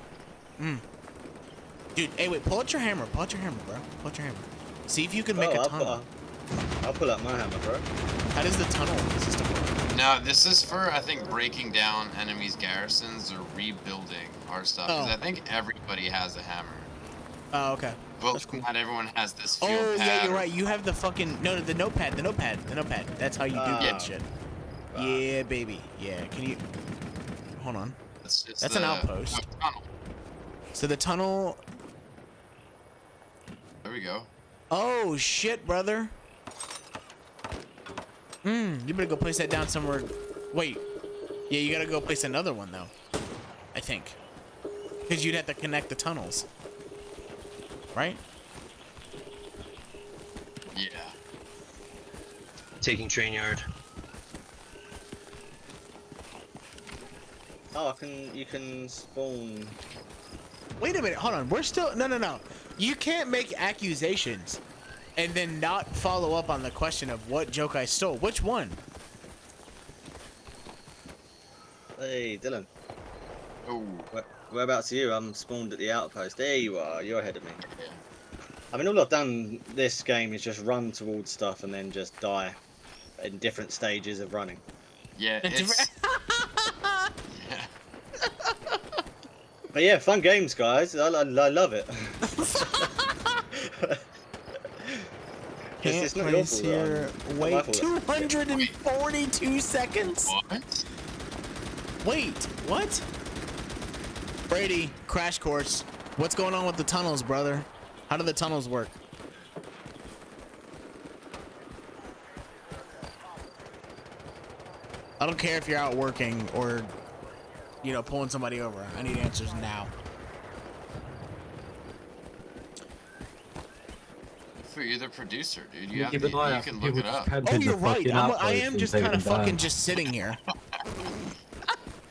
Dude, hey, wait, pull out your hammer. Pull out your hammer, bro. Pull out your hammer. See if you can make a tunnel. I'll pull out my hammer, bro. How does the tunnel system work? No, this is for, I think, breaking down enemies' garrisons or rebuilding our stuff. Because I think everybody has a hammer. Oh, okay. But not everyone has this field Oh, pad. yeah, you're right. You have the fucking... No, the notepad. The notepad. That's how you do that shit. Yeah, baby. Yeah, can you... Hold on. That's an outpost. Tunnel. So the tunnel... There we go. Oh, shit, brother. You better go place that down somewhere. Wait. Yeah, you gotta go place another one, though. I think. Because you'd have to connect the tunnels. Right? Yeah. Taking train yard. Oh, you can spawn. Wait a minute, hold on. We're still no. You can't make accusations and then not follow up on the question of what joke I stole. Which one? Hey, Dylan. Oh. Whereabouts are you? I'm spawned at the outpost. There you are. You're ahead of me. I mean, all I've done this game is just run towards stuff and then just die in different stages of running. Yeah, it's... But yeah, fun games, guys. I love it. Can't it's not your place fault, here. my Wait, fault. 242 seconds? What? Wait, what? Brady, crash course. What's going on with the tunnels, brother? How do the tunnels work? I don't care if you're out working or, you know, pulling somebody over. I need answers now. You're the producer, dude. You Keep an eye you out can for look people it up. just camping Oh, the you're right. fucking I outpost am and just taking kind of them fucking down. just sitting here.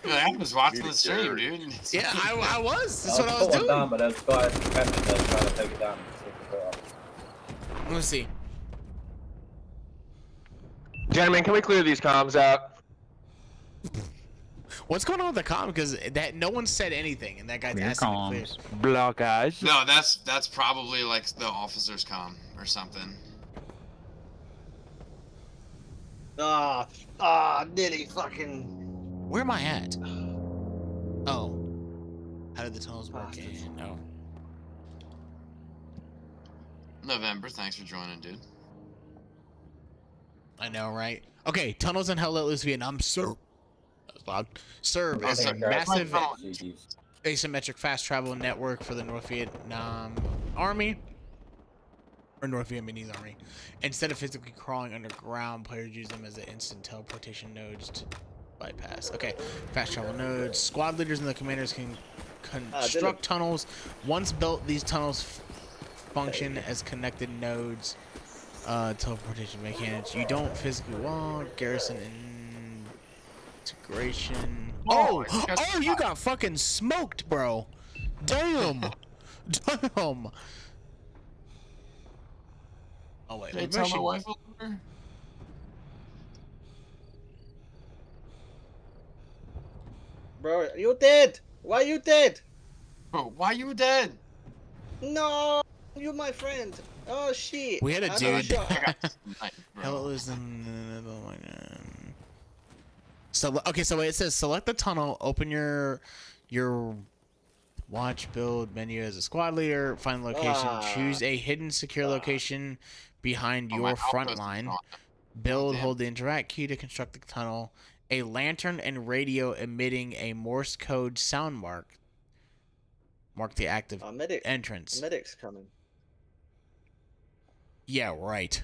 Dude, I was watching the stream, dude. Yeah, I was. That's what I was doing. Down, but there's guys camping there trying to take it down. Let's see. Gentlemen, can we clear these comms out? What's going on with the comm? Because that no one said anything, and that guy's asking me clear. Block eyes. No, that's probably like the officer's comm or something. Nearly fucking. Where am I at? Oh. How did the tunnels work? No. November, thanks for joining, dude. I know, right? Okay, tunnels in Hell Let Loose Vietnam serve. That was loud. Serve as a massive asymmetric fast travel network for the North Vietnam Army. Or North Vietnamese Army. Instead of physically crawling underground, players use them as an instant teleportation nodes to bypass. Okay, fast travel nodes. Squad leaders and the commanders can construct tunnels. Once built, these tunnels function as connected nodes. Teleportation mechanics. You don't physically walk. Garrison integration. Oh, you got fucking smoked, bro. Damn. Damn. Oh wait, Can I tell my wife over? Bro, you're dead. Why are you dead? Bro, why you dead? No, you're my friend. Oh shit. We had a I dude. got shot. Hell, it was So okay, so it says select the tunnel, open your watch build menu as a squad leader, find location, choose a hidden secure location behind your front line. Build, hold the interact key to construct the tunnel. A lantern and radio emitting a Morse code sound mark. Mark the active entrance. The medic's coming. Yeah, right.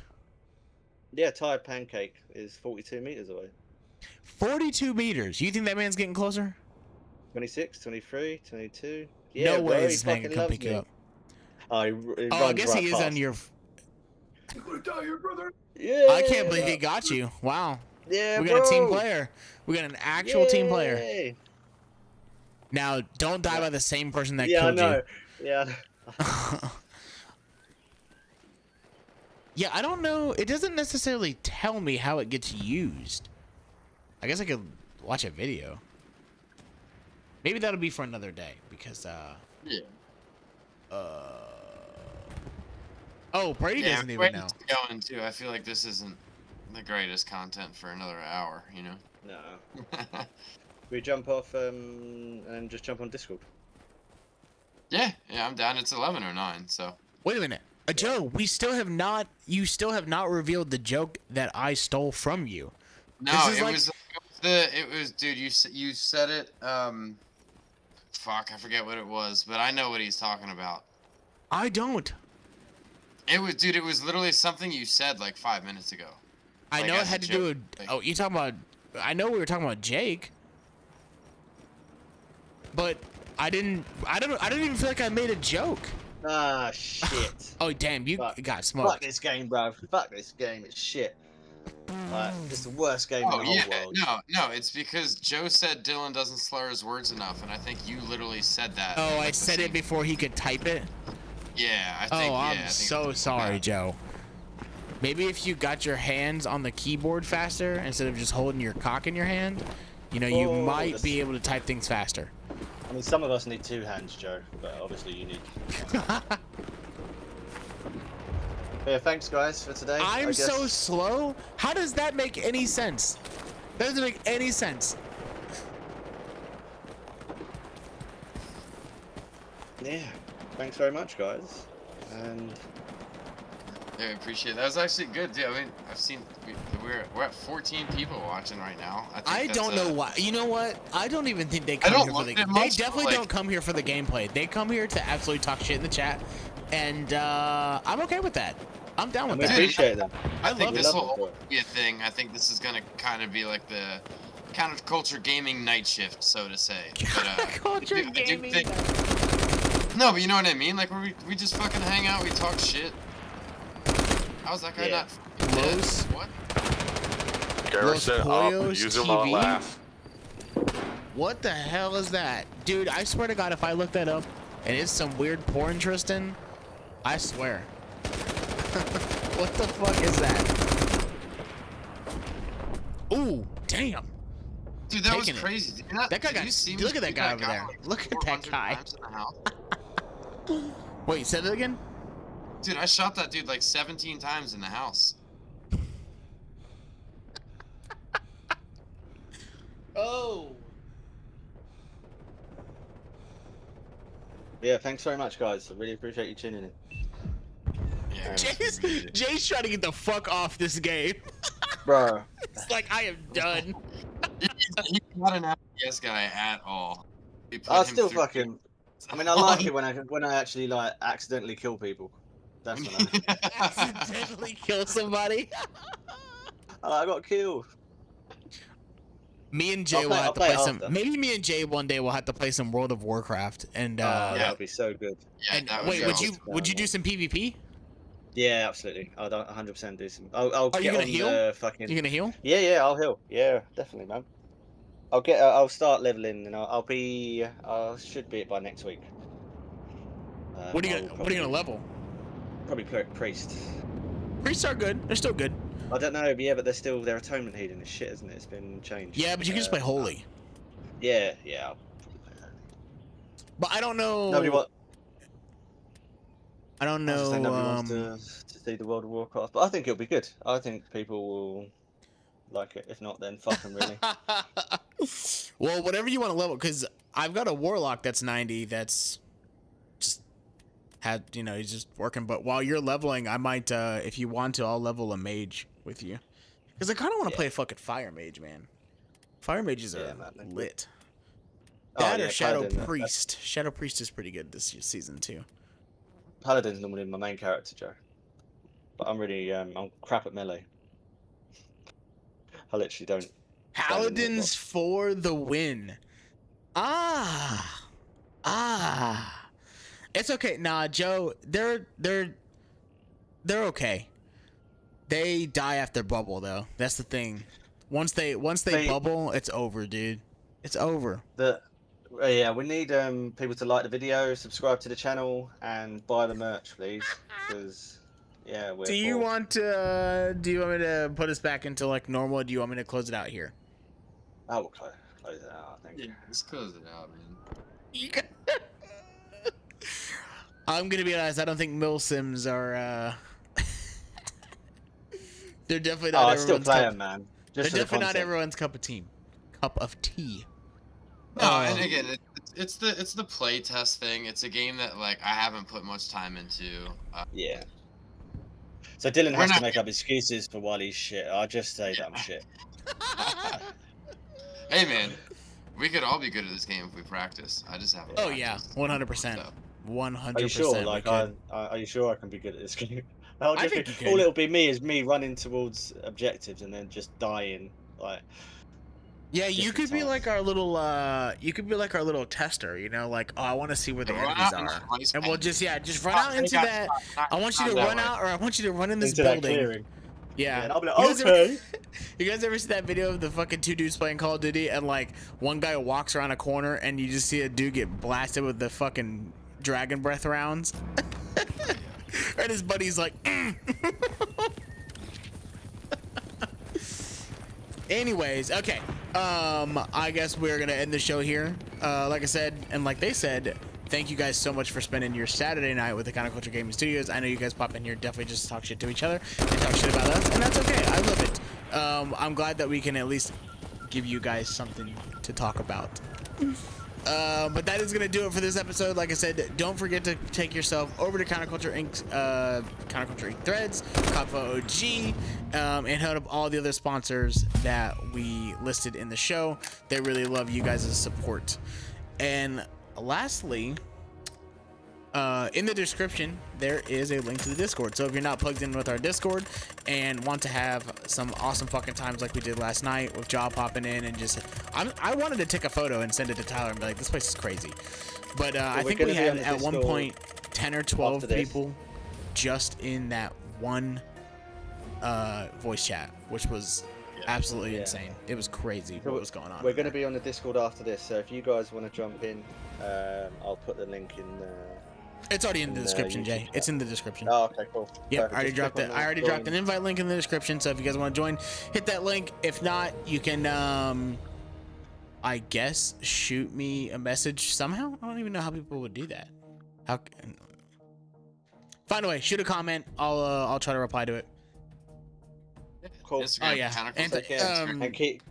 Yeah, Tired Pancake is 42 meters away. 42 meters. You think that man's getting closer? 26, 23, 22. Yeah, no way bro, this man can come pick you up. Oh, I guess he is past. on your... You gonna die here, brother? Yeah. I can't believe he got you. Wow. Yeah, we got a team player. We got an actual team player. Yay. Now, don't die by the same person that Yeah, killed I know. you. Yeah. Yeah, I don't know. It doesn't necessarily tell me how it gets used. I guess I could watch a video. Maybe that'll be for another day because Yeah. Oh, Brady doesn't even know. Going too. I feel like this isn't the greatest content for another hour, you know? No. We jump off and just jump on Discord. Yeah, I'm down. It's 11:09, so. Wait a minute. Joe, you still have not revealed the joke that I stole from you. No, it was dude, you said it fuck, I forget what it was, but I know what he's talking about. I don't. It was literally something you said like 5 minutes ago. I know it had to do with you talking about I know we were talking about Jake. But I didn't even feel like I made a joke. Ah, shit. Oh, damn, you got smoked. Fuck this game, bro. Fuck this game. It's shit. Like, it's the worst game in the whole world. No, it's because Joe said Dylan doesn't slur his words enough, and I think you literally said that. Oh, I said it before he could type it? Yeah, I think. I'm so sorry, Joe. Maybe if you got your hands on the keyboard faster instead of just holding your cock in your hand, you know, you might be able to type things faster. I mean, some of us need two hands, Joe, but obviously you need. Yeah, thanks, guys, for today. I'm so slow? How does that make any sense? That doesn't make any sense. Yeah, thanks very much, guys. And yeah, I appreciate it. That was actually good, dude. I mean, I've seen we're at 14 people watching right now. I don't know why. You know what? I don't even think they come here for the. They definitely don't come here for the gameplay. They come here to absolutely talk shit in the chat, and I'm okay with that. I'm down with that. We appreciate that. I think this will be a thing. I think this is gonna kind of be like the counterculture gaming night shift, so to say. Culture gaming. No, but you know what I mean. Like we just fucking hang out. We talk shit. How's that guy not dead? What? Garrison Pollos TV? What the hell is that? Dude, I swear to God, if I look that up and it's some weird porn, Tristan, I swear. What the fuck is that? Ooh, damn. Dude, that was crazy. That guy got. Look at that guy over there. Look at that guy. Wait, say that again? Dude, I shot that dude like 17 times in the house. Oh. Yeah, thanks very much, guys. I really appreciate you tuning in. Yeah, Jay's trying to get the fuck off this game. Bro. It's like, I am done. He's not an FPS guy at all. I still fucking. I mean, I like it when I actually like accidentally kill people. That's when I accidentally kill somebody. I got killed. Me and Jay will have to play some. Maybe me and Jay one day will have to play some World of Warcraft. And yeah, that'd be so good. Yeah, and wait, would you do some PvP? Yeah, absolutely. I'll 100% do some. I'll Are you gonna heal? Fucking... You gonna heal? Yeah, I'll heal. Yeah, definitely, man. I'll start leveling, and I should be it by next week. What are you gonna level? Probably priest. Priests are good. They're still good. I don't know, yeah, but their atonement healing is shit, isn't it? It's been changed. Yeah, but you can just play holy. Yeah, I'll probably play holy. But I don't know. I don't know. Nobody wants to see the World of Warcraft, but I think it'll be good. I think people will like it. If not, then fuck them, really. Well, whatever you want to level, because I've got a warlock that's 90. That's just he's just working. But while you're leveling, I might, if you want to, I'll level a mage with you, because I kind of want to play a fucking fire mage, man. Fire mages are lit. That or Shadow Priest. Shadow Priest is pretty good this season too. Paladin's normally my main character, Joe. But I'm really, I'm crap at melee. I literally don't. Paladins for the win. It's okay. Nah, Joe, they're okay. They die after bubble though. That's the thing. Once they bubble, it's over, dude. It's over. Yeah, we need people to like the video, subscribe to the channel, and buy the merch, please. Because Do you want me to put us back into like normal? Or do you want me to close it out here? I will close it out. I think. Yeah, let's close it out, man. I'm gonna be honest. I don't think milsims are. They're definitely not. I still play them, man. They're definitely not everyone's cup of tea. No, and again, it's the play test thing. It's a game that like I haven't put much time into. Yeah. So Dylan has to make up excuses for why he's shit. I just say that I'm shit. Hey man, we could all be good at this game if we practice. I just haven't. Oh yeah, 100%. 100%. Are you sure? Like, are you sure I can be good at this game? I think you can. All it'll be me is me running towards objectives and then just dying. Like. Yeah, you could be like our little tester, like, I want to see where the enemies are. And we'll just run out into that. I want you to run out, or I want you to run in this building. Yeah. And I'll be like, okay. You guys ever see that video of the fucking two dudes playing Call of Duty and like one guy walks around a corner and you just see a dude get blasted with the fucking dragon breath rounds? And his buddy's like, Anyways, okay. I guess we're gonna end the show here. Like I said, and like they said, thank you guys so much for spending your Saturday night with the Counterculture Gaming Studios. I know you guys pop in here definitely just to talk shit to each other and talk shit about us, and that's okay. I love it. I'm glad that we can at least give you guys something to talk about. But that is gonna do it for this episode. Like I said, don't forget to take yourself over to Counterculture Inc. Counterculture Inc. Threads, Kotvo OG, and hit up all the other sponsors that we listed in the show. They really love you guys' support. And lastly, in the description there is a link to the Discord. So if you're not plugged in with our Discord and want to have some awesome fucking times like we did last night with Jaw popping in and just I wanted to take a photo and send it to Tyler and be like, this place is crazy. But I think we had at one point 10 or 12 people just in that one voice chat, which was absolutely insane. It was crazy what was going on. We're going to be on the Discord after this, so if you guys want to jump in, I'll put the link in. It's already in the description, Jay. Chat. It's in the description. Oh, okay, cool. Yep, I already dropped it. I already dropped an invite link in the description, so if you guys want to join, hit that link. If not, you can, I guess, shoot me a message somehow. I don't even know how people would do that. Find a way. Shoot a comment. I'll try to reply to it. Cool. Oh yeah. And keep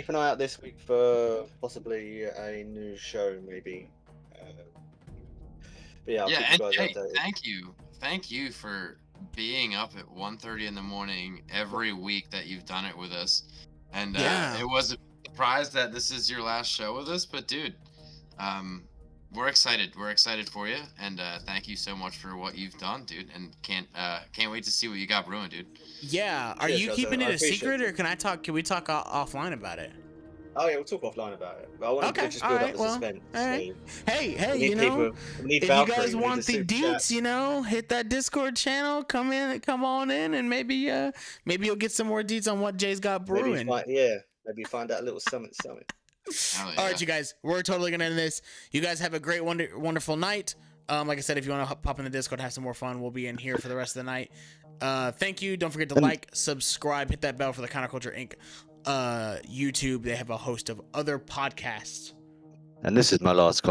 an eye out this week for possibly a new show, maybe. But yeah, I'll keep you guys updated. Thank you for being up at 1:30 in the morning every week that you've done it with us. And it was a surprise that this is your last show with us, but dude, we're excited. We're excited for you, and thank you so much for what you've done, dude. And can't wait to see what you got brewing, dude. Yeah, are you keeping it a secret, or can we talk offline about it? Oh yeah, we'll talk offline about it. But I want to just build up the suspense. Right. Hey, if you guys want the deets, hit that Discord channel. Come on in, and maybe you'll get some more deets on what Jay's got brewing. Maybe find out a little something. All right, you guys, we're totally gonna end this. You guys have a great, wonderful night. Like I said, if you want to pop in the Discord, have some more fun, we'll be in here for the rest of the night. Thank you. Don't forget to like, subscribe, hit that bell for the Counterculture Inc. YouTube. They have a host of other podcasts. And this is my last comment.